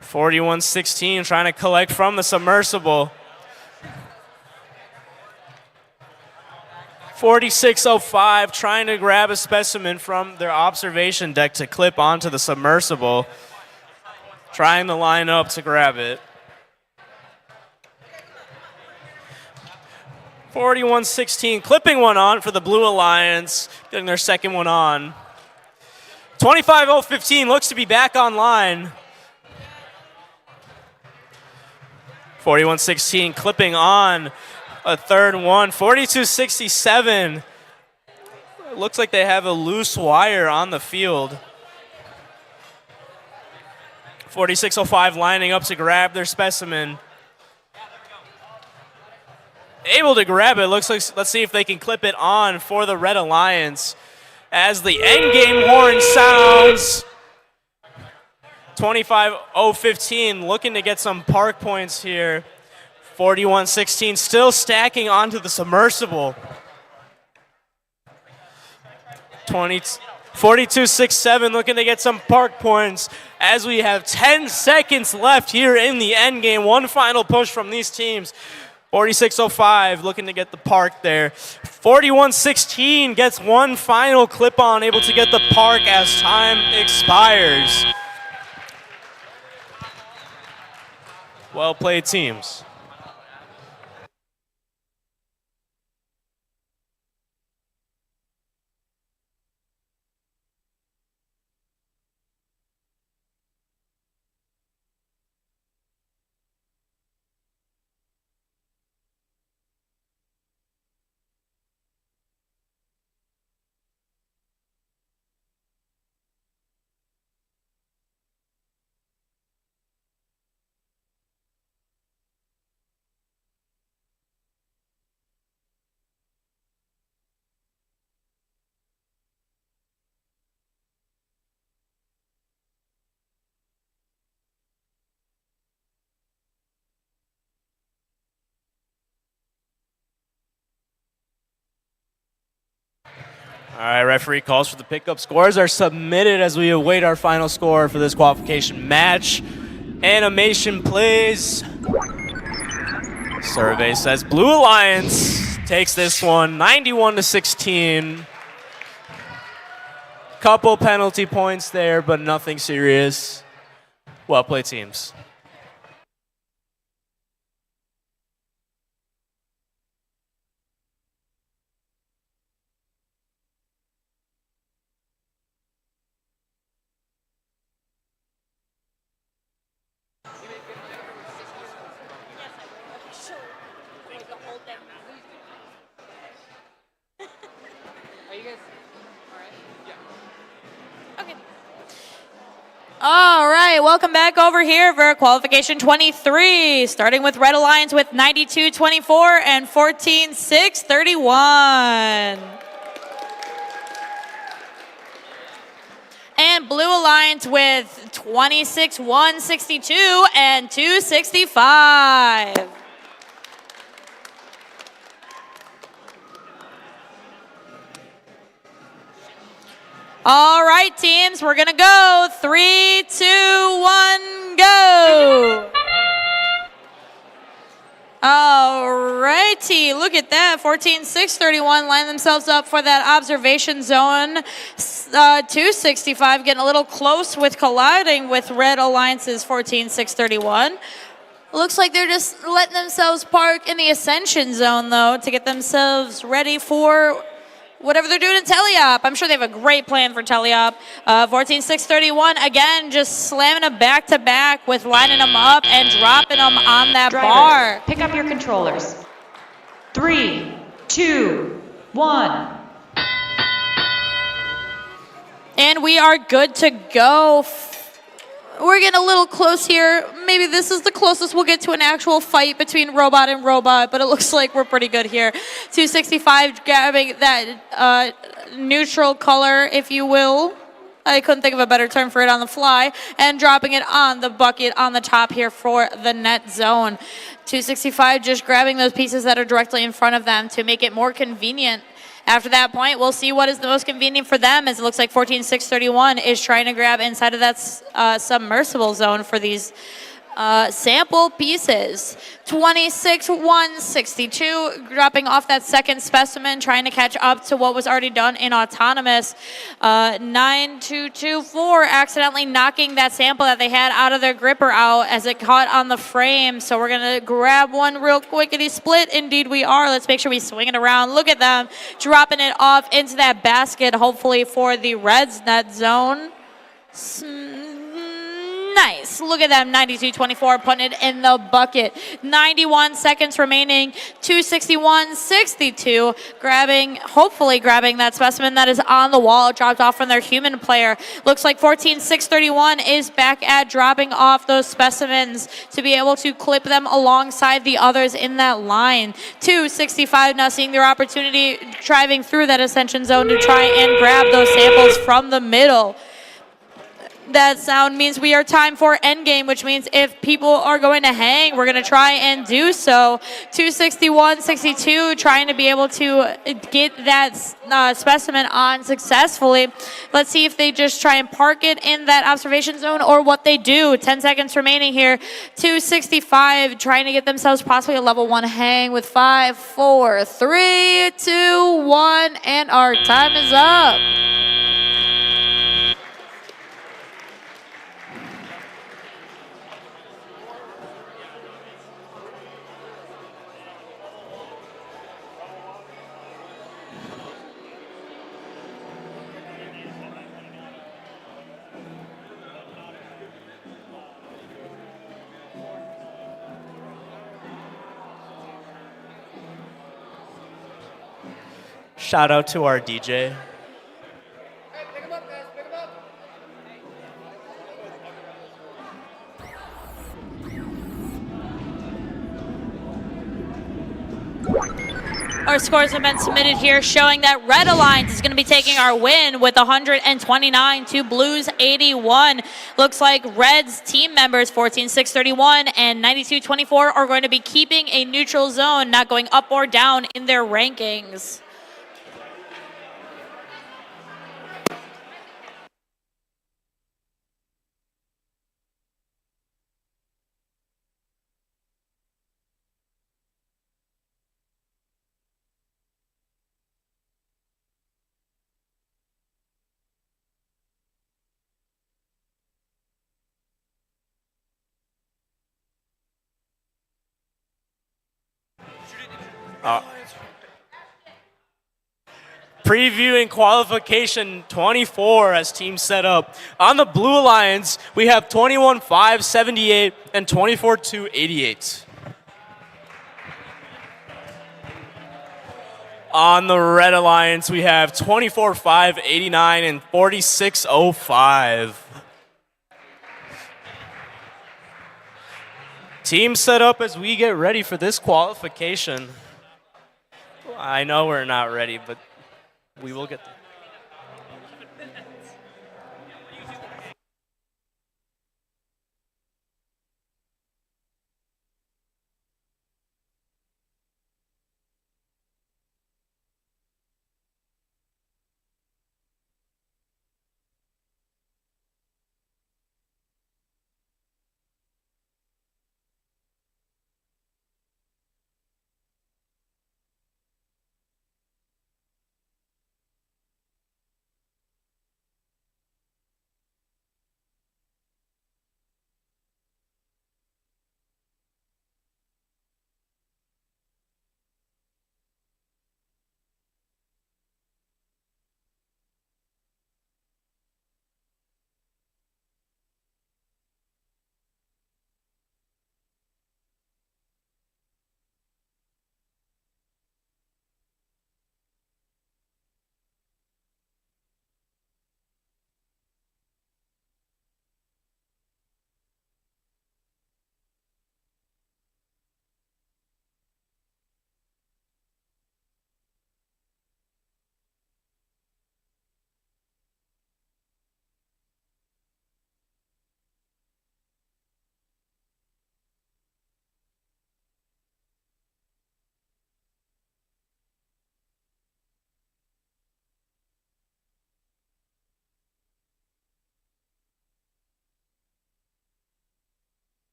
Speaker 21: 41-16 trying to collect from the submersible. 46-05 trying to grab a specimen from their observation deck to clip onto the submersible. Trying to line up to grab it. 41-16 clipping one on for the Blue Alliance, getting their second one on. 25-015 looks to be back online. 41-16 clipping on a third one. 42-67. Looks like they have a loose wire on the field. 46-05 lining up to grab their specimen. Able to grab it. Looks like, let's see if they can clip it on for the Red Alliance. As the endgame horn sounds. 25-015 looking to get some park points here. 41-16 still stacking onto the submersible. 42-67 looking to get some park points as we have 10 seconds left here in the end game. One final push from these teams. 46-05 looking to get the park there. 41-16 gets one final clip on, able to get the park as time expires. Well played, teams. All right, referee calls for the pickup. Scores are submitted as we await our final score for this qualification match. Animation plays. Survey says Blue Alliance takes this one 91-16. Couple penalty points there, but nothing serious. Well played, teams.
Speaker 9: All right, welcome back over here for Qualification 23, starting with Red Alliance with 92-24 and 14-6-31. And Blue Alliance with 26-162 and 265. All right, teams, we're gonna go. 3, 2, 1, go. All righty, look at that. 14-6-31 line themselves up for that observation zone. 265 getting a little close with colliding with Red Alliance's 14-6-31. Looks like they're just letting themselves park in the ascension zone, though, to get themselves ready for whatever they're doing in Teleop. I'm sure they have a great plan for Teleop. 14-6-31, again, just slamming them back-to-back with lining them up and dropping them on that bar.
Speaker 19: Pick up your controllers. 3, 2, 1.
Speaker 9: And we are good to go. We're getting a little close here. Maybe this is the closest we'll get to an actual fight between robot and robot, but it looks like we're pretty good here. 265 grabbing that neutral color, if you will. I couldn't think of a better term for it on the fly. And dropping it on the bucket on the top here for the net zone. 265 just grabbing those pieces that are directly in front of them to make it more convenient. After that point, we'll see what is the most convenient for them, as it looks like 14-6-31 is trying to grab inside of that submersible zone for these sample pieces. 26-162, dropping off that second specimen, trying to catch up to what was already done in autonomous. 9-2-2-4, accidentally knocking that sample that they had out of their gripper out as it caught on the frame. So we're gonna grab one real quickity split. Indeed we are. Let's make sure we swing it around. Look at them dropping it off into that basket, hopefully for the Reds net zone. Nice. Look at them, 92-24, putting it in the bucket. 91 seconds remaining, 261-62, hopefully grabbing that specimen that is on the wall, dropped off from their human player. Looks like 14-6-31 is back at dropping off those specimens to be able to clip them alongside the others in that line. 265 now seeing their opportunity, driving through that ascension zone to try and grab those samples from the middle. That sound means we are time for endgame, which means if people are going to hang, we're going to try and do so. 261-62, trying to be able to get that specimen on successfully. Let's see if they just try and park it in that observation zone or what they do. 10 seconds remaining here. 265, trying to get themselves possibly a level 1 hang with 5, 4, 3, 2, 1, and our time is up.
Speaker 21: Shout out to our DJ.
Speaker 9: Our scores have been submitted here, showing that Red Alliance is going to be taking our win with 129 to Blues 81. Looks like Red's team members 14-6-31 and 92-24 are going to be keeping a neutral zone, not going up or down in their rankings.
Speaker 21: Previewing Qualification 24 as teams set up. On the Blue Alliance, we have 21-5-78 and 24-2-88. On the Red Alliance, we have 24-5, 89, and 46-05. Team set up as we get ready for this qualification. I know we're not ready, but we will get there.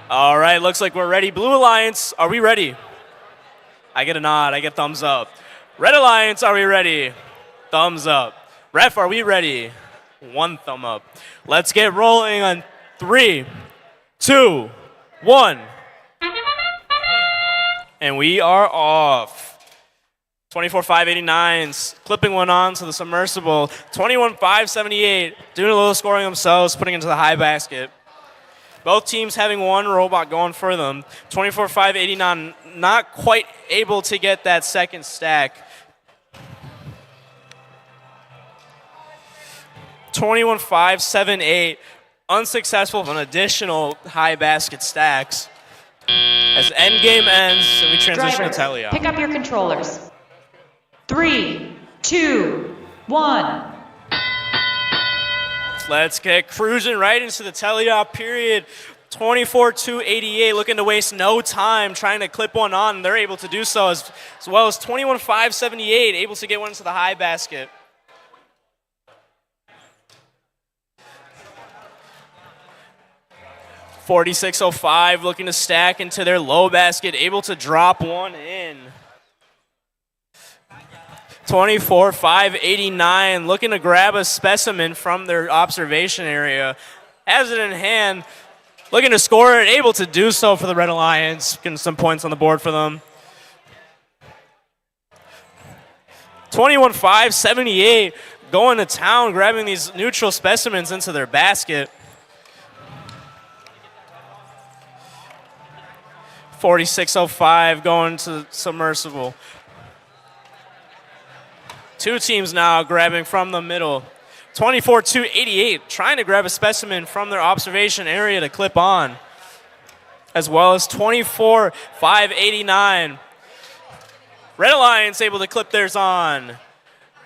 Speaker 21: All right, looks like we're ready. Blue Alliance, are we ready? I get a nod, I get thumbs up. Red Alliance, are we ready? Thumbs up. Ref, are we ready? One thumb up. Let's get rolling on 3, 2, 1. And we are off. 24-5, 89s, clipping one on to the submersible. 21-5, 78, doing a little scoring themselves, putting into the high basket. Both teams having one robot going for them. 24-5, 89, not quite able to get that second stack. 21-5, 7-8, unsuccessful for an additional high basket stacks. As endgame ends, and we transition to Telia.
Speaker 19: Pick up your controllers. 3, 2, 1.
Speaker 21: Let's get cruising right into the teleop period. 24-2-88, looking to waste no time trying to clip one on. They're able to do so, as well as 21-5-78, able to get one into the high basket. .4605, looking to stack into their low basket, able to drop one in. 24-5-89, looking to grab a specimen from their observation area. Has it in hand, looking to score it, able to do so for the Red Alliance, getting some points on the board for them. 21-5-78, going to town, grabbing these neutral specimens into their basket. 46-05, going to submersible. Two teams now grabbing from the middle. 24-2-88, trying to grab a specimen from their observation area to clip on. As well as 24-5-89. Red Alliance able to clip theirs on.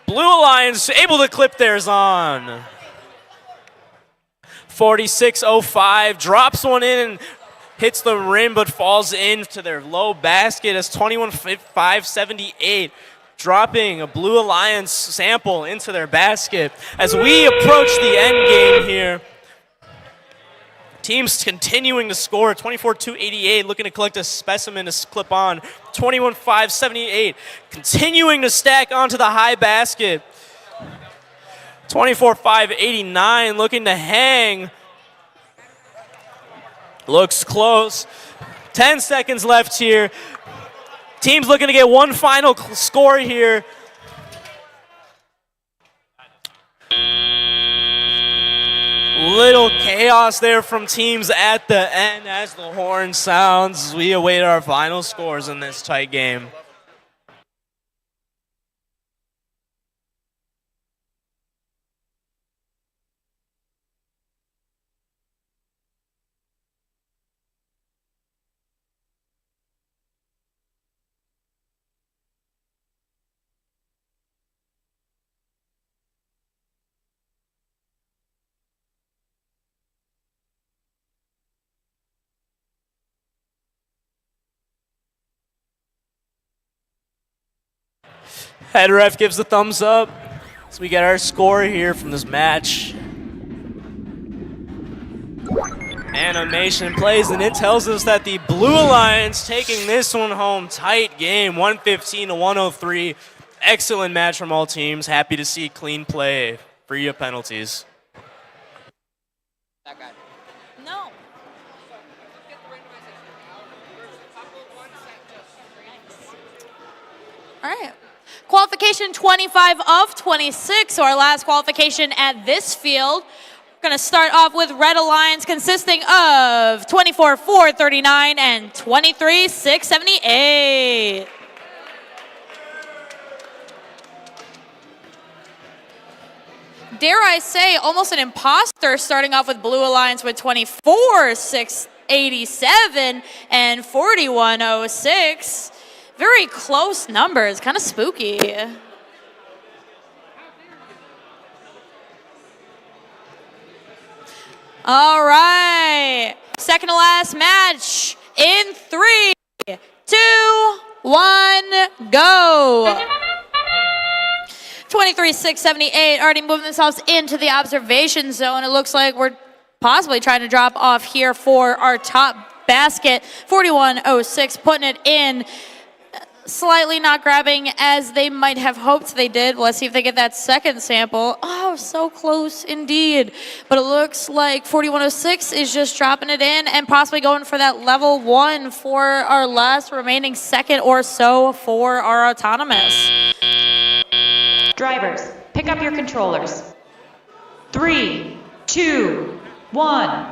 Speaker 21: Blue Alliance able to clip theirs on. 46-05, drops one in and hits the rim but falls into their low basket as 21-5-78. Dropping a Blue Alliance sample into their basket as we approach the end game here. Teams continuing to score. 24-288, looking to collect a specimen to clip on. 21-578, continuing to stack onto the high basket. 24-589, looking to hang. Looks close. 10 seconds left here. Teams looking to get one final score here. Little chaos there from teams at the end as the horn sounds. We await our final scores in this tight game. Head ref gives the thumbs up as we get our score here from this match. Animation plays, and it tells us that the Blue Alliance taking this one home. Tight game, 115-103. Excellent match from all teams. Happy to see clean play, free of penalties.
Speaker 9: That guy. No. All right. Qualification 25 of 26, so our last qualification at this field. We're going to start off with Red Alliance consisting of 24-439 and 23-678. Dare I say, almost an imposter starting off with Blue Alliance with 24-687 and 41-06. Very close numbers, kind of spooky. All right, second to last match in 3, 2, 1, go. 23-678 already moving themselves into the observation zone. It looks like we're possibly trying to drop off here for our top basket. 41-06 putting it in. Slightly not grabbing as they might have hoped they did. Let's see if they get that second sample. Oh, so close indeed. But it looks like 41-06 is just dropping it in and possibly going for that level 1 for our last remaining second or so for our autonomous.
Speaker 19: Drivers, pick up your controllers. 3, 2, 1.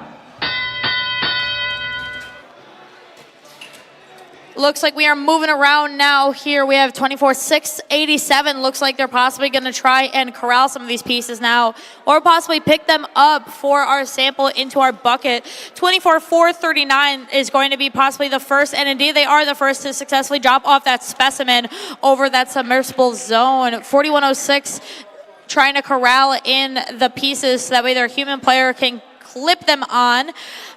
Speaker 9: Looks like we are moving around now here. We have 24-687. Looks like they're possibly going to try and corral some of these pieces now or possibly pick them up for our sample into our bucket. 24-439 is going to be possibly the first, and indeed they are the first to successfully drop off that specimen over that submersible zone. 41-06 trying to corral in the pieces so that way their human player can clip them on.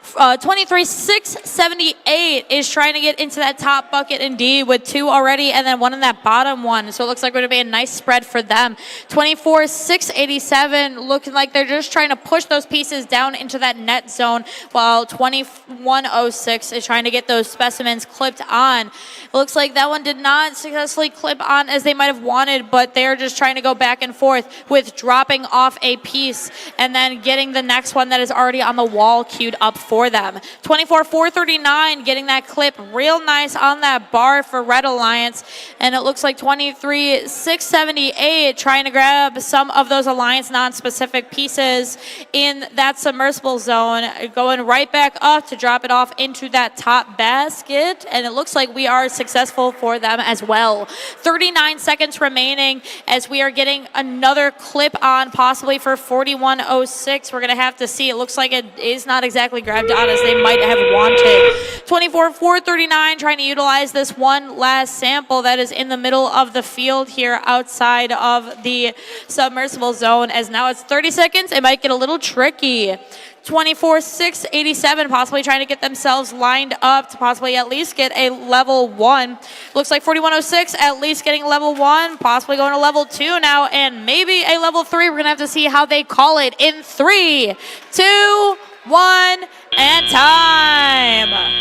Speaker 9: 23-678 is trying to get into that top bucket indeed with 2 already and then 1 in that bottom one. So it looks like we're going to be a nice spread for them. 24-687 looking like they're just trying to push those pieces down into that net zone while 21-06 is trying to get those specimens clipped on. It looks like that one did not successfully clip on as they might have wanted, but they're just trying to go back and forth with dropping off a piece and then getting the next one that is already on the wall queued up for them. 24-439 getting that clip real nice on that bar for Red Alliance, and it looks like 23-678 trying to grab some of those Alliance non-specific pieces in that submersible zone, going right back up to drop it off into that top basket, and it looks like we are successful for them as well. 39 seconds remaining as we are getting another clip on possibly for 41-06. We're going to have to see. It looks like it is not exactly grabbed on as they might have wanted. 24-439 trying to utilize this one last sample that is in the middle of the field here outside of the submersible zone, as now it's 30 seconds. It might get a little tricky. 24-687 possibly trying to get themselves lined up to possibly at least get a level 1. Looks like 41-06 at least getting level 1, possibly going to level 2 now, and maybe a level 3. We're going to have to see how they call it in 3, 2, 1, And time.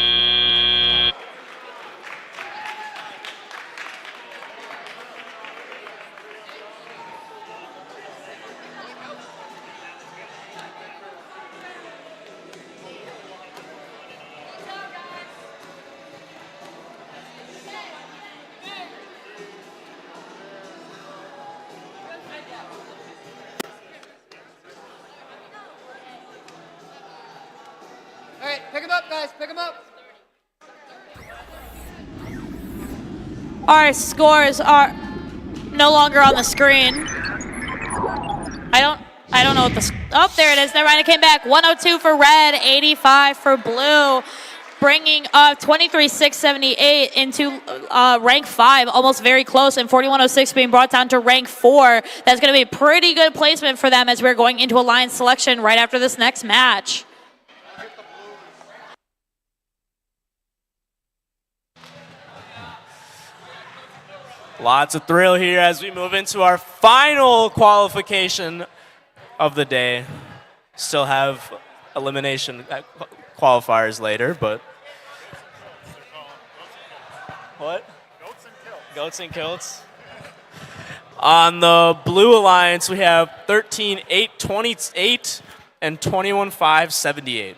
Speaker 20: All right, pick him up, guys. Pick him up.
Speaker 9: Our scores are no longer on the screen. I don't know what the, oh, there it is. Never mind, it came back. 102 for red, 85 for blue, bringing up 23,678 into rank 5, almost very close, and 4106 being brought down to rank 4. That's going to be a pretty good placement for them as we're going into alliance selection right after this next match.
Speaker 21: Lots of thrill here as we move into our final qualification of the day. Still have elimination qualifiers later, but what? Goats and kilts. On the blue alliance, we have 13-8-28 and 21-5-78.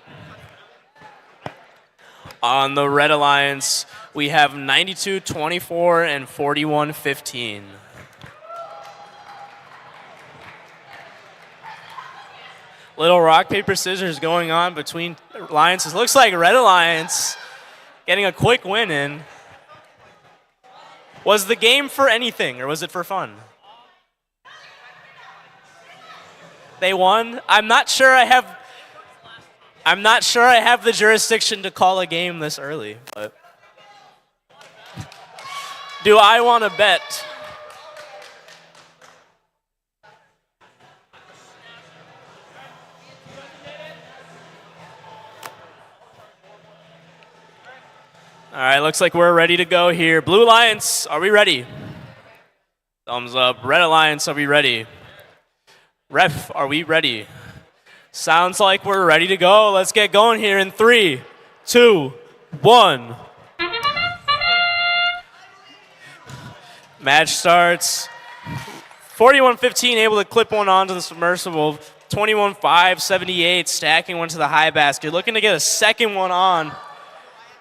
Speaker 21: On the red alliance, we have 92-24 and 41-15. Little rock, paper, scissors going on between alliances. Looks like red alliance getting a quick win in. Was the game for anything, or was it for fun? They won. I'm not sure I have the jurisdiction to call a game this early, but do I want to bet? All right, looks like we're ready to go here. Blue Alliance, are we ready? Thumbs up. Red Alliance, are we ready? Ref, are we ready? Sounds like we're ready to go. Let's get going here in 3, 2, 1. Match starts. 41-15 able to clip one onto the submersible. 21-5-78 stacking one to the high basket. Looking to get a second one on.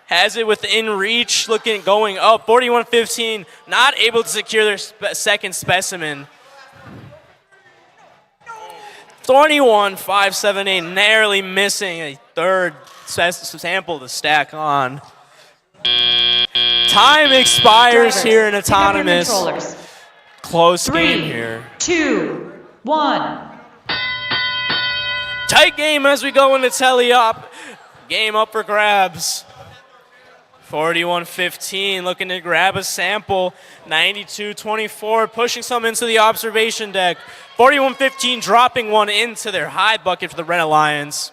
Speaker 21: Has it within reach, going up. 41-15 not able to secure their second specimen. 21-5-7-8 narrowly missing a third sample to stack on. Time expires here in autonomous. Close game here.
Speaker 19: 2, 1.
Speaker 20: Tight game as we go into tele-op. Game up for grabs. 41-15 looking to grab a sample. 92-24 pushing some into the observation deck. 41-15 dropping one into their high bucket for the Red Alliance.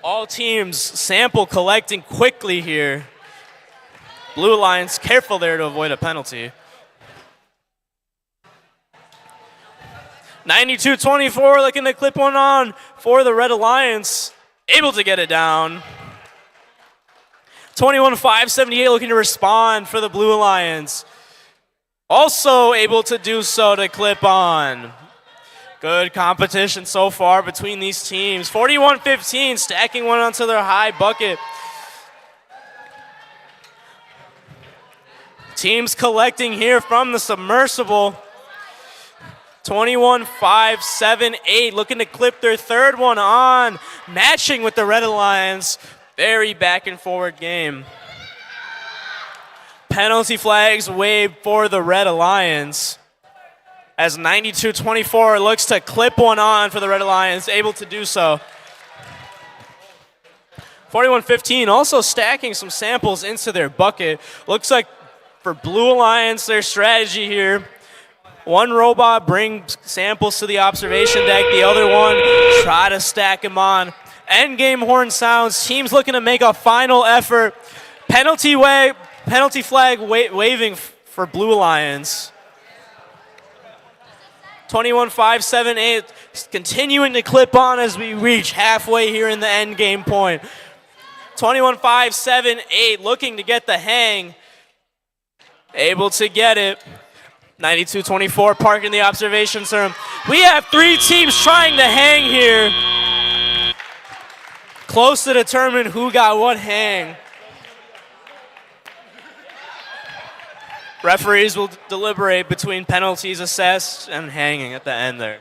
Speaker 20: All teams sample collecting quickly here. Blue Alliance careful there to avoid a penalty. 92-24 looking to clip one on for the Red Alliance. Able to get it down. 21-5-78 looking to respond for the Blue Alliance. Also able to do so to clip on. Good competition so far between these teams. 41-15 stacking one onto their high bucket. Teams collecting here from the submersible. 21-5-7-8 looking to clip their third one on. Matching with the Red Alliance. Very back and forward game. Penalty flags waved for the Red Alliance. As 92-24 looks to clip one on for the Red Alliance, able to do so. 41-15 also stacking some samples into their bucket. Looks like for Blue Alliance, their strategy here. One robot brings samples to the observation deck. The other one try to stack them on. Endgame horn sounds. Teams looking to make a final effort. Penalty flag waving for Blue Alliance. 21-5-7-8, continuing to clip on as we reach halfway here in the end game point. 21-5-7-8, looking to get the hang. Able to get it. 92-24, parking the observation zone. We have 3 teams trying to hang here. Close to determine who got what hang. Referees will deliberate between penalties assessed and hanging at the end there.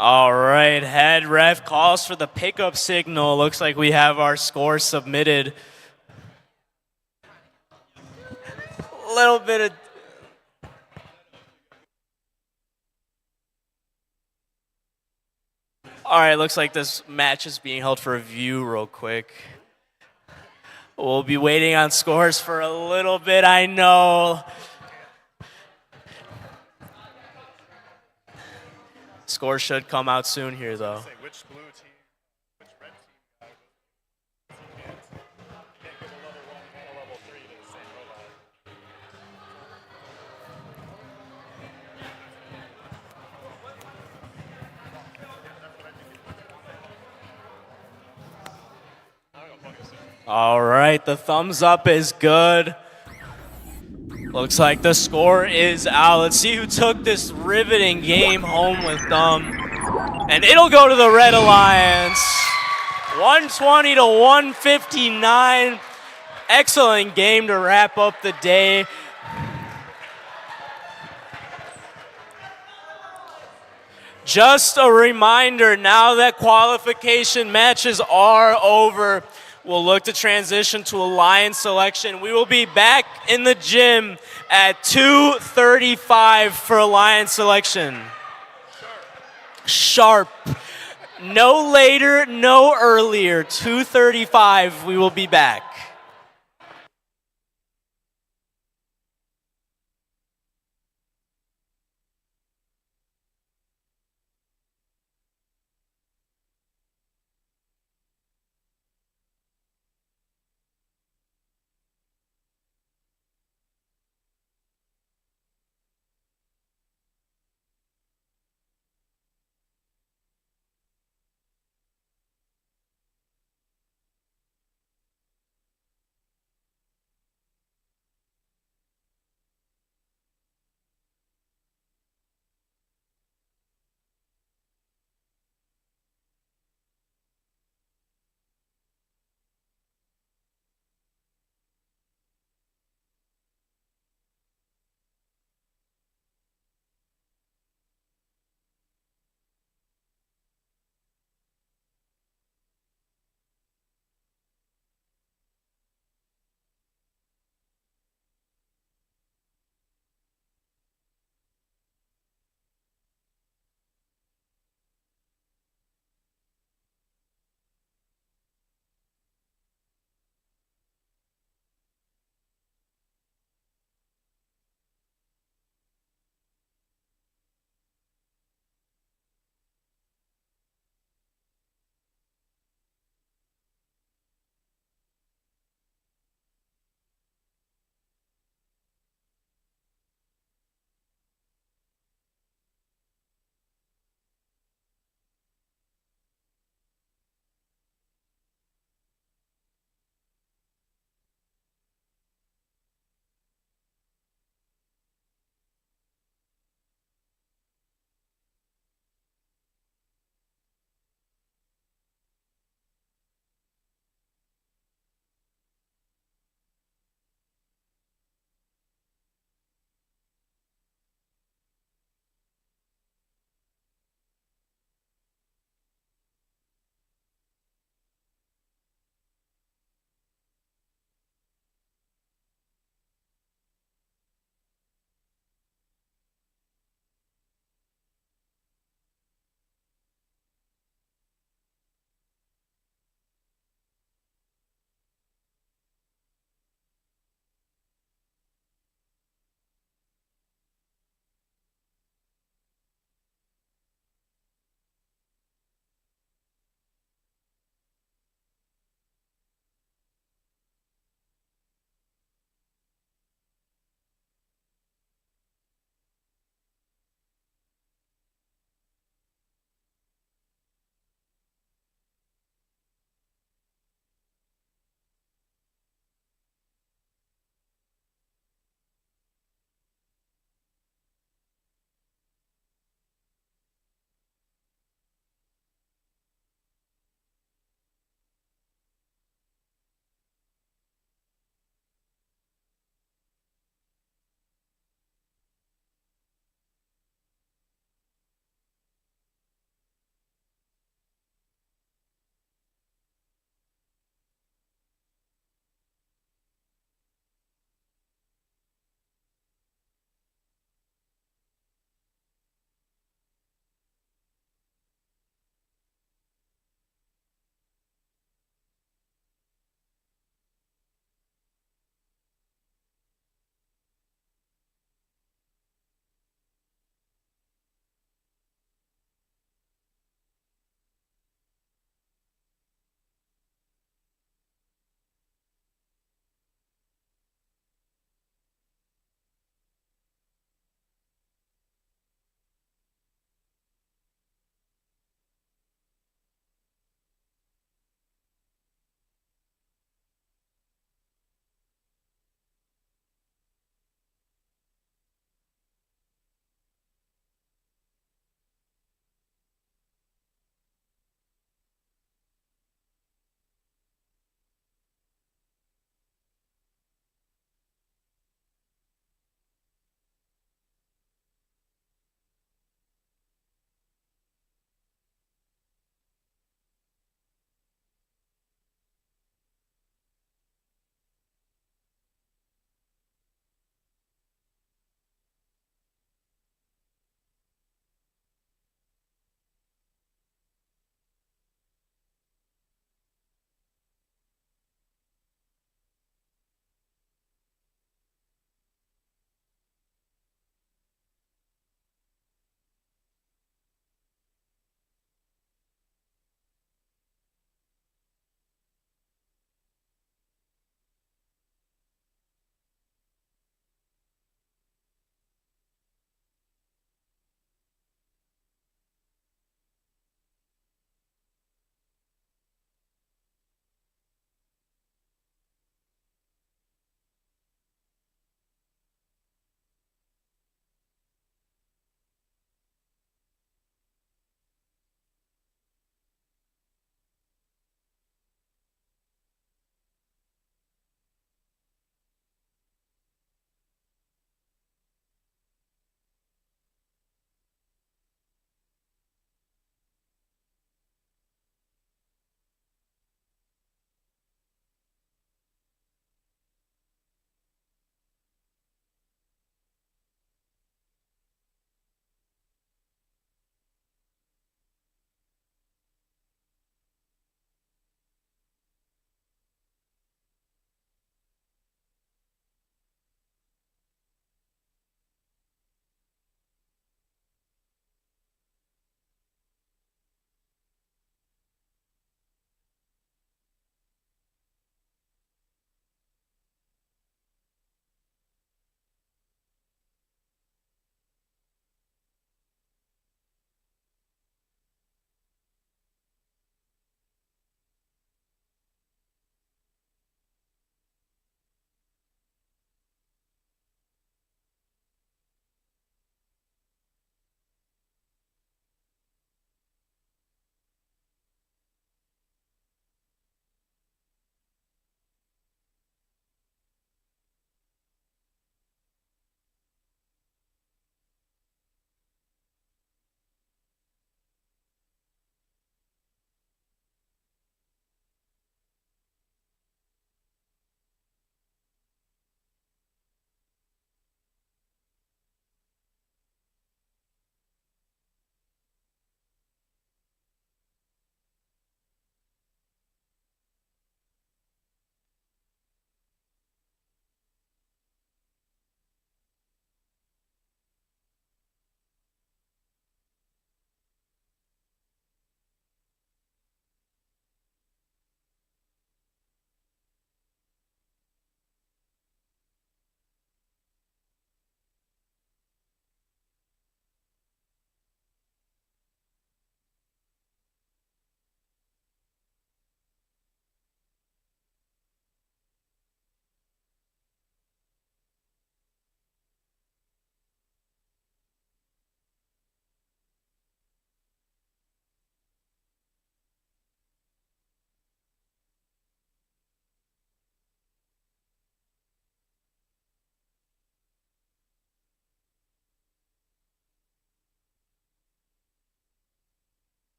Speaker 20: All right, head ref calls for the pickup signal. Looks like we have our score submitted. A little bit of... All right, looks like this match is being held for review real quick. We'll be waiting on scores for a little bit, I know. Scores should come out soon here, though. All right, the thumbs up is good. Looks like the score is out. Let's see who took this riveting game home with them. And it'll go to the Red Alliance. 120 to 159. Excellent game to wrap up the day. Just a reminder, now that qualification matches are over, we'll look to transition to alliance selection. We will be back in the gym at 2:35 for alliance selection. Sharp. No later, no earlier. 2:35, we will be back.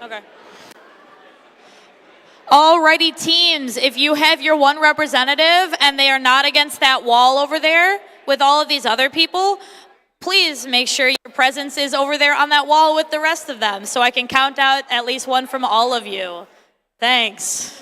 Speaker 9: Okay. Alrighty, teams, if you have your one representative and they are not against that wall over there with all of these other people, please make sure your presence is over there on that wall with the rest of them so I can count out at least one from all of you. Thanks.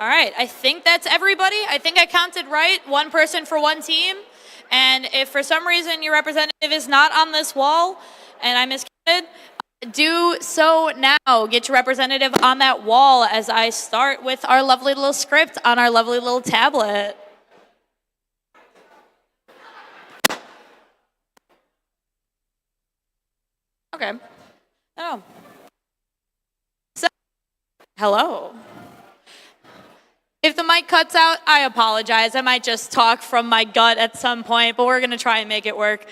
Speaker 9: All right, I think that's everybody. I think I counted right, one person for one team. And if for some reason your representative is not on this wall and I miscounted, do so now. Get your representative on that wall as I start with our lovely little script on our lovely little tablet. Okay. Oh. So, hello. If the mic cuts out, I apologize. I might just talk from my gut at some point, but we're going to try and make it work.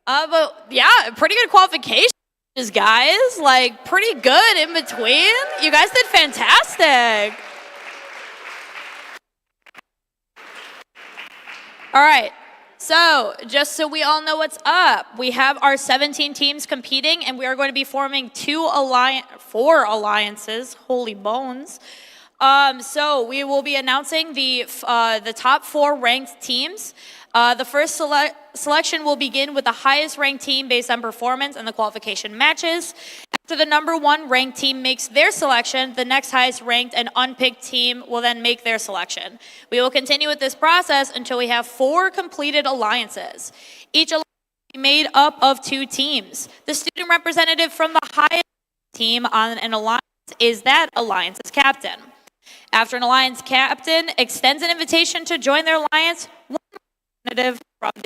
Speaker 9: But yeah, pretty good qualifications, guys. Like, pretty good in between. You guys did fantastic. All right. So, just so we all know what's up, we have our 17 teams competing, and we are going to be forming 4 alliances. Holy bones. So we will be announcing the top 4 ranked teams. The first selection will begin with the highest ranked team based on performance and the qualification matches. After the number 1 ranked team makes their selection, the next highest ranked and unpicked team will then make their selection. We will continue with this process until we have 4 completed alliances. Each alliance will be made up of 2 teams. The student representative from the highest team on an alliance is that alliance's captain. After an alliance captain extends an invitation to join their alliance, one representative from the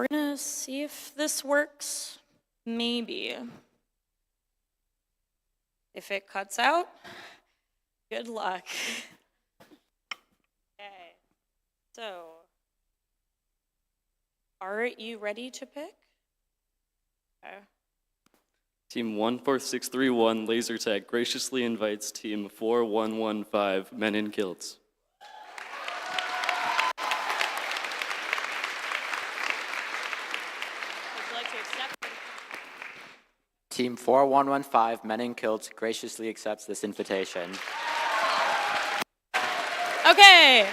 Speaker 9: We're gonna see if this works. Maybe. If it cuts out, good luck. Okay, so are you ready to pick? Okay.
Speaker 4: Team 14631 Laser Tag graciously invites Team 4115 Men in Kilts.
Speaker 9: Would you like to accept?
Speaker 22: Team 4115 Men in Kilts graciously accepts this invitation.
Speaker 9: Okay,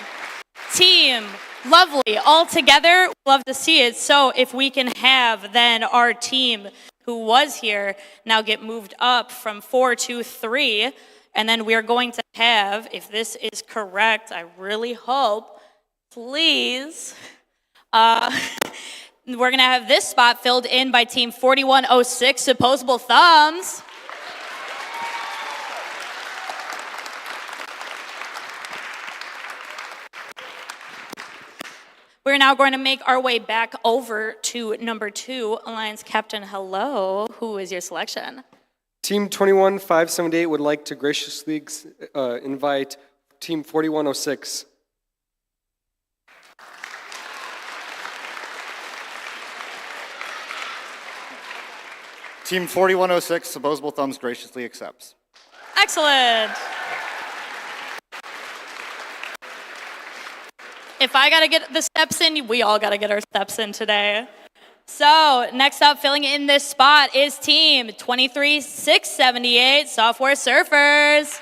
Speaker 9: team, lovely. All together, love to see it. So if we can have then our team who was here now get moved up from 4 to 3, and then we're going to have, if this is correct, I really hope, please, we're gonna have this spot filled in by team 4106, Opposable Thumbs. We're now going to make our way back over to number 2, Alliance Captain Hello. Who is your selection?
Speaker 23: Team 21578 would like to graciously invite Team 4106.
Speaker 24: Team 4106, Opposable Thumbs graciously accepts.
Speaker 9: Excellent. If I gotta get the steps in, we all gotta get our steps in today. So next up, filling in this spot is team 23678, Software Surfers.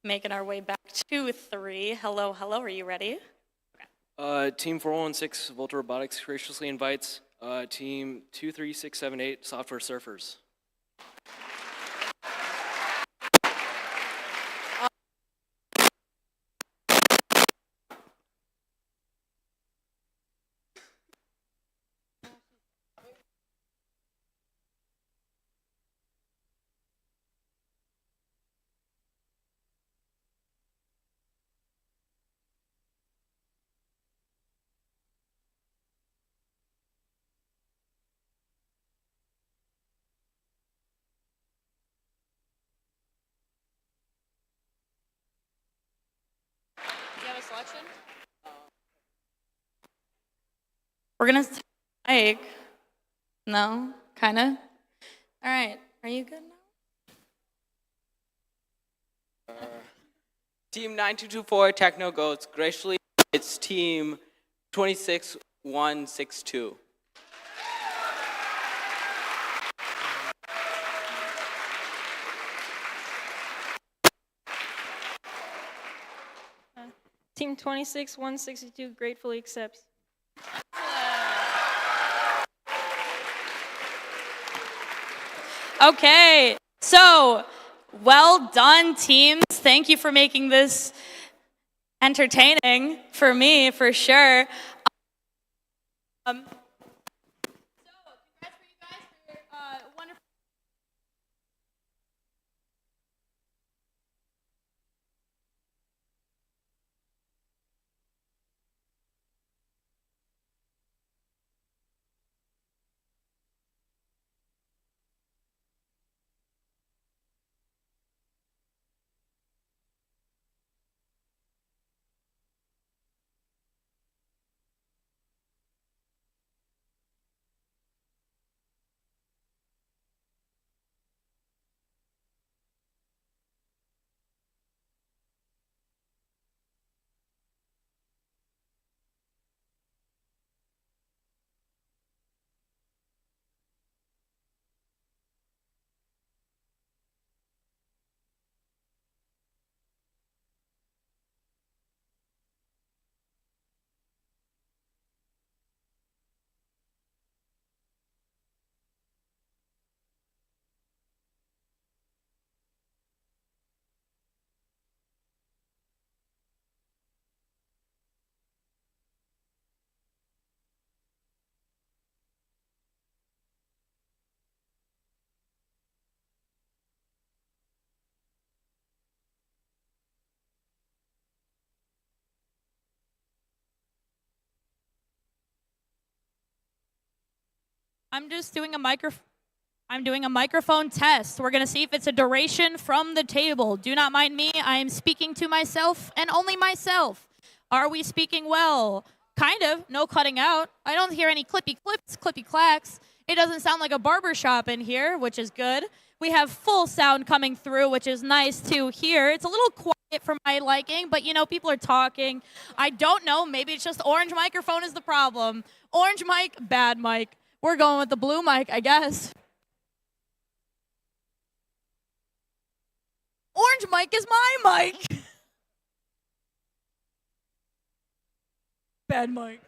Speaker 9: Making our way back to 3. Hello, hello, are you ready?
Speaker 25: Team 416 Volta Robotics graciously invites Team 23678 Software Surfers.
Speaker 9: Do you have a selection? We're gonna like, no, kinda. All right, are you good now?
Speaker 26: Team 9224 Techno Goats graciously it's Team 26162.
Speaker 27: Team 26162 gratefully accepts.
Speaker 9: Okay, so well done, teams. Thank you for making this entertaining for me, for sure. I'm just doing I'm doing a microphone test. We're going to see if it's a duration from the table. Do not mind me. I am speaking to myself and only myself. Are we speaking well? Kind of. No cutting out. I don't hear any clippy clips, clippy clacks. It doesn't sound like a barber shop in here, which is good. We have full sound coming through, which is nice to hear. It's a little quiet for my liking, but people are talking. I don't know. Maybe it's just orange microphone is the problem. Orange mic, bad mic. We're going with the blue mic, I guess. Orange mic is my mic. Bad mic.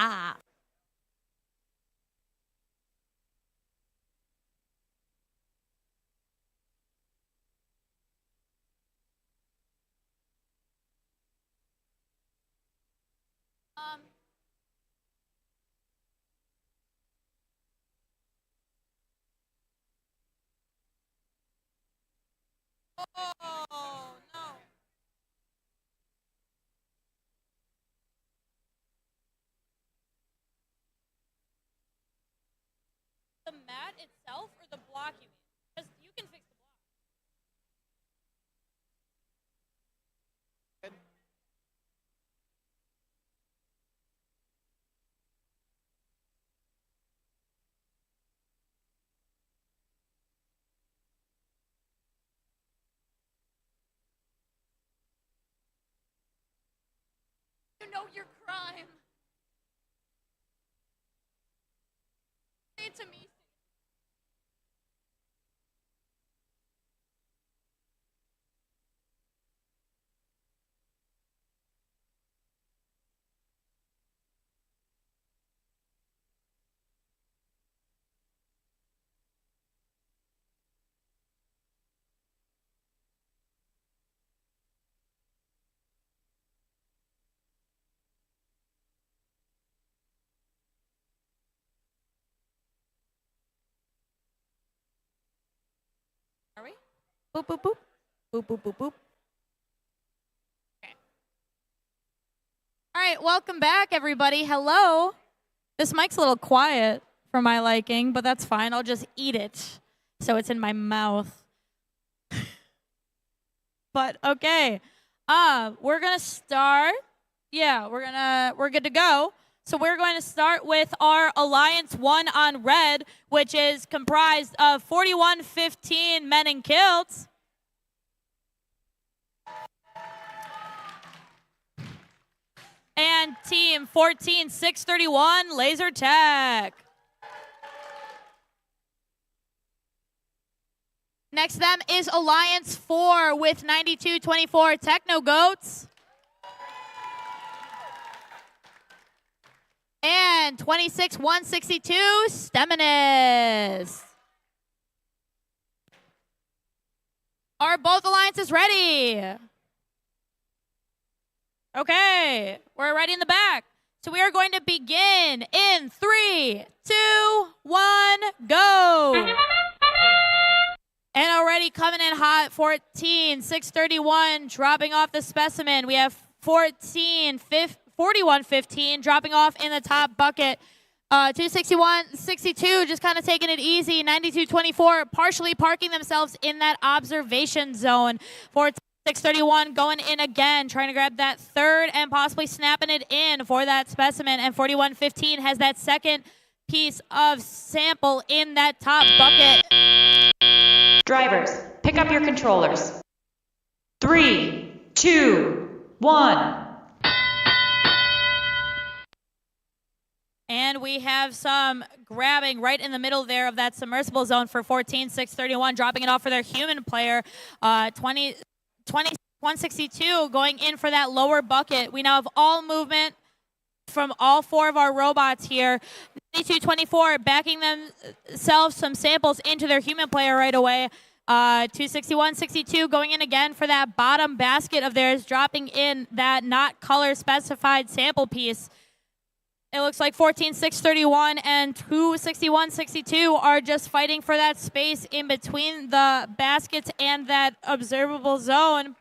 Speaker 9: Ah. Oh, no. The mat itself or the block, you mean? Because you can fix the block. You know your crime. Say it to me. Are we? Boop, boop, boop. Boop, boop, boop, boop. Okay. All right, welcome back, everybody. Hello. This mic's a little quiet for my liking, but that's fine. I'll just eat it so it's in my mouth. But okay. We're gonna start. Yeah, we're good to go. So we're going to start with our Alliance 1 on red, which is comprised of 4115 men in kilts. And team 14631 laser tech. Next to them is Alliance 4 with 9224 Techno Goats. And 26162 Steminus. Are both alliances ready? Okay, we're ready in the back. So we are going to begin in 3, 2, 1, go. And already coming in hot, 14631 dropping off the specimen. We have 4115 dropping off in the top bucket. 261.62 just kind of taking it easy. 92.24 partially parking themselves in that observation zone. 4631 going in again, trying to grab that third and possibly snapping it in for that specimen. And 4115 has that second piece of sample in that top bucket.
Speaker 19: Drivers, pick up your controllers. 3, 2, 1.
Speaker 9: And we have some grabbing right in the middle there of that submersible zone for 14631, dropping it off for their human player. 162 going in for that lower bucket. We now have all movement from all four of our robots here. 9224 backing themselves some samples into their human player right away. 261.62 going in again for that bottom basket of theirs, dropping in that not color specified sample piece. It looks like 14631 and 261.62 are just fighting for that space in between the baskets and that observable zone.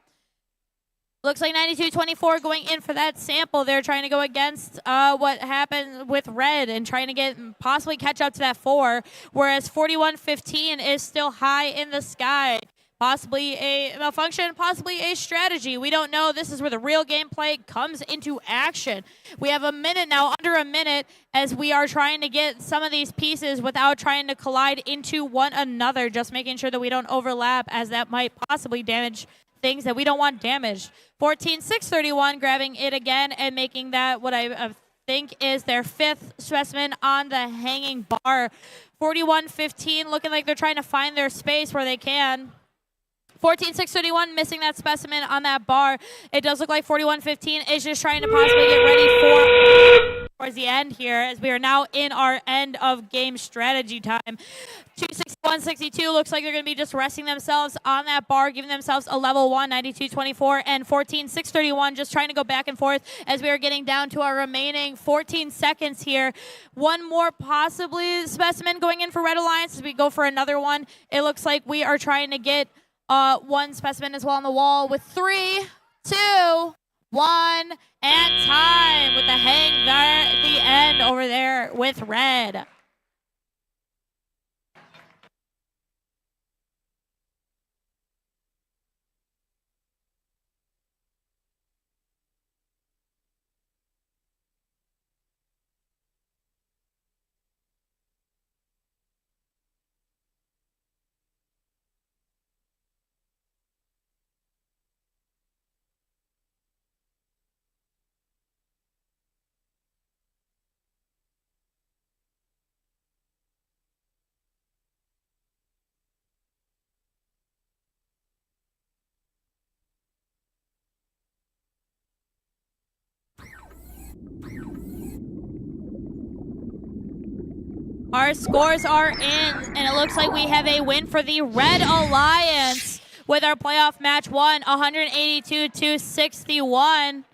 Speaker 9: Looks like 9224 going in for that sample. They're trying to go against what happened with red and trying to get possibly catch up to that 4, whereas 4115 is still high in the sky. Possibly a malfunction, possibly a strategy. We don't know. This is where the real gameplay comes into action. We have a minute now, under a minute, as we are trying to get some of these pieces without trying to collide into one another, just making sure that we don't overlap, as that might possibly damage things that we don't want damaged. 14631 grabbing it again and making that what I think is their 5th specimen on the hanging bar. 4115 looking like they're trying to find their space where they can. 14631 missing that specimen on that bar. It does look like 4115 is just trying to possibly get ready for towards the end here as we are now in our end of game strategy time. 261-62 looks like they're going to be just resting themselves on that bar, giving themselves a level 1, 92-24, and 14-631, just trying to go back and forth as we are getting down to our remaining 14 seconds here. One more possibly specimen going in for Red Alliance as we go for another one. It looks like we are trying to get one specimen as well on the wall with 3, 2, 1, and time with the hang there at the end over there with Red. Our scores are in, and it looks like we have a win for the Red Alliance with our playoff match 1, 182-61.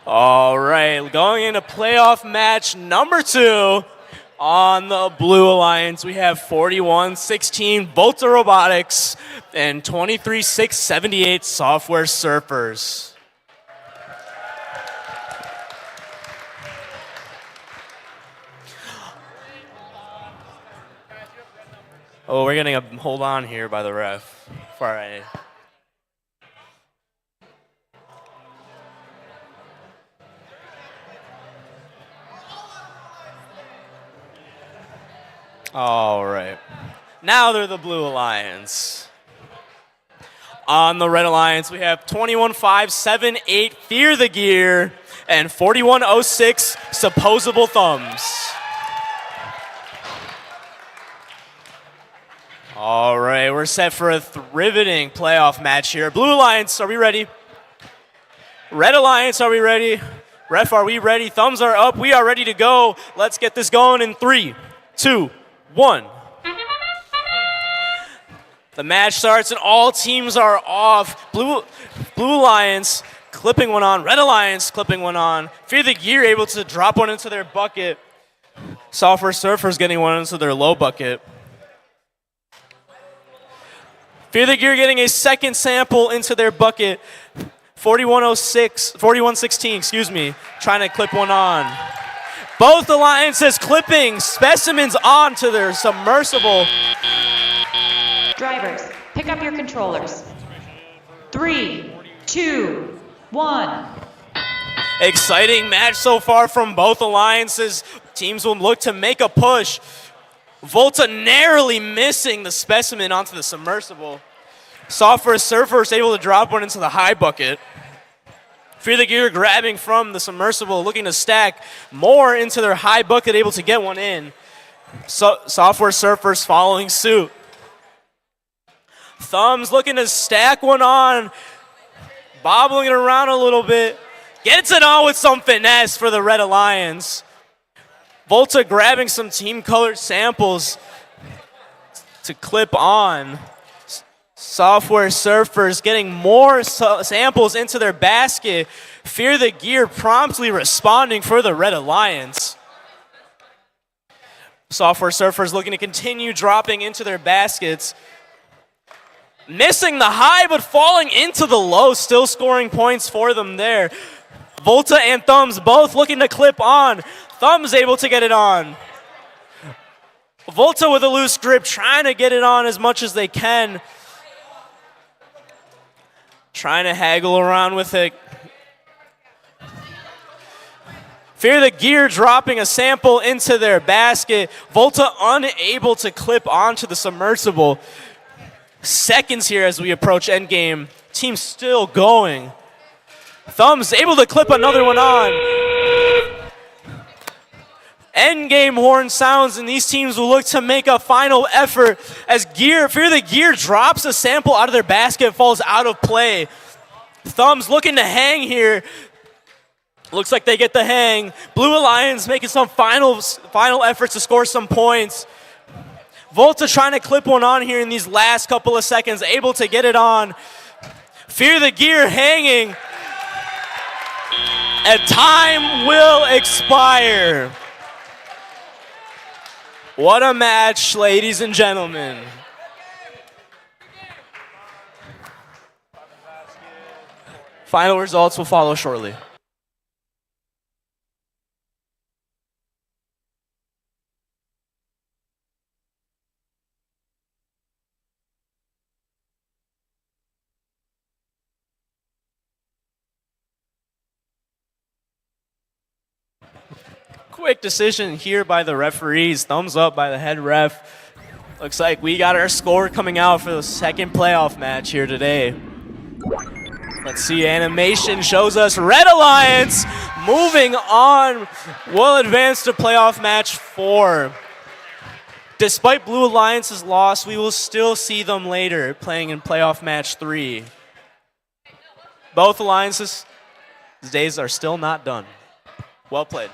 Speaker 21: All right, going into playoff match number 2 on the Blue Alliance. We have 41-16 Volta Robotics and 23-678 Software Surfers. Oh, we're getting a hold on here by the ref. All right. All right. Now they're the Blue Alliance. On the Red Alliance, we have 21-578 Fear the Gear and 41-06 Supposable Thumbs. All right, we're set for a riveting playoff match here. Blue Alliance, are we ready? Red Alliance, are we ready? Ref, are we ready? Thumbs are up. We are ready to go. Let's get this going in 3, 2, 1. The match starts and all teams are off. Blue Alliance clipping one on. Red Alliance clipping one on. Fear the Gear able to drop one into their bucket. Software Surfers getting one into their low bucket. Fear the Gear getting a second sample into their bucket. 4116, excuse me, trying to clip one on. Both alliances clipping specimens onto their submersible.
Speaker 19: Drivers, pick up your controllers. 3, 2, 1.
Speaker 21: Exciting match so far from both alliances. Teams will look to make a push. Volta narrowly missing the specimen onto the submersible. Software Surfers able to drop one into the high bucket. Fear the Gear grabbing from the submersible, looking to stack more into their high bucket, able to get one in. Software Surfers following suit. Thumbs looking to stack one on, bobbling it around a little bit. Gets it on with some finesse for the Red Alliance. Volta grabbing some team-colored samples to clip on. Software Surfers getting more samples into their basket. Fear the Gear promptly responding for the Red Alliance. Software Surfers looking to continue dropping into their baskets. Missing the high, but falling into the low. Still scoring points for them there. Volta and Thumbs both looking to clip on. Thumbs able to get it on. Volta with a loose grip, trying to get it on as much as they can. Trying to haggle around with it. Fear the Gear dropping a sample into their basket. Volta unable to clip onto the submersible. Seconds here as we approach endgame. Team still going. Thumbs able to clip another one on. Endgame horn sounds, and these teams will look to make a final effort as Fear the Gear drops a sample out of their basket, falls out of play. Thumbs looking to hang here. Looks like they get the hang. Blue Alliance making some final efforts to score some points. Volta trying to clip one on here in these last couple of seconds, able to get it on. Fear the Gear hanging. And time will expire. What a match, ladies and gentlemen. Final results will follow shortly. Quick decision here by the referees. Thumbs up by the head ref. Looks like we got our score coming out for the second playoff match here today. Let's see, animation shows us Red Alliance moving on. Will advance to playoff match 4. Despite Blue Alliance's loss, we will still see them later playing in playoff match 3. Both alliances' days are still not done. Well played.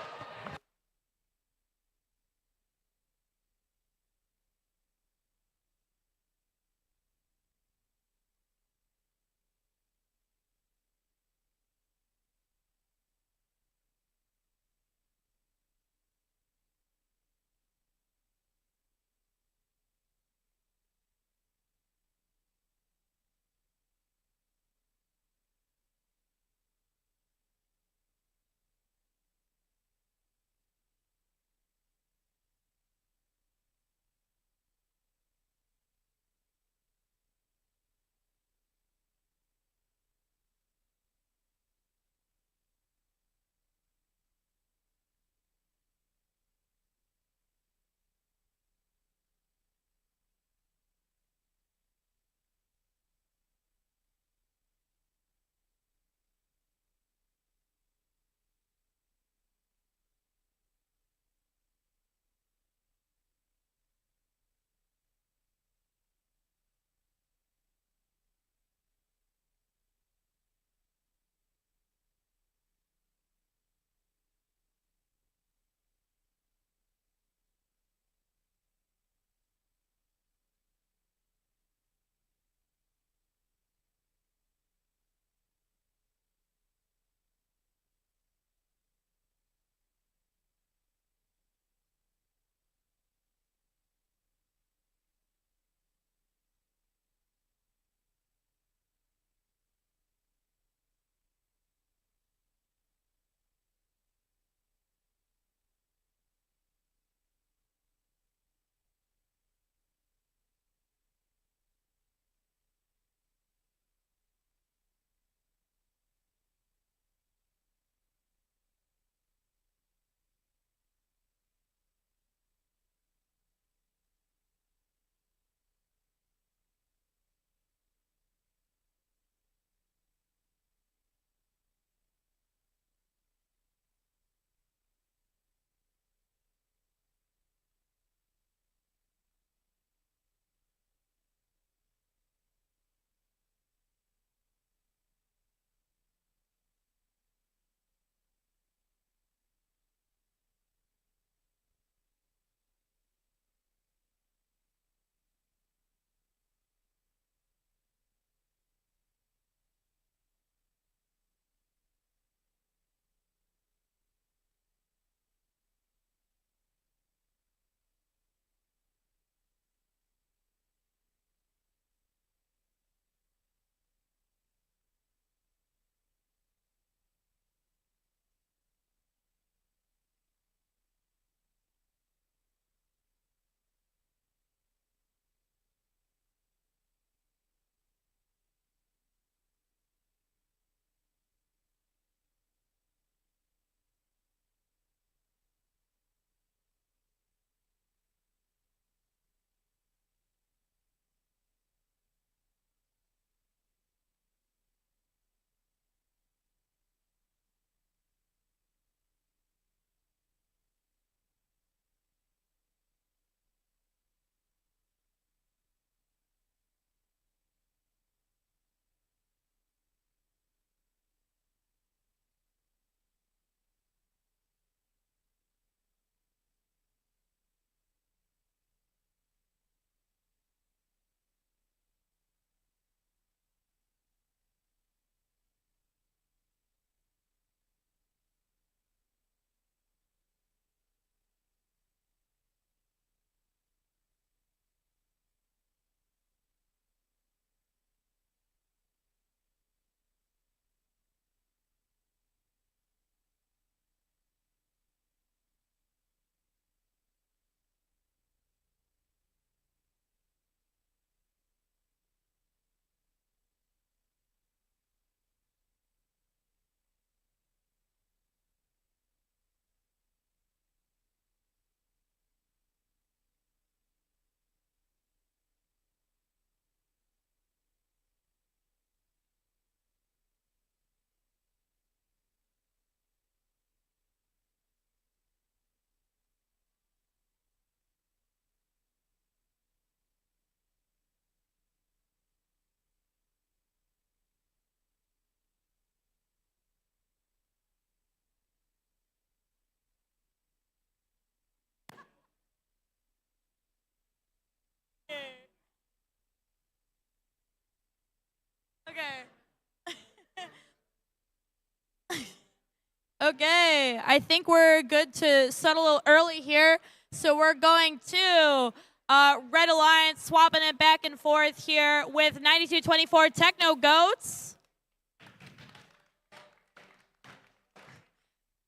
Speaker 9: Okay, I think we're good to settle a little early here. So we're going to Red Alliance, swapping it back and forth here with 9224 Techno Goats.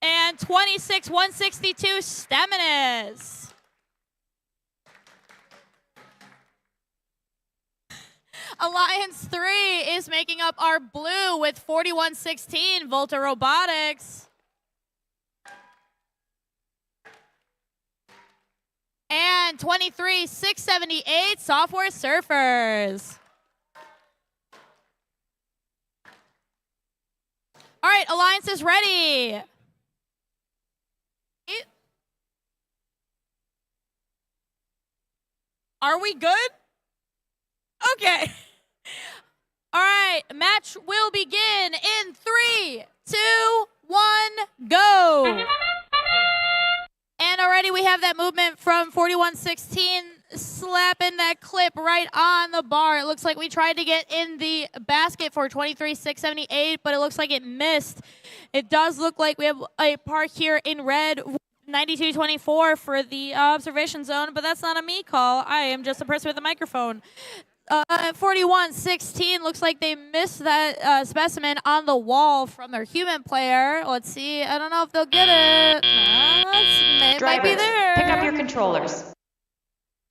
Speaker 9: And 26162 Stemines. Alliance 3 is making up our blue with 4116 Volta Robotics. And 23678 Software Surfers. All right, Alliance is ready. Are we good? Okay. All right, match will begin in 3, 2, 1, go. And already we have that movement from 4116 slapping that clip right on the bar. It looks like we tried to get in the basket for 23678, but it looks like it missed. It does look like we have a par here in red, 9224 for the observation zone, but that's not a me call. I am just a person with a microphone. 4116 looks like they missed that specimen on the wall from their human player. Let's see. I don't know if they'll get it. It might be
Speaker 19: Drivers,
Speaker 9: there.
Speaker 19: pick up your controllers.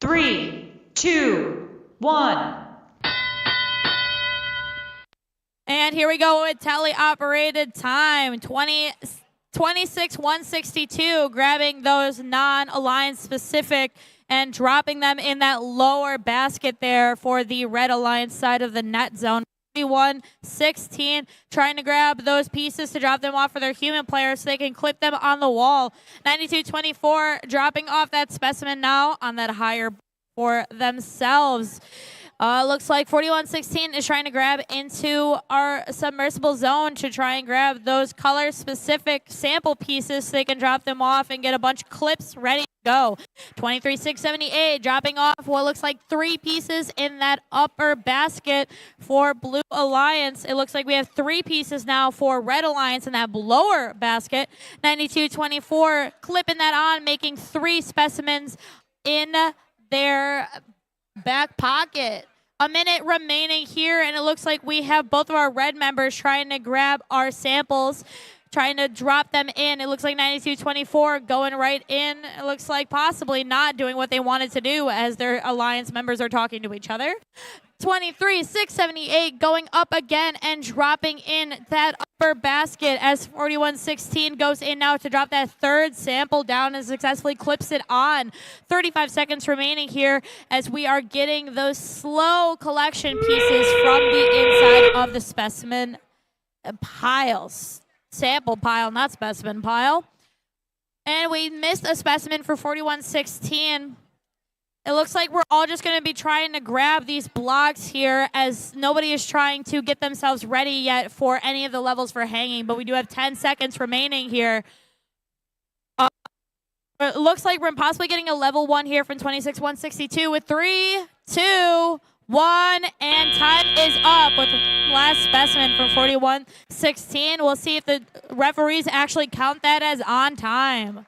Speaker 19: 3, 2, 1.
Speaker 9: And here we go with tele-operated time. 26-162, grabbing those non-alliance specific and dropping them in that lower basket there for the Red Alliance side of the net zone. 41-16, trying to grab those pieces to drop them off for their human players so they can clip them on the wall. 92-24, dropping off that specimen now on that higher for themselves. Looks like 4116 is trying to grab into our submersible zone to try and grab those color-specific sample pieces so they can drop them off and get a bunch of clips ready to go. 23678 dropping off what looks like 3 pieces in that upper basket for Blue Alliance. It looks like we have 3 pieces now for Red Alliance in that lower basket. 9224 clipping that on, making 3 specimens in their back pocket. A minute remaining here, and it looks like we have both of our red members trying to grab our samples, trying to drop them in. It looks like 9224 going right in. It looks like possibly not doing what they wanted to do as their alliance members are talking to each other. 23-678 going up again and dropping in that upper basket as 4116 goes in now to drop that 3rd sample down and successfully clips it on. 35 seconds remaining here as we are getting those slow collection pieces from the inside of the specimen piles. Sample pile, not specimen pile. And we missed a specimen for 4116. It looks like we're all just going to be trying to grab these blocks here as nobody is trying to get themselves ready yet for any of the levels for hanging, but we do have 10 seconds remaining here. It looks like we're possibly getting a level 1 here from 26-162 with 3, 2, 1, and time is up with the last specimen from 4116. We'll see if the referees actually count that as on time.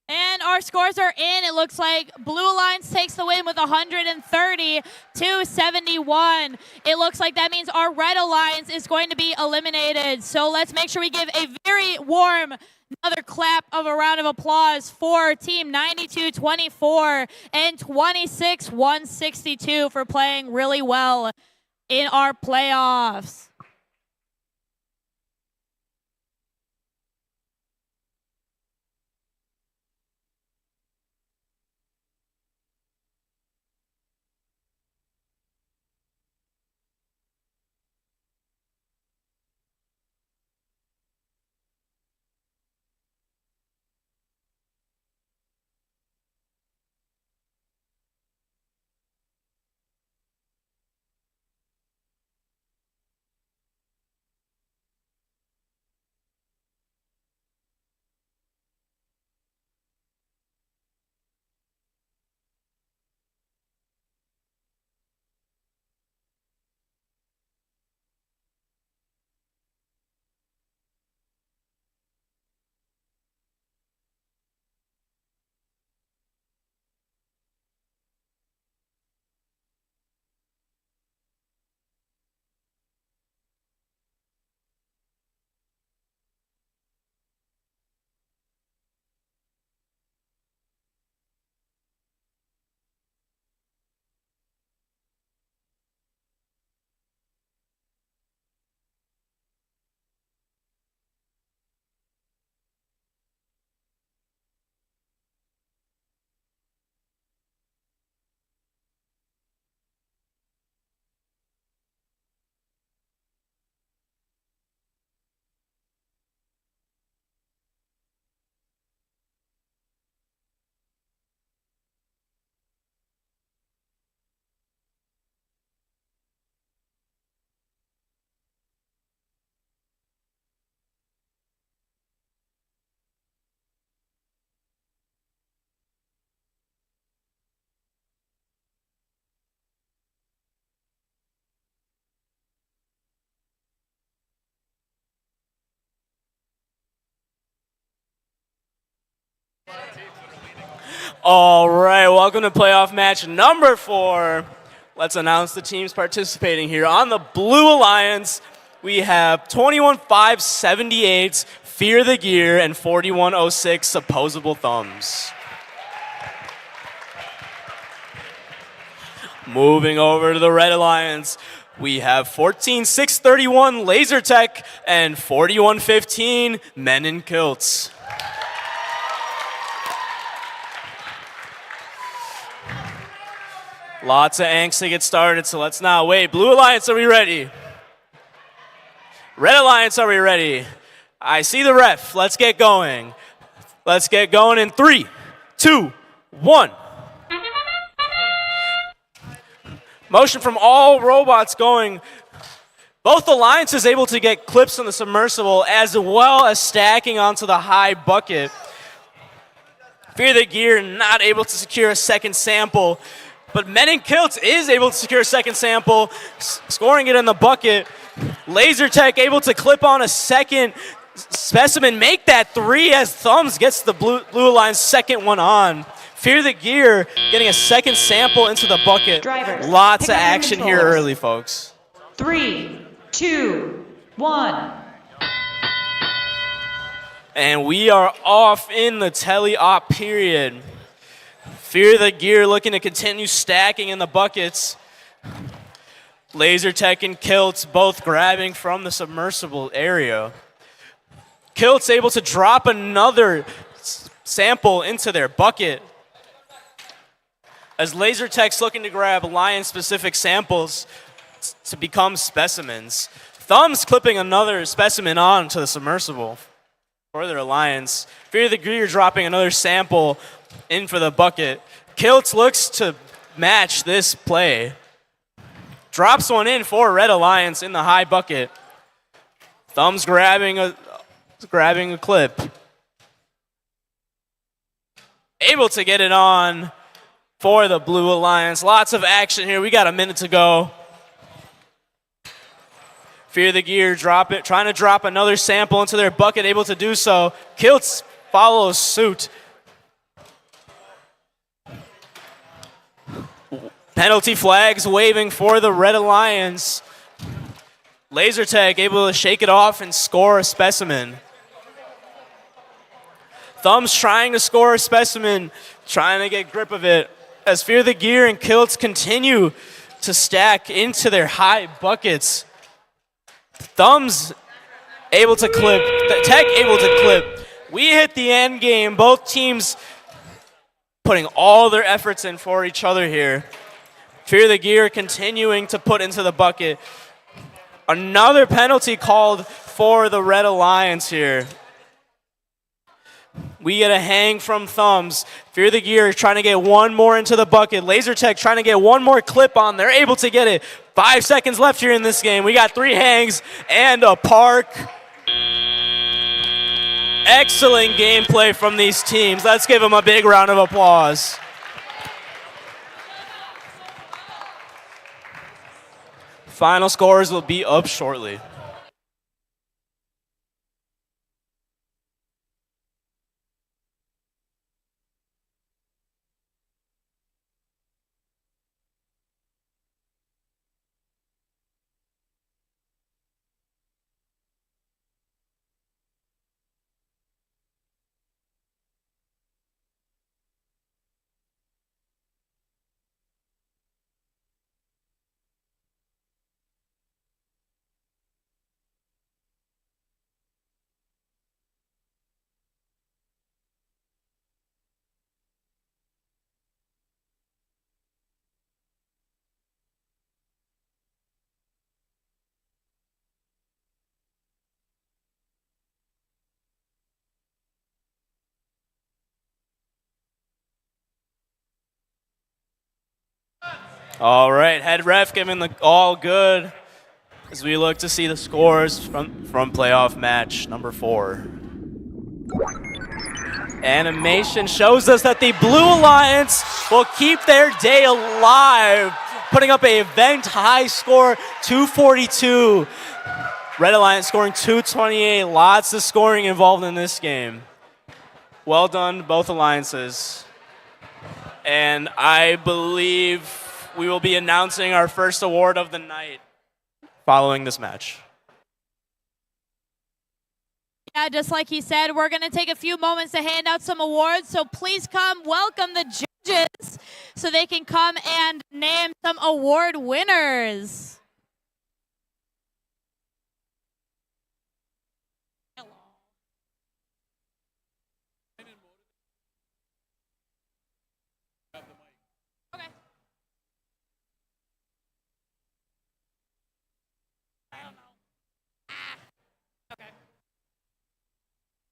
Speaker 9: And our scores are in. It looks like Blue Alliance takes the win with 130-71. It looks like that means our Red Alliance is going to be eliminated. So let's make sure we give a very warm another clap of a round of applause for Team 92-24 and 26-162 for playing really well in our playoffs.
Speaker 21: All right, welcome to playoff match number 4. Let's announce the teams participating here. On the Blue Alliance, we have 21-5-78, Fear the Gear, and 41-06, Opposable Thumbs. Moving over to the Red Alliance, we have 14-6-31, Laser Tech, and 41-15, Men in Kilts. Lots of angst to get started, so let's not wait. Blue Alliance, are we ready? Red Alliance, are we ready? I see the ref. Let's get going. Let's get going in 3, 2, 1. Motion from all robots going. Both alliances able to get clips on the submersible as well as stacking onto the high bucket. Fear the Gear not able to secure a second sample, but Men in Kilts is able to secure a second sample, scoring it in the bucket. Laser Tech able to clip on a second specimen, make that 3 as Thumbs gets the Blue Alliance second one on. Fear the Gear getting a second sample into the bucket.
Speaker 19: Drivers,
Speaker 21: Lots
Speaker 19: pick
Speaker 21: of
Speaker 19: up your
Speaker 21: action here
Speaker 19: controls.
Speaker 21: early, folks.
Speaker 19: 3, 2, 1.
Speaker 21: And we are off in the tele-op period. Fear the Gear looking to continue stacking in the buckets. Laser Tech and Kilts both grabbing from the submersible area. Kilts able to drop another sample into their bucket. As Laser Tech's looking to grab Alliance-specific samples to become specimens. Thumbs clipping another specimen onto the submersible for their Alliance. Fear the Gear dropping another sample in for the bucket. Kilts looks to match this play. Drops one in for Red Alliance in the high bucket. Thumbs grabbing a clip. Able to get it on for the Blue Alliance. Lots of action here. We got a minute to go. Fear the Gear trying to drop another sample into their bucket, able to do so. Kilts follows suit. Penalty flags waving for the Red Alliance. Laser Tag able to shake it off and score a specimen. Thumbs trying to score a specimen, trying to get grip of it. As Fear the Gear and Kilts continue to stack into their high buckets. Thumbs able to clip, Tech able to clip. We hit the end game. Both teams putting all their efforts in for each other here. Fear the Gear continuing to put into the bucket. Another penalty called for the Red Alliance here. We get a hang from Thumbs. Fear the Gear trying to get one more into the bucket. Laser Tech trying to get one more clip on. They're able to get it. 5 seconds left here in this game. We got 3 hangs and a park. Excellent gameplay from these teams. Let's give them a big round of applause. Final scores will be up shortly. All right, head ref giving the all good as we look to see the scores from playoff match number 4. Animation shows us that the Blue Alliance will keep their day alive, putting up an event high score, 242. Red Alliance scoring 228. Lots of scoring involved in this game. Well done, both alliances. And I believe we will be announcing our first award of the night following this match.
Speaker 9: Yeah, just like he said, we're going to take a few moments to hand out some awards. So please come welcome the judges so they can come and name some award winners.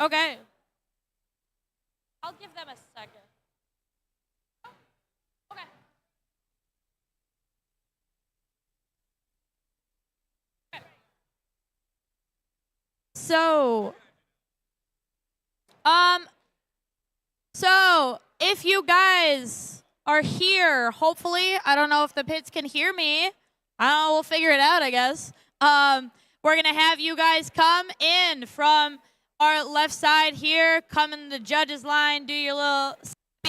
Speaker 9: Okay. I'll give them a second. Okay. So if you guys are here, hopefully, I don't know if the pits can hear me. I don't know, we'll figure it out, I guess. We're gonna have you guys come in from our left side here, come in the judges line, do your little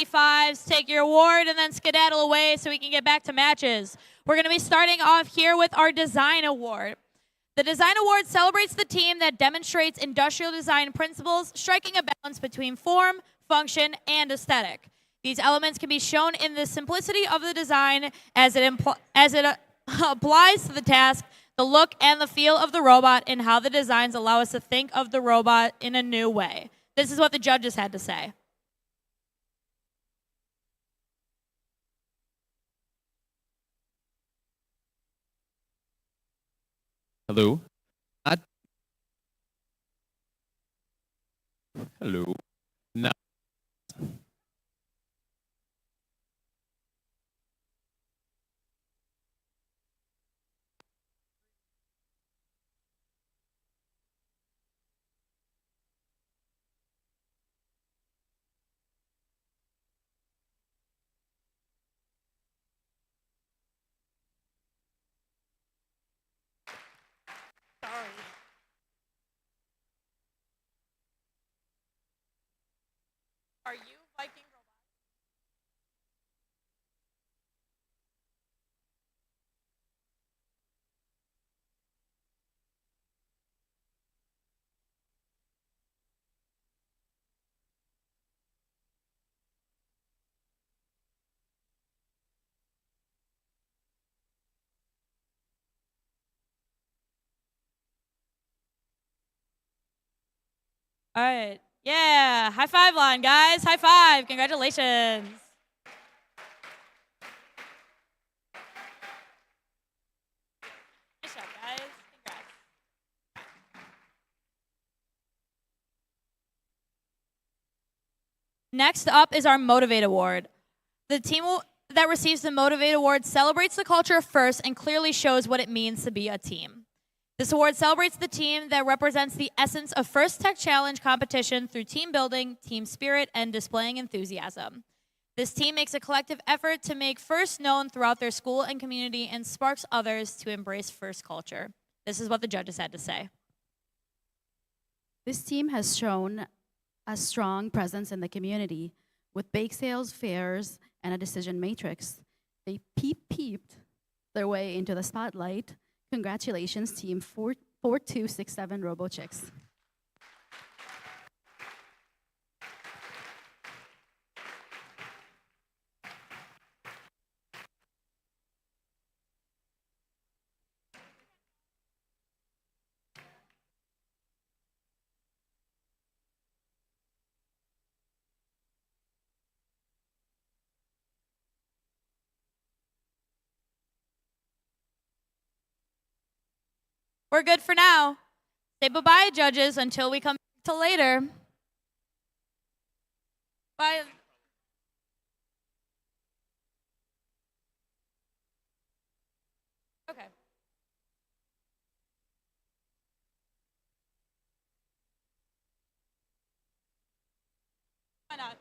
Speaker 9: fives, take your award, and then skedaddle away so we can get back to matches. We're going to be starting off here with our Design Award. The Design Award celebrates the team that demonstrates industrial design principles, striking a balance between form, function, and aesthetic. These elements can be shown in the simplicity of the design as it applies to the task, the look and the feel of the robot, and how the designs allow us to think of the robot in a new way. This is what the judges had to say.
Speaker 3: Hello. Hello. No.
Speaker 9: Are you Viking robot? All right. Yeah. High five line, guys. High five. Congratulations. Nice job, guys. Congrats. Next up is our Motivate Award. The team that receives the Motivate Award celebrates the culture first and clearly shows what it means to be a team. This award celebrates the team that represents the essence of First Tech Challenge competition through team building, team spirit, and displaying enthusiasm. This team makes a collective effort to make FIRST known throughout their school and community and sparks others to embrace FIRST culture. This is what the judges had to say.
Speaker 6: This team has shown a strong presence in the community with bake sales, fairs, and a decision matrix. They peeped their way into the spotlight. Congratulations, team 4267 RoboChicks.
Speaker 9: We're good for now. Say bye-bye, judges, until we come back to later. Bye. Okay. Why not?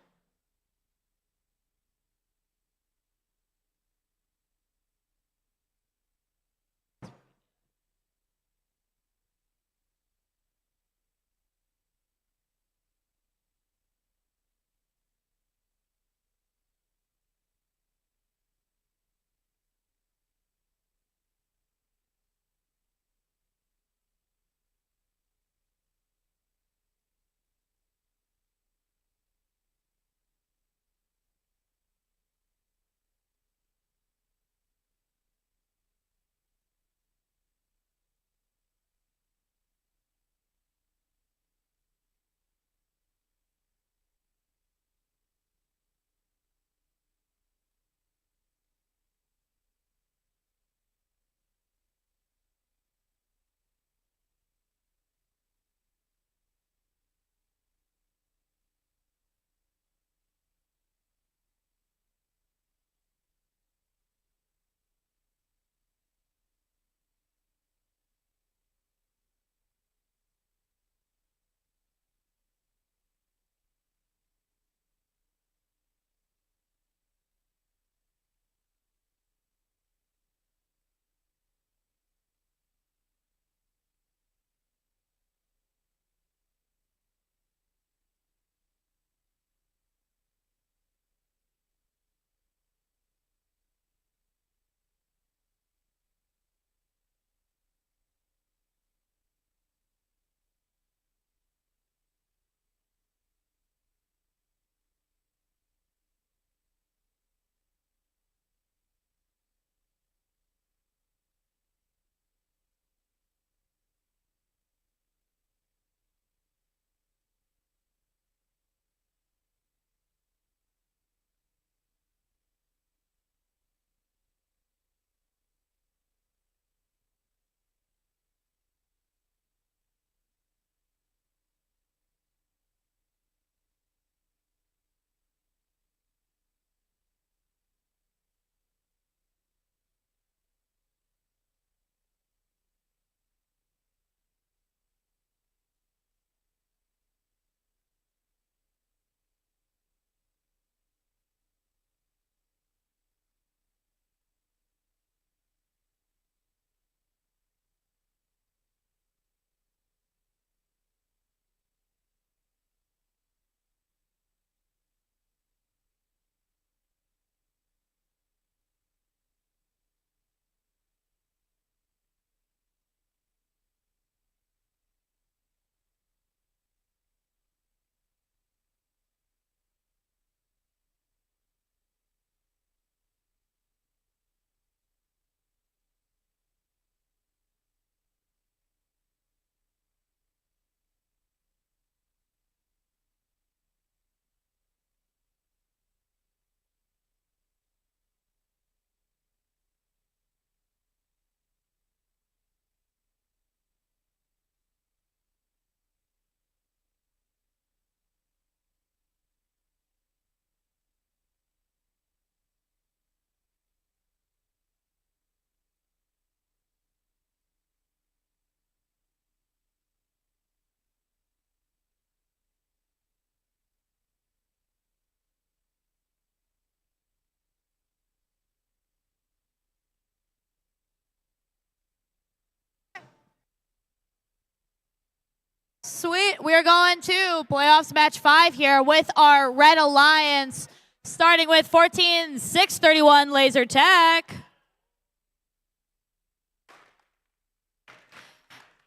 Speaker 9: Sweet. We're going to playoffs match 5 here with our Red Alliance, starting with 14-631 Laser Tech.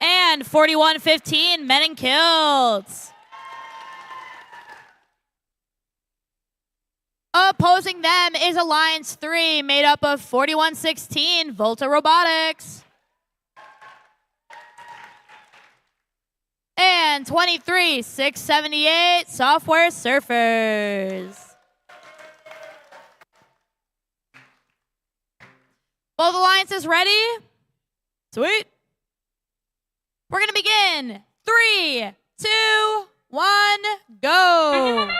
Speaker 9: And 41-15 Men in Kilts. Opposing them is Alliance 3, made up of 41-16 Volta Robotics. And 23-678 Software Surfers. Both alliances ready? Sweet. We're going to begin. 3, 2, 1, go.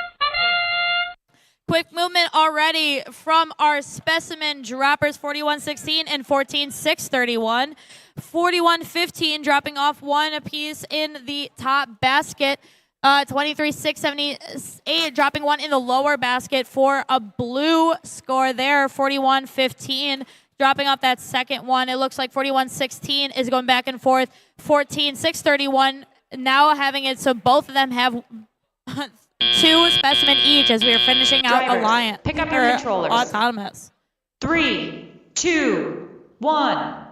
Speaker 9: Quick movement already from our specimen droppers, 41-16 and 14-631. 41-15 dropping off one apiece in the top basket. 23-678 dropping one in the lower basket for a blue score there. 41-15 dropping off that second one. It looks like 41-16 is going back and forth. 14-631 now having it so both of them have 2 specimen each as we are finishing out
Speaker 19: Drivers,
Speaker 9: Alliance.
Speaker 19: pick up your controllers.
Speaker 9: Autonomous.
Speaker 19: 3, 2, 1.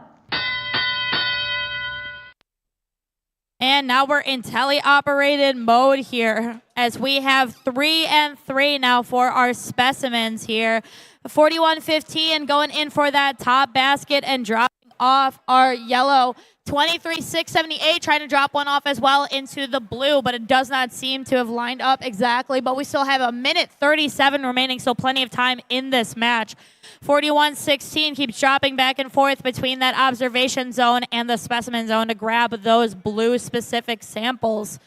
Speaker 9: And now we're in teleoperated mode here as we have 3 and 3 now for our specimens here. 41-15 going in for that top basket and dropping off our yellow. 23-678 trying to drop one off as well into the blue, but it does not seem to have lined up exactly. But we still have a minute 37 remaining, so plenty of time in this match. 41-16 keeps dropping back and forth between that observation zone and the specimen zone to grab those blue specific samples.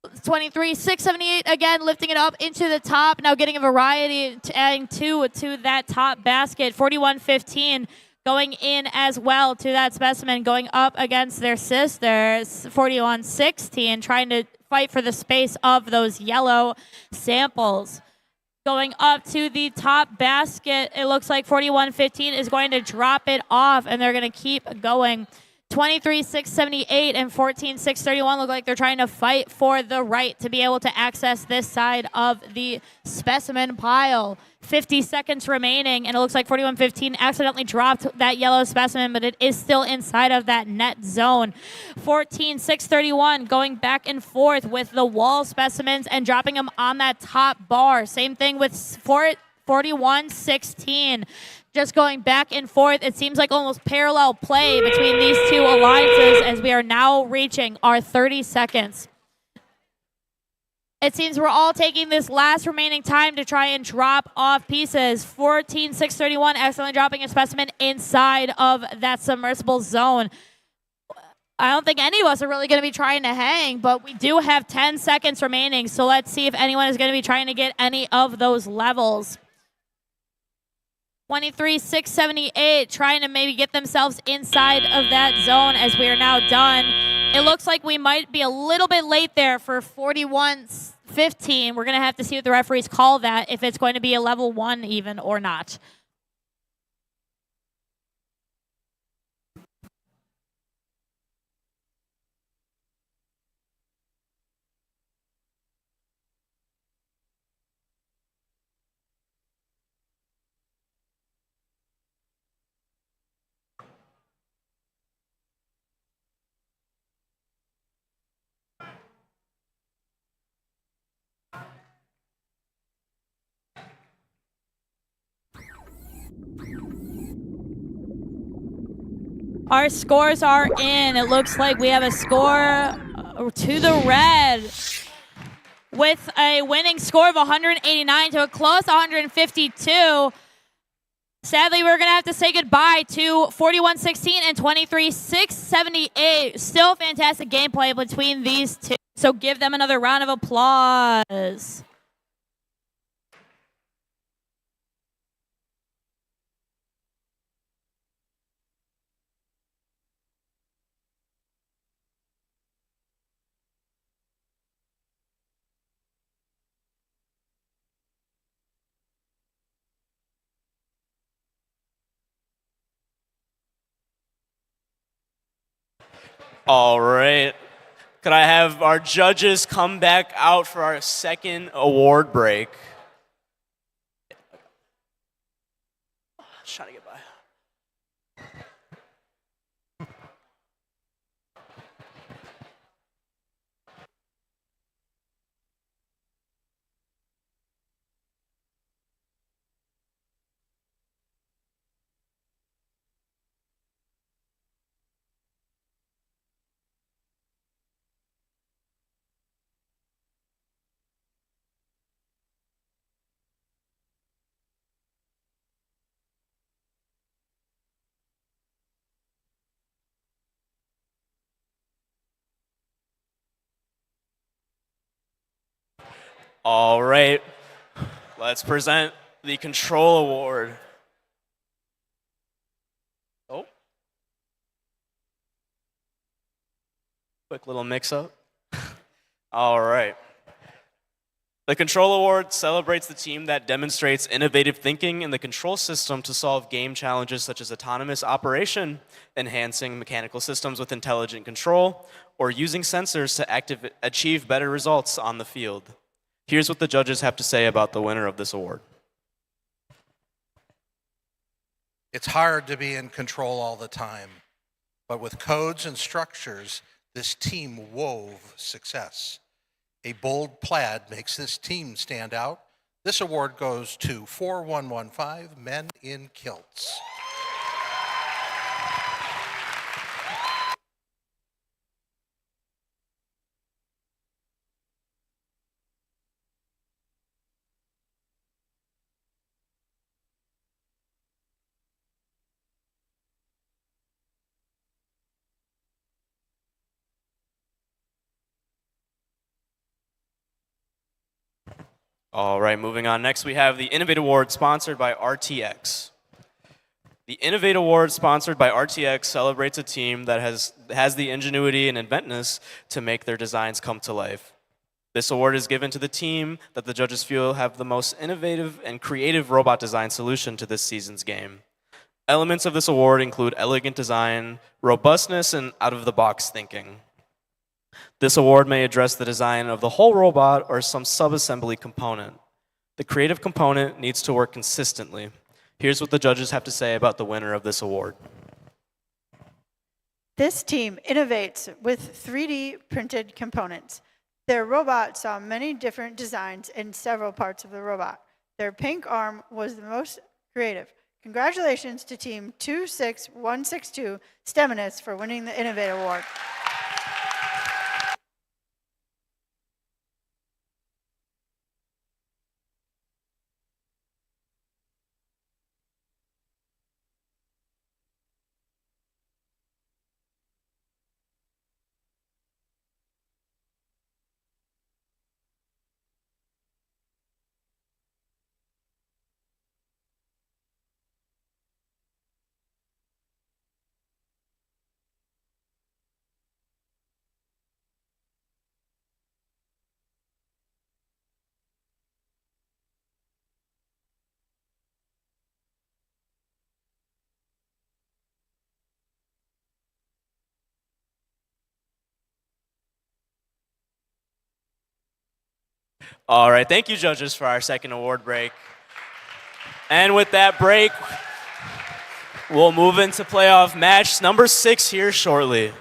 Speaker 9: 23-678 again lifting it up into the top, now getting a variety, adding 2 to that top basket. 41-15 going in as well to that specimen, going up against their sisters. 41-16 trying to fight for the space of those yellow samples. Going up to the top basket, it looks like 41-15 is going to drop it off, and they're going to keep going. 23-678 and 14-631 look like they're trying to fight for the right to be able to access this side of the specimen pile. 50 seconds remaining, and it looks like 41-15 accidentally dropped that yellow specimen, but it is still inside of that net zone. 14-631 going back and forth with the wall specimens and dropping them on that top bar. Same thing with 41-16. Just going back and forth. It seems like almost parallel play between these two alliances as we are now reaching our 30 seconds. It seems we're all taking this last remaining time to try and drop off pieces. 14-631 accidentally dropping a specimen inside of that submersible zone. I don't think any of us are really going to be trying to hang, but we do have 10 seconds remaining, so let's see if anyone is going to be trying to get any of those levels. 23-678 trying to maybe get themselves inside of that zone as we are now done. It looks like we might be a little bit late there for 41-15. We're going to have to see what the referees call that, if it's going to be a level 1 even or not. Our scores are in. It looks like we have a score to the red with a winning score of 189 to a close 152. Sadly, we're going to have to say goodbye to 41-16 and 23-678. Still fantastic gameplay between these two. So give them another round of applause.
Speaker 21: All right. Could I have our judges come back out for our second award break? Just trying to get by. All right, let's present the Control Award. Oh. Quick little mix-up. All right. The Control Award celebrates the team that demonstrates innovative thinking in the control system to solve game challenges such as autonomous operation, enhancing mechanical systems with intelligent control, or using sensors to achieve better results on the field. Here's what the judges have to say about the winner of this award.
Speaker 7: It's hard to be in control all the time, but with codes and structures, this team wove success. A bold plaid makes this team stand out. This award goes to 4115 Men in Kilts.
Speaker 21: All right, moving on. Next, we have the Innovate Award sponsored by RTX. The Innovate Award sponsored by RTX celebrates a team that has the ingenuity and inventiveness to make their designs come to life. This award is given to the team that the judges feel have the most innovative and creative robot design solution to this season's game. Elements of this award include elegant design, robustness, and out-of-the-box thinking. This award may address the design of the whole robot or some sub-assembly component. The creative component needs to work consistently. Here's what the judges have to say about the winner of this award.
Speaker 8: This team innovates with 3D printed components. Their robot saw many different designs in several parts of the robot. Their pink arm was the most creative. Congratulations to Team 26162 STEMinus for winning the Innovate Award.
Speaker 21: All right, thank you, judges, for our second award break. And with that break, we'll move into playoff match number 6 here shortly.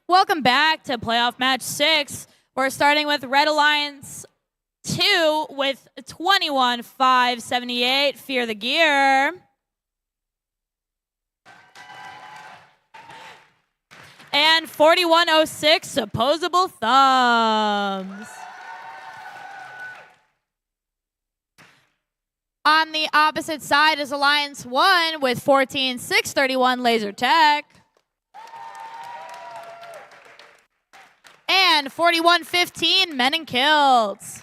Speaker 9: Welcome back to playoff match 6. We're starting with Red Alliance 2 with 21-578. Fear the Gear. And 4106 Opposable Thumbs. On the opposite side is Alliance 1 with 14-631 Laser Tech. And 41-15 Men in Kilts.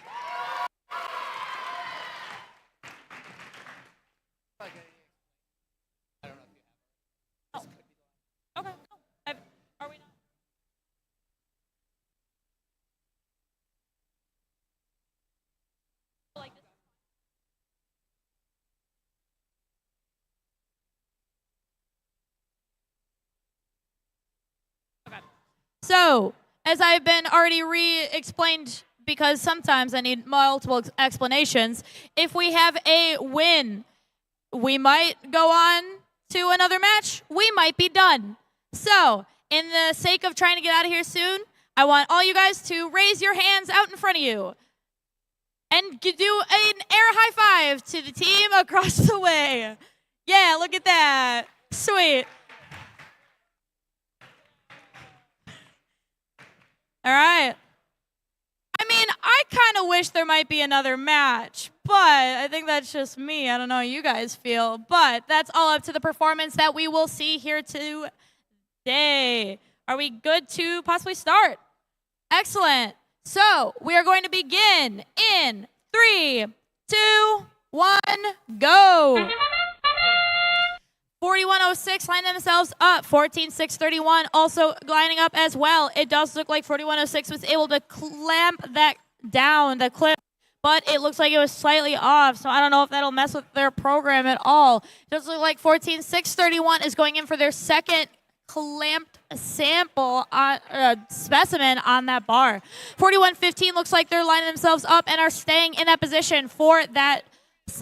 Speaker 9: So, as I've been already re-explained, because sometimes I need multiple explanations, if we have a win, we might go on to another match. We might be done. So, in the sake of trying to get out of here soon, I want all you guys to raise your hands out in front of you and do an air high five to the team across the way. Yeah, look at that. Sweet. All right. I mean, I kind of wish there might be another match, but I think that's just me. I don't know how you guys feel, but that's all up to the performance that we will see here today. Are we good to possibly start? Excellent. So we are going to begin in 3, 2, 1, go. 4106 lining themselves up. 14631 also lining up as well. It does look like 4106 was able to clamp that down, the clip, but it looks like it was slightly off, so I don't know if that'll mess with their program at all. It does look like 14631 is going in for their second clamped sample on specimen on that bar. 4115 looks like they're lining themselves up and are staying in that position for that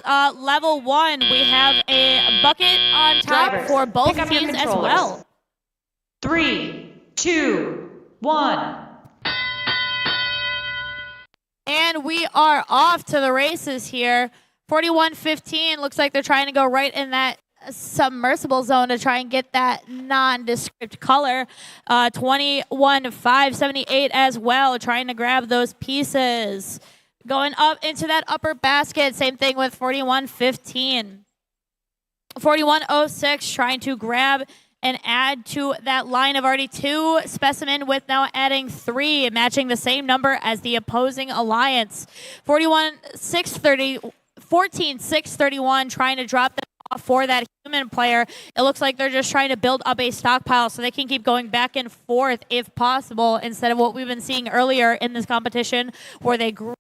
Speaker 9: level 1. We have a bucket on top
Speaker 19: Drivers,
Speaker 9: for both
Speaker 19: pick up your
Speaker 9: teams as
Speaker 19: controllers.
Speaker 9: well.
Speaker 19: 3, 2, 1.
Speaker 9: And we are off to the races here. 4115 looks like they're trying to go right in that submersible zone to try and get that nondescript color. 21-578 as well, trying to grab those pieces. Going up into that upper basket, same thing with 4115. 4106 trying to grab and add to that line of already 2 specimen with now adding 3, matching the same number as the opposing alliance. 14-631 trying to drop them off for that human player. It looks like they're just trying to build up a stockpile so they can keep going back and forth if possible, instead of what we've been seeing earlier in this competition where they grew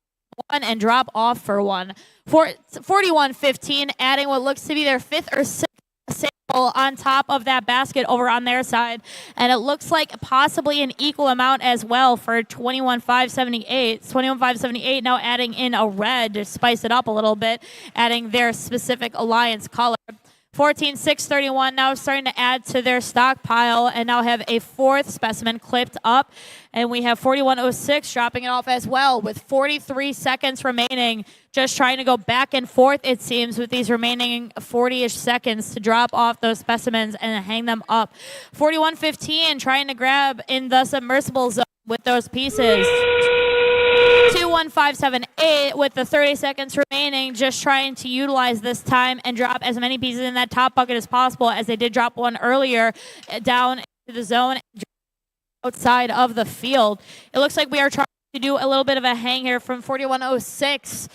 Speaker 9: one and drop off for one. 4115 adding what looks to be their 5th or 6th sample on top of that basket over on their side, and it looks like possibly an equal amount as well for 21-578. 21-578 now adding in a red to spice it up a little bit, adding their specific alliance color. 14-631 now starting to add to their stockpile and now have a 4th specimen clipped up. And we have 4106 dropping it off as well with 43 seconds remaining. Just trying to go back and forth, it seems, with these remaining 40-ish seconds to drop off those specimens and hang them up. 4115 trying to grab in the submersible zone with those pieces. 21578 with the 30 seconds remaining, just trying to utilize this time and drop as many pieces in that top bucket as possible, as they did drop one earlier down into the zone outside of the field. It looks like we are trying to do a little bit of a hang here from 4106.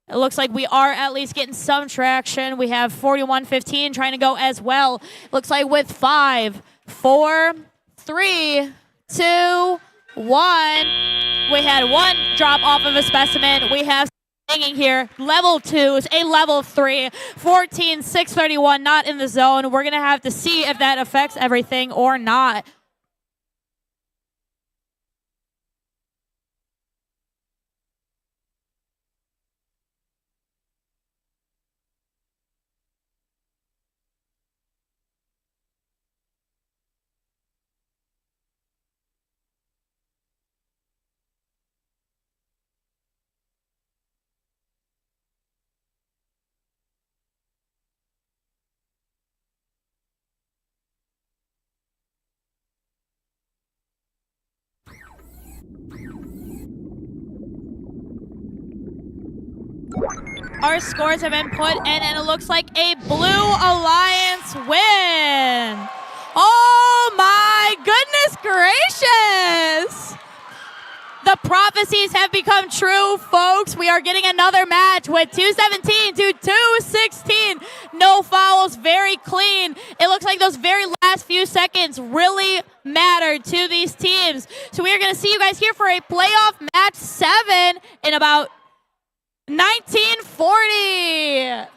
Speaker 9: It looks like we are at least getting some traction. We have 4115 trying to go as well. Looks like with 5, 4, 3, 2, 1. We had one drop off of a specimen. We have hanging here. Level 2s, a level 3. 14-631 not in the zone. We're going to have to see if that affects everything or not. Our scores have been put in, and it looks like a Blue Alliance win. Oh my goodness gracious! The prophecies have become true, folks. We are getting another match with 217 to 216. No fouls, very clean. It looks like those very last few seconds really mattered to these teams. So we are going to see you guys here for a playoff match 7 in about 1940.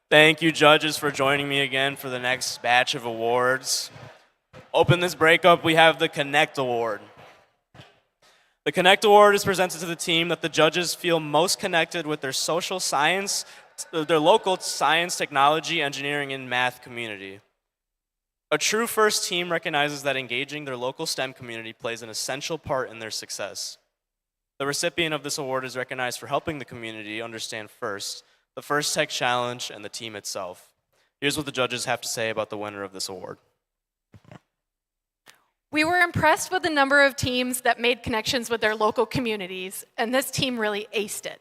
Speaker 21: Thank you, judges, for joining me again for the next batch of awards. Open this breakup, we have the Connect Award. The Connect Award is presented to the team that the judges feel most connected with their social science, their local science, technology, engineering, and math community. A true first team recognizes that engaging their local STEM community plays an essential part in their success. The recipient of this award is recognized for helping the community understand first the First Tech Challenge and the team itself. Here's what the judges have to say about the winner of this award.
Speaker 10: We were impressed with the number of teams that made connections with their local communities, and this team really aced it.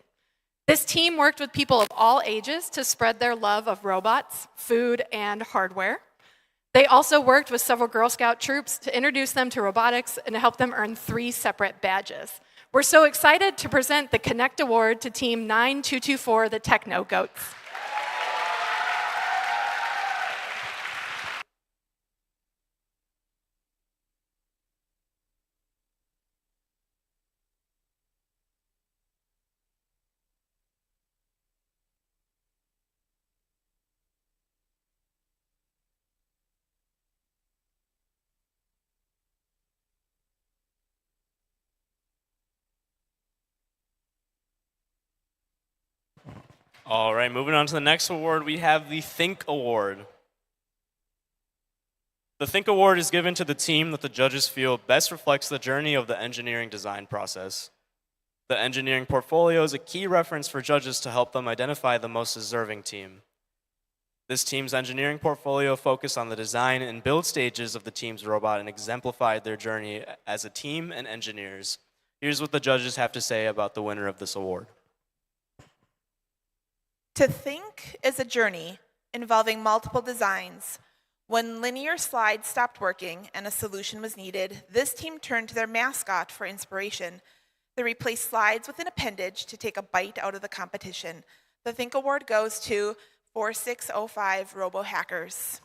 Speaker 10: This team worked with people of all ages to spread their love of robots, food, and hardware. They also worked with several Girl Scout troops to introduce them to robotics and help them earn 3 separate badges. We're so excited to present the Connect Award to Team 9224, the Techno Goats.
Speaker 21: All right, moving on to the next award, we have the Think Award. The Think Award is given to the team that the judges feel best reflects the journey of the engineering design process. The engineering portfolio is a key reference for judges to help them identify the most deserving team. This team's engineering portfolio focused on the design and build stages of the team's robot and exemplified their journey as a team and engineers. Here's what the judges have to say about the winner of this award.
Speaker 11: To think is a journey involving multiple designs. When linear slides stopped working and a solution was needed, this team turned to their mascot for inspiration. They replaced slides with an appendage to take a bite out of the competition. The Think Award goes to 4605 Robo Hackers.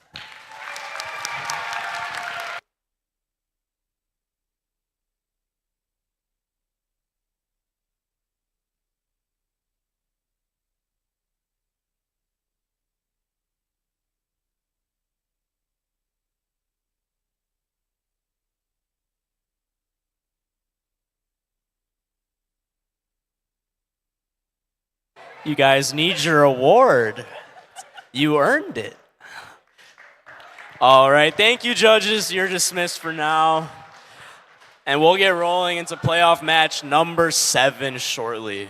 Speaker 21: You guys need your award. You earned it. All right, thank you, judges. You're dismissed for now. And we'll get rolling into playoff match number 7 shortly.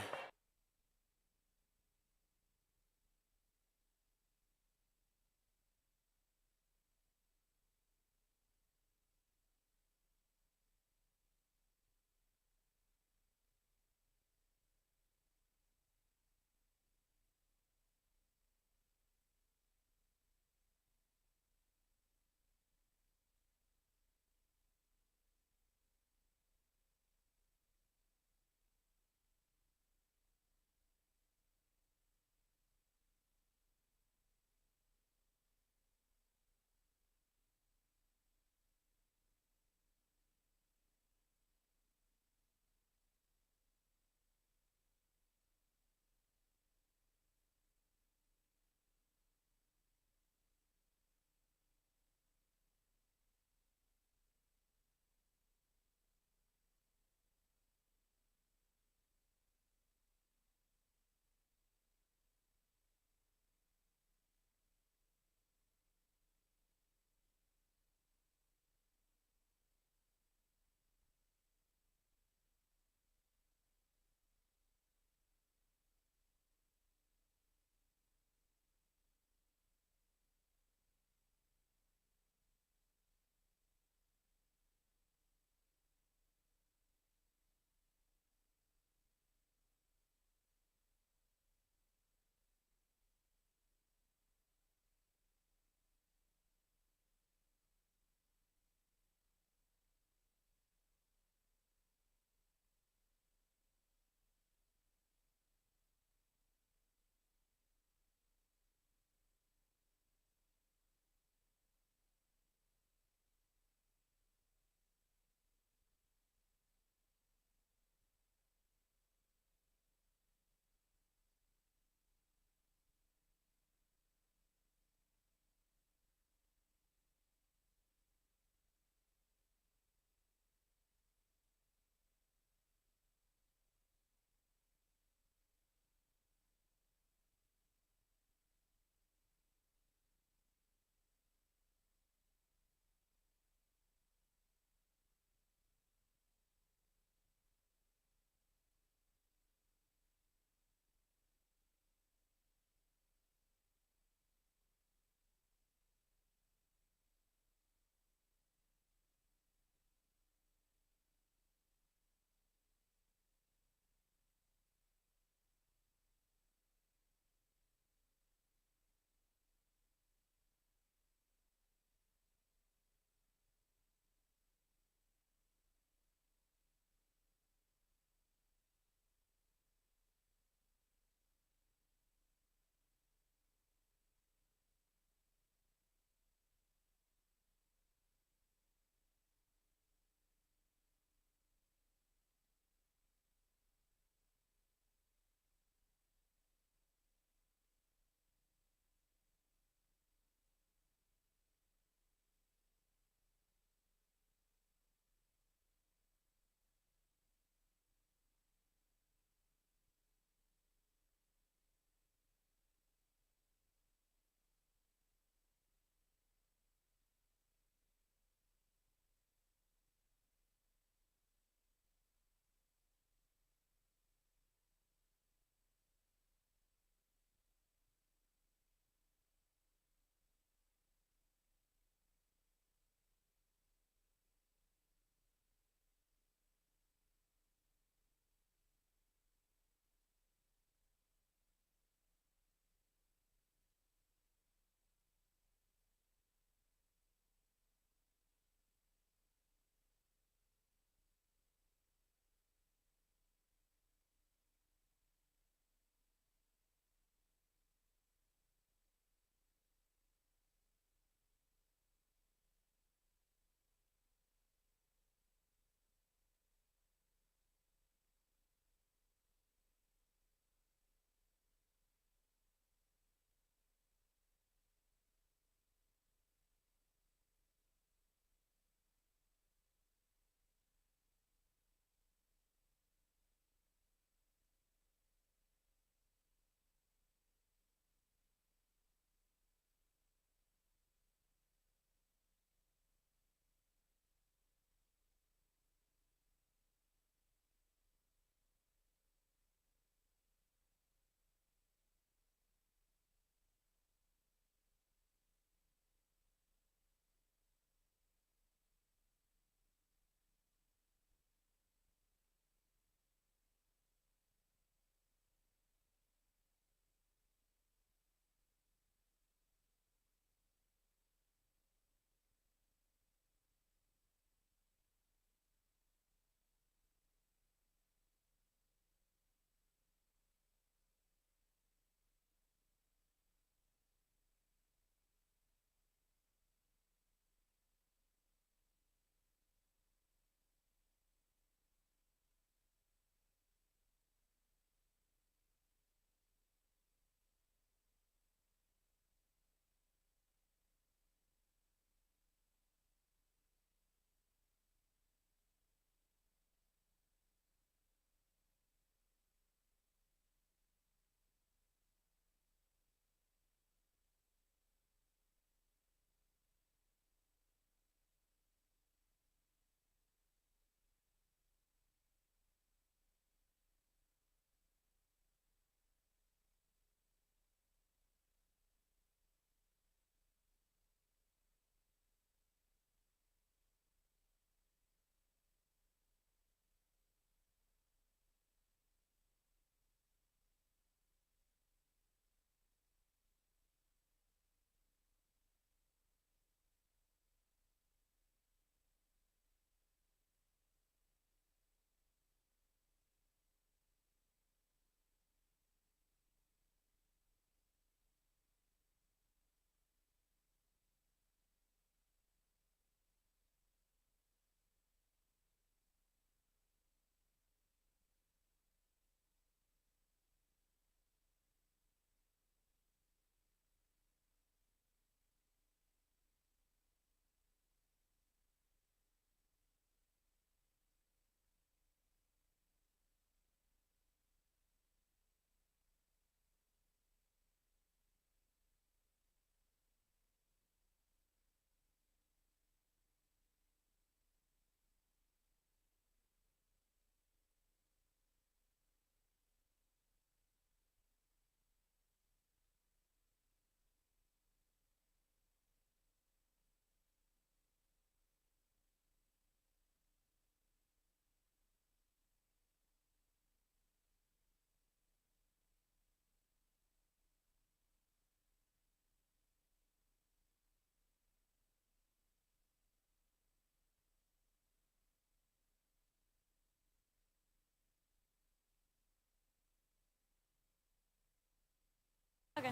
Speaker 9: Okay.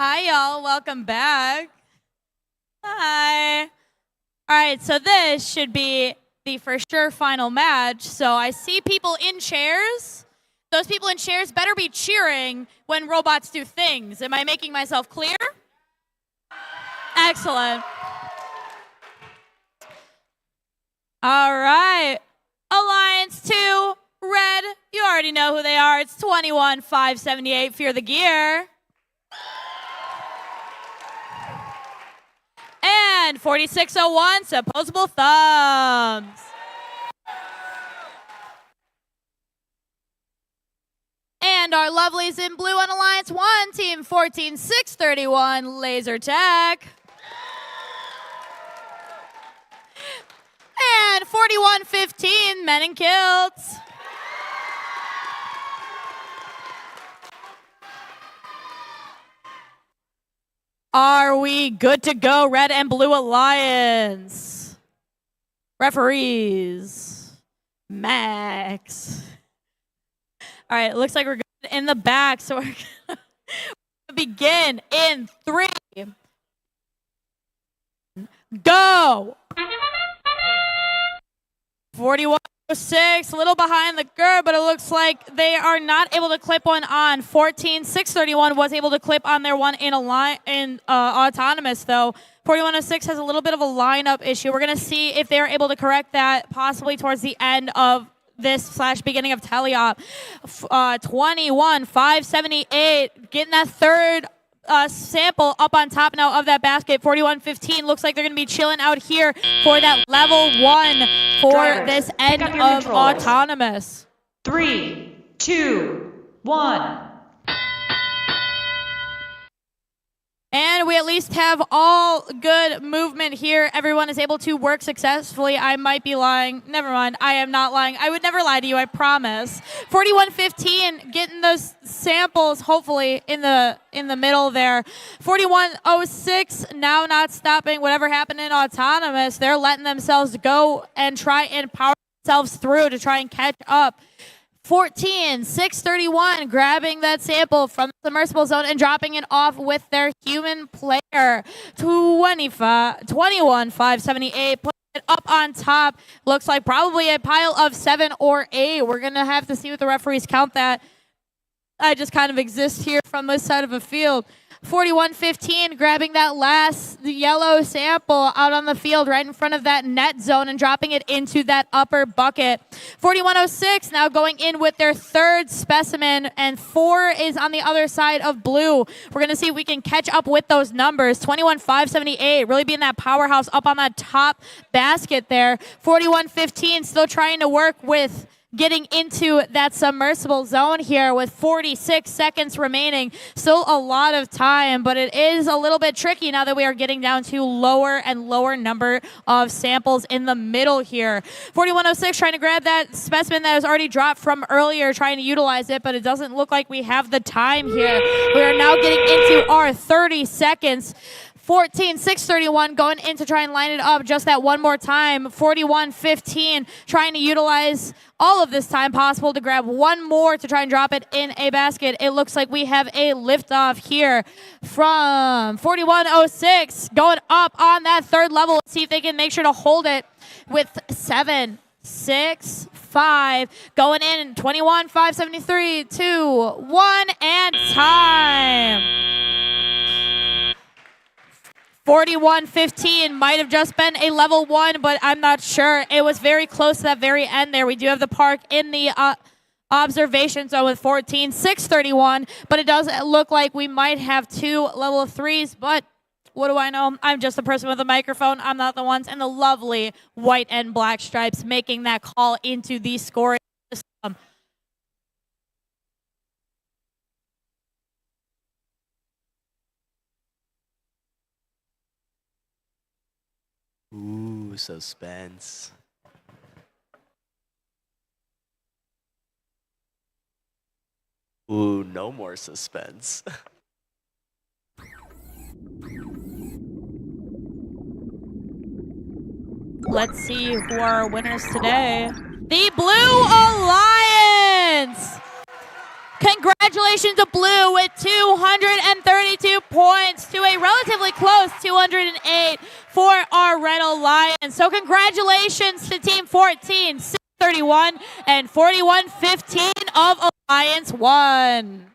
Speaker 9: Hi, y'all. Welcome back. Hi. All right, so this should be the for sure final match. So I see people in chairs. Those people in chairs better be cheering when robots do things. Am I making myself clear? Excellent. All right. Alliance 2, red. You already know who they are. It's 21-578, Fear the Gear. And 4601, Supposable Thumbs. And our lovelies in blue on Alliance 1, Team 14631, Laser Tech. And 4115, Men in Kilts. Are we good to go, Red and Blue Alliance? Referees, Max. All right, it looks like we're good in the back, so we're going to begin in 3. Go! 4106, a little behind the curve, but it looks like they are not able to clip one on. 14631 was able to clip on their one in autonomous, though. 4106 has a little bit of a lineup issue. We're going to see if they're able to correct that possibly towards the end of this / beginning of teleop. 21-578, getting that third sample up on top now of that basket. 41-15 looks like they're going to be chilling out here for that level 1 for
Speaker 19: Drivers,
Speaker 9: this end of
Speaker 19: controllers.
Speaker 9: autonomous.
Speaker 19: 3, 2, 1.
Speaker 9: And we at least have all good movement here. Everyone is able to work successfully. I might be lying. Never mind. I am not lying. I would never lie to you, I promise. 41-15, getting those samples hopefully in the middle there. 41-06, now not stopping. Whatever happened in autonomous, they're letting themselves go and try and power themselves through to try and catch up. 14-631, grabbing that sample from the submersible zone and dropping it off with their human player. 21-578, putting it up on top. Looks like probably a pile of 7 or 8. We're going to have to see what the referees count that. I just kind of exist here from this side of the field. 41-15, grabbing that last yellow sample out on the field right in front of that net zone and dropping it into that upper bucket. 41-06 now going in with their third specimen, and 4 is on the other side of blue. We're going to see if we can catch up with those numbers. 21-578, really being that powerhouse up on that top basket there. 41-15 still trying to work with getting into that submersible zone here with 46 seconds remaining. Still a lot of time, but it is a little bit tricky now that we are getting down to lower and lower number of samples in the middle here. 41-06 trying to grab that specimen that was already dropped from earlier, trying to utilize it, but it doesn't look like we have the time here. We are now getting into our 30 seconds. 14-631 going in to try and line it up just that one more time. 41-15 trying to utilize all of this time possible to grab one more to try and drop it in a basket. It looks like we have a liftoff here from 41-06 going up on that third level. Let's see if they can make sure to hold it with 7, 6, 5 going in. 21-573, 2, 1, and time. 41-15 might have just been a level 1, but I'm not sure. It was very close to that very end there. We do have the park in the observation zone with 14-631, but it does look like we might have 2 level 3s, but what do I know? I'm just the person with a microphone. I'm not the ones in the lovely white and black stripes making that call into the scoring system.
Speaker 21: Ooh, suspense. Ooh, no more suspense.
Speaker 9: Let's see who are our winners today. The Blue Alliance! Congratulations relatively close, 208 for our Red Alliance. So congratulations to Team 14, 631 and 4115 of Alliance 1.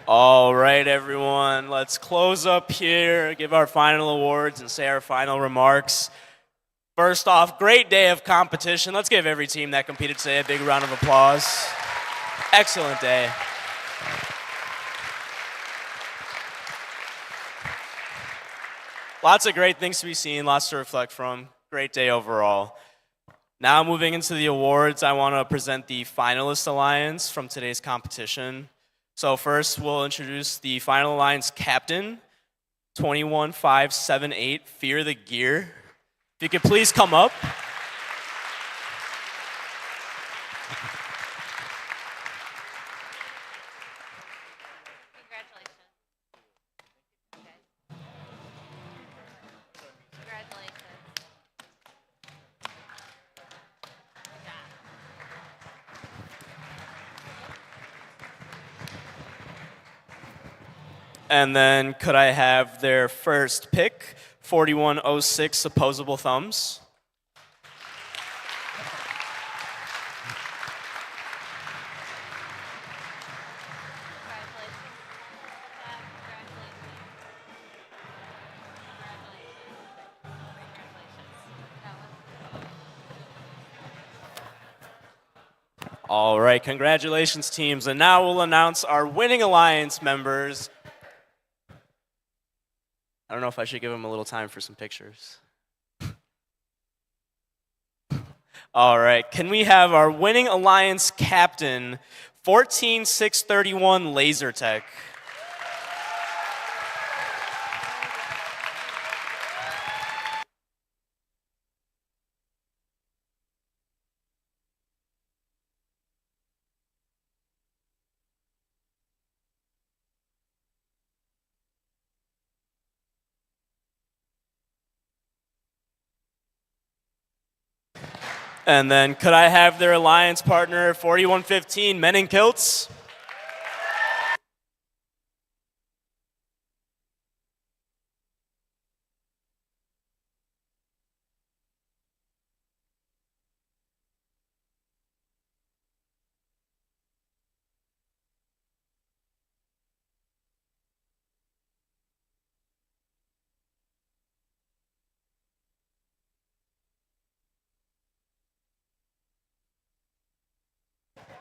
Speaker 21: All right, everyone, let's close up here, give our final awards, and say our final remarks. First off, great day of competition. Let's give every team that competed today a big round of applause. Excellent day. Lots of great things to be seen, lots to reflect from. Great day overall. Now moving into the awards, I want to present the finalist alliance from today's competition. So first, we'll introduce the final alliance captain, 21578, Fear the Gear. If you could please come up. And then could I have their first pick 4106 opposable thumbs. All right, congratulations, teams. And now we'll announce our winning alliance members. I don't know if I should give them a little time for some pictures. All right, can we have our winning alliance captain, 14631 Laser Tech? And then could I have their alliance partner, 4115 Men in Kilts?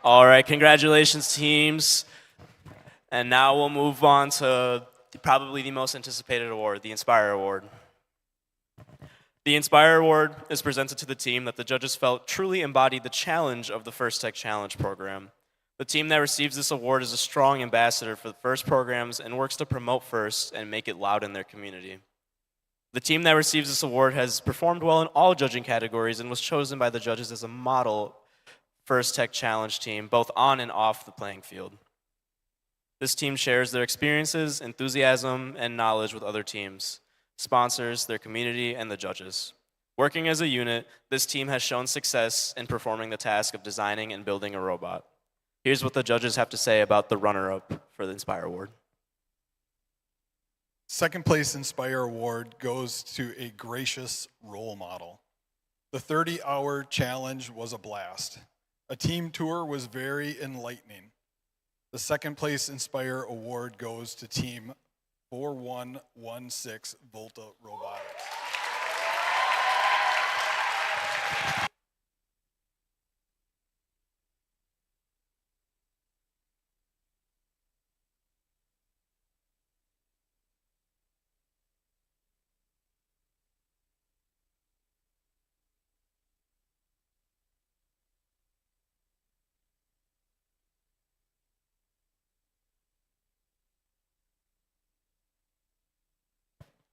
Speaker 21: All right, congratulations, teams. And now we'll move on to probably the most anticipated award, the Inspire Award. The Inspire Award is presented to the team that the judges felt truly embodied the challenge of the First Tech Challenge program. The team that receives this award is a strong ambassador for the FIRST programs and works to promote FIRST and make it loud in their community. The team that receives this award has performed well in all judging categories and was chosen by the judges as a model First Tech Challenge team, both on and off the playing field. This team shares their experiences, enthusiasm, and knowledge with other teams, sponsors, their community, and the judges. Working as a unit, this team has shown success in performing the task of designing and building a robot. Here's what the judges have to say about the runner-up for the Inspire Award.
Speaker 2: Second place Inspire Award goes to a gracious role model. The 30-hour challenge was a blast. A team tour was very enlightening. The second place Inspire Award goes to Team 4116 Volta Robotics.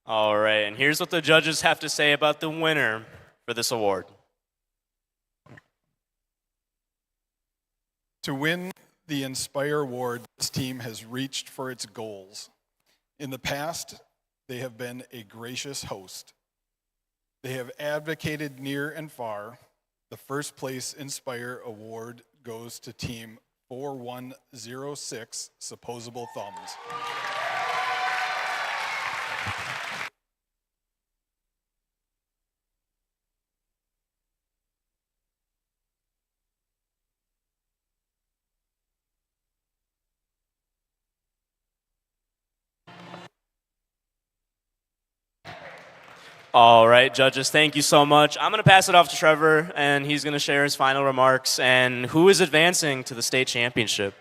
Speaker 21: All right, and here's what the judges have to say about the winner for this award.
Speaker 2: To win the Inspire Award, this team has reached for its goals. In the past, they have been a gracious host. They have advocated near and far. The first place Inspire Award goes to Team 4106 Supposable Thumbs.
Speaker 21: All right, judges, thank you so much. I'm going to pass it off to Trevor, and he's going to share his final remarks and who is advancing to the state championship.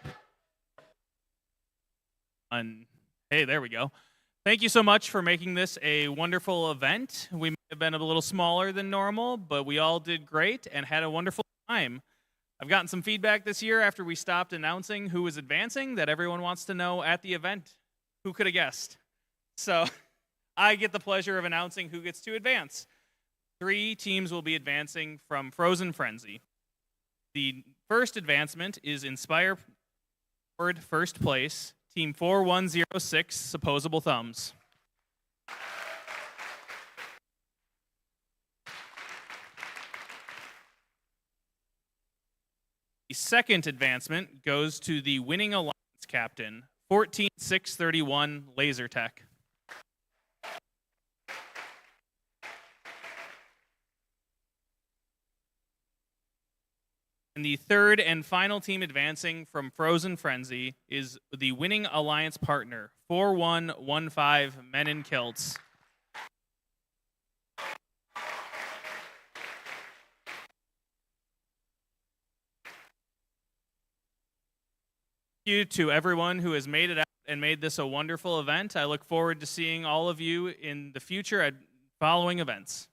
Speaker 13: Hey, there we go. Thank you so much for making this a wonderful event. We may have been a little smaller than normal, but we all did great and had a wonderful time. I've gotten some feedback this year after we stopped announcing who was advancing that everyone wants to know at the event. Who could have guessed? So I get the pleasure of announcing who gets to advance. 3 teams will be advancing from Frozen Frenzy. The first advancement is Inspire Award first place, Team 4106 Supposable Thumbs. The second advancement goes to the winning alliance captain, 14631 Laser Tech. And the third and final team advancing from Frozen Frenzy is the winning alliance partner, 4115 Men in Kilts. Thank you to everyone who has made it out and made this a wonderful event. I look forward to seeing all of you in the future at following events.